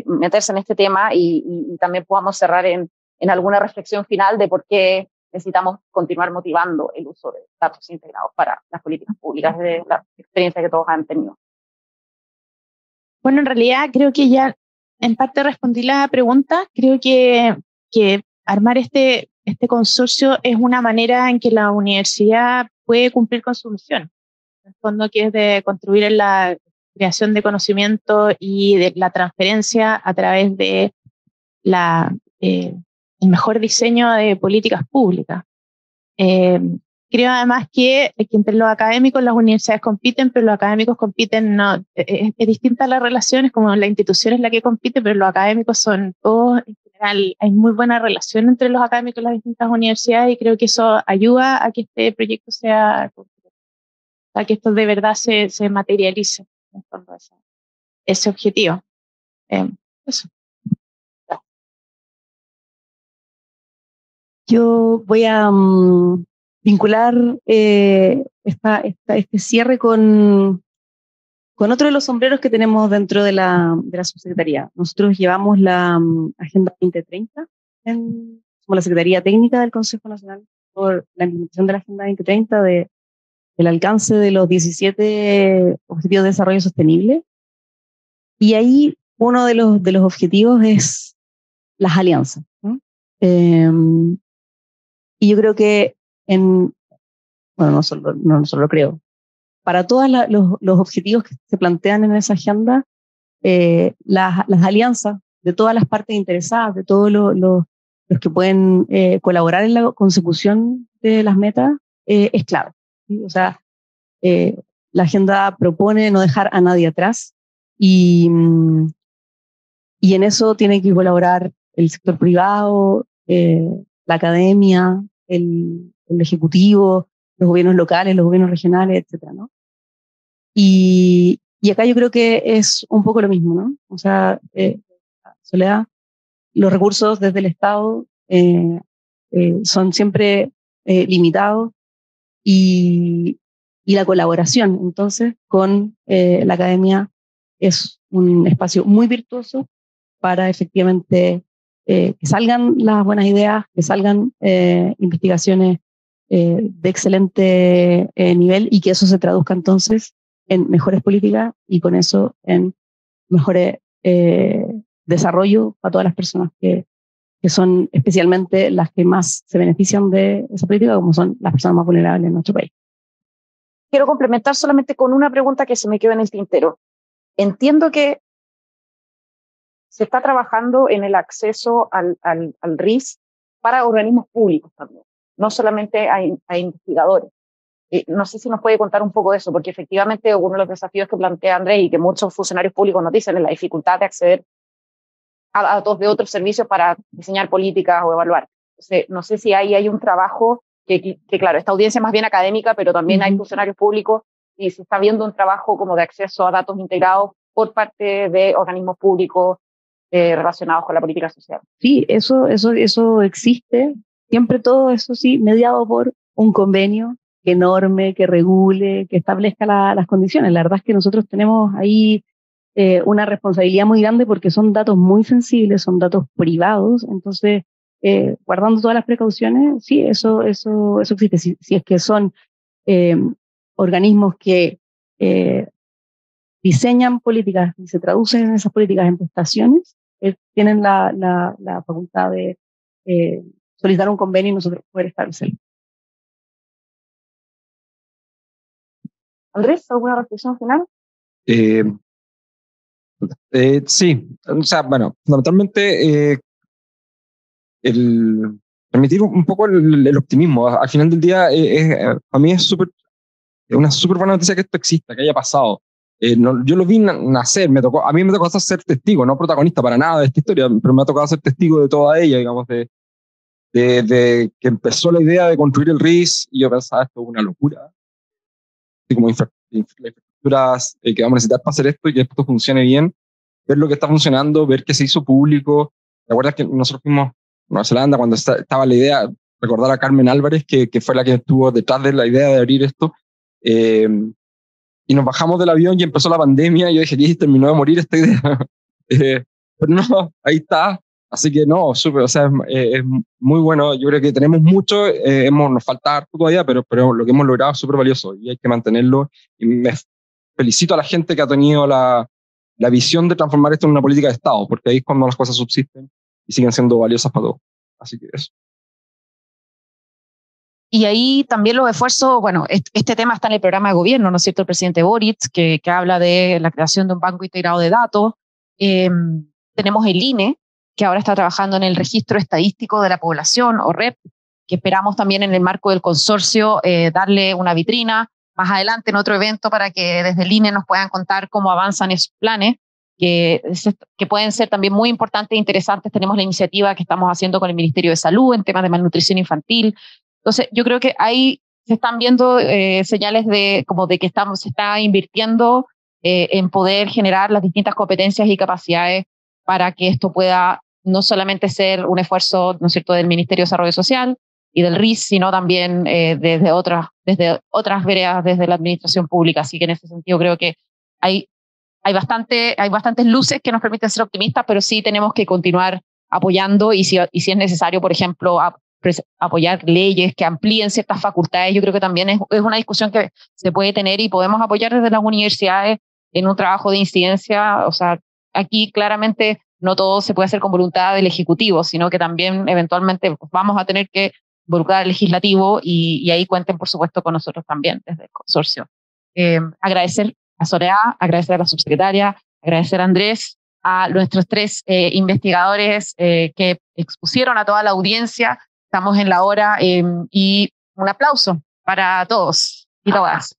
meterse en este tema y también podamos cerrar en alguna reflexión final de por qué necesitamos continuar motivando el uso de datos integrados para las políticas públicas, de la experiencia que todos han tenido. Bueno, en realidad creo que ya en parte respondí la pregunta. Creo que armar este consorcio es una manera en que la universidad puede cumplir con su misión, en el fondo, que es de contribuir en la creación de conocimiento y de la transferencia a través de el mejor diseño de políticas públicas. Creo además que entre los académicos las universidades compiten, pero los académicos compiten, es distinta la relación, es como la institución es la que compite, pero los académicos son todos, en general, hay muy buena relación entre los académicos y las distintas universidades, y creo que eso ayuda a que este proyecto a que esto de verdad se materialice, en fondo, ese objetivo. Eso. Yo voy a vincular este cierre con otro de los sombreros que tenemos dentro de la subsecretaría. Nosotros llevamos la Agenda 2030, somos la Secretaría Técnica del Consejo Nacional por la implementación de la Agenda 2030, del alcance de los 17 Objetivos de Desarrollo Sostenible. Y ahí uno de los objetivos es las alianzas, ¿no? Y yo creo que no solo creo, para todos los objetivos que se plantean en esa agenda, las alianzas de todas las partes interesadas, de todos los que pueden colaborar en la consecución de las metas, es clave, ¿sí? O sea, la agenda propone no dejar a nadie atrás y en eso tiene que colaborar el sector privado, la academia, el ejecutivo, los gobiernos locales, los gobiernos regionales, etcétera, ¿no? Y acá yo creo que es un poco lo mismo, ¿no? O sea, Soledad, los recursos desde el Estado son siempre limitados, y la colaboración, entonces, con la academia es un espacio muy virtuoso para efectivamente que salgan las buenas ideas, que salgan investigaciones de excelente nivel, y que eso se traduzca entonces en mejores políticas y con eso en mejores desarrollo para todas las personas que son especialmente las que más se benefician de esa política, como son las personas más vulnerables en nuestro país. Quiero complementar solamente con una pregunta que se me quedó en el tintero. Entiendo que se está trabajando en el acceso al RIS para organismos públicos también, no solamente a investigadores. No sé si nos puede contar un poco de eso, porque efectivamente uno de los desafíos que plantea Andrés y que muchos funcionarios públicos nos dicen es la dificultad de acceder a datos de otros servicios para diseñar políticas o evaluar. Entonces, no sé si ahí hay un trabajo que claro, esta audiencia es más bien académica, pero también hay funcionarios públicos, y se está viendo un trabajo como de acceso a datos integrados por parte de organismos públicos relacionados con la política social. Sí, eso existe. Siempre todo eso, sí, mediado por un convenio que norme, que regule, que establezca las condiciones. La verdad es que nosotros tenemos ahí una responsabilidad muy grande, porque son datos muy sensibles, son datos privados, entonces guardando todas las precauciones, sí, eso existe. Si es que son organismos que diseñan políticas y se traducen esas políticas en prestaciones, tienen la facultad de solicitar un convenio y nosotros poder establecerlo. Andrés, ¿alguna reflexión final? Sí, o sea, bueno, fundamentalmente el permitir un poco el optimismo. Al final del día, a mí es una súper buena noticia que esto exista, que haya pasado. Yo lo vi nacer, a mí me tocó ser testigo, no protagonista para nada de esta historia, pero me ha tocado ser testigo de toda ella, digamos, de de que empezó la idea de construir el RIS, y yo pensaba, esto es una locura, así como infraestructuras que vamos a necesitar para hacer esto y que esto funcione bien, ver lo que está funcionando, ver que se hizo público. ¿Te acuerdas que nosotros fuimos a Nueva Zelanda cuando estaba la idea? Recordar a Carmen Álvarez, que fue la que estuvo detrás de la idea de abrir esto, y nos bajamos del avión y empezó la pandemia, y yo dije, terminó de morir esta idea. Pero no, ahí está. Así que no, súper, o sea, es muy bueno. Yo creo que tenemos mucho, nos falta harto todavía, pero lo que hemos logrado es súper valioso y hay que mantenerlo. Y me felicito a la gente que ha tenido la visión de transformar esto en una política de Estado, porque ahí es cuando las cosas subsisten y siguen siendo valiosas para todos. Así que eso. Y ahí también los esfuerzos, bueno, este tema está en el programa de gobierno, ¿no es cierto?, el presidente Boric, que habla de la creación de un banco integrado de datos. Tenemos el INE, que ahora está trabajando en el registro estadístico de la población, o REP, que esperamos también en el marco del consorcio darle una vitrina más adelante en otro evento para que desde el INE nos puedan contar cómo avanzan esos planes, que pueden ser también muy importantes e interesantes. Tenemos la iniciativa que estamos haciendo con el Ministerio de Salud en temas de malnutrición infantil. Entonces, yo creo que ahí se están viendo señales de que se está invirtiendo en poder generar las distintas competencias y capacidades para que esto pueda no solamente ser un esfuerzo, ¿no es cierto?, del Ministerio de Desarrollo Social y del RIS, sino también desde otras veredas, desde la administración pública. Así que en ese sentido creo que hay bastantes luces que nos permiten ser optimistas, pero sí tenemos que continuar apoyando y si es necesario, por ejemplo, apoyar leyes que amplíen ciertas facultades. Yo creo que también es una discusión que se puede tener y podemos apoyar desde las universidades en un trabajo de incidencia. O sea, aquí claramente no todo se puede hacer con voluntad del Ejecutivo, sino que también eventualmente vamos a tener que involucrar al Legislativo y ahí cuenten, por supuesto, con nosotros también desde el consorcio. Agradecer a Soledad, agradecer a la subsecretaria, agradecer a Andrés, a nuestros 3 investigadores que expusieron a toda la audiencia. Estamos en la hora y un aplauso para todos y todas.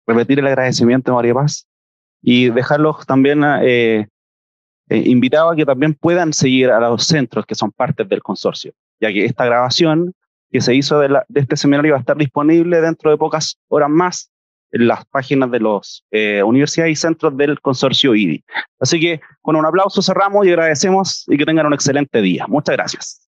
Repetir el agradecimiento a María Paz y dejarlos también invitados a que también puedan seguir a los centros que son partes del consorcio, ya que esta grabación que se hizo de este seminario va a estar disponible dentro de pocas horas más en las páginas de las universidades y centros del consorcio IDI. Así que con un aplauso cerramos y agradecemos y que tengan un excelente día. Muchas gracias.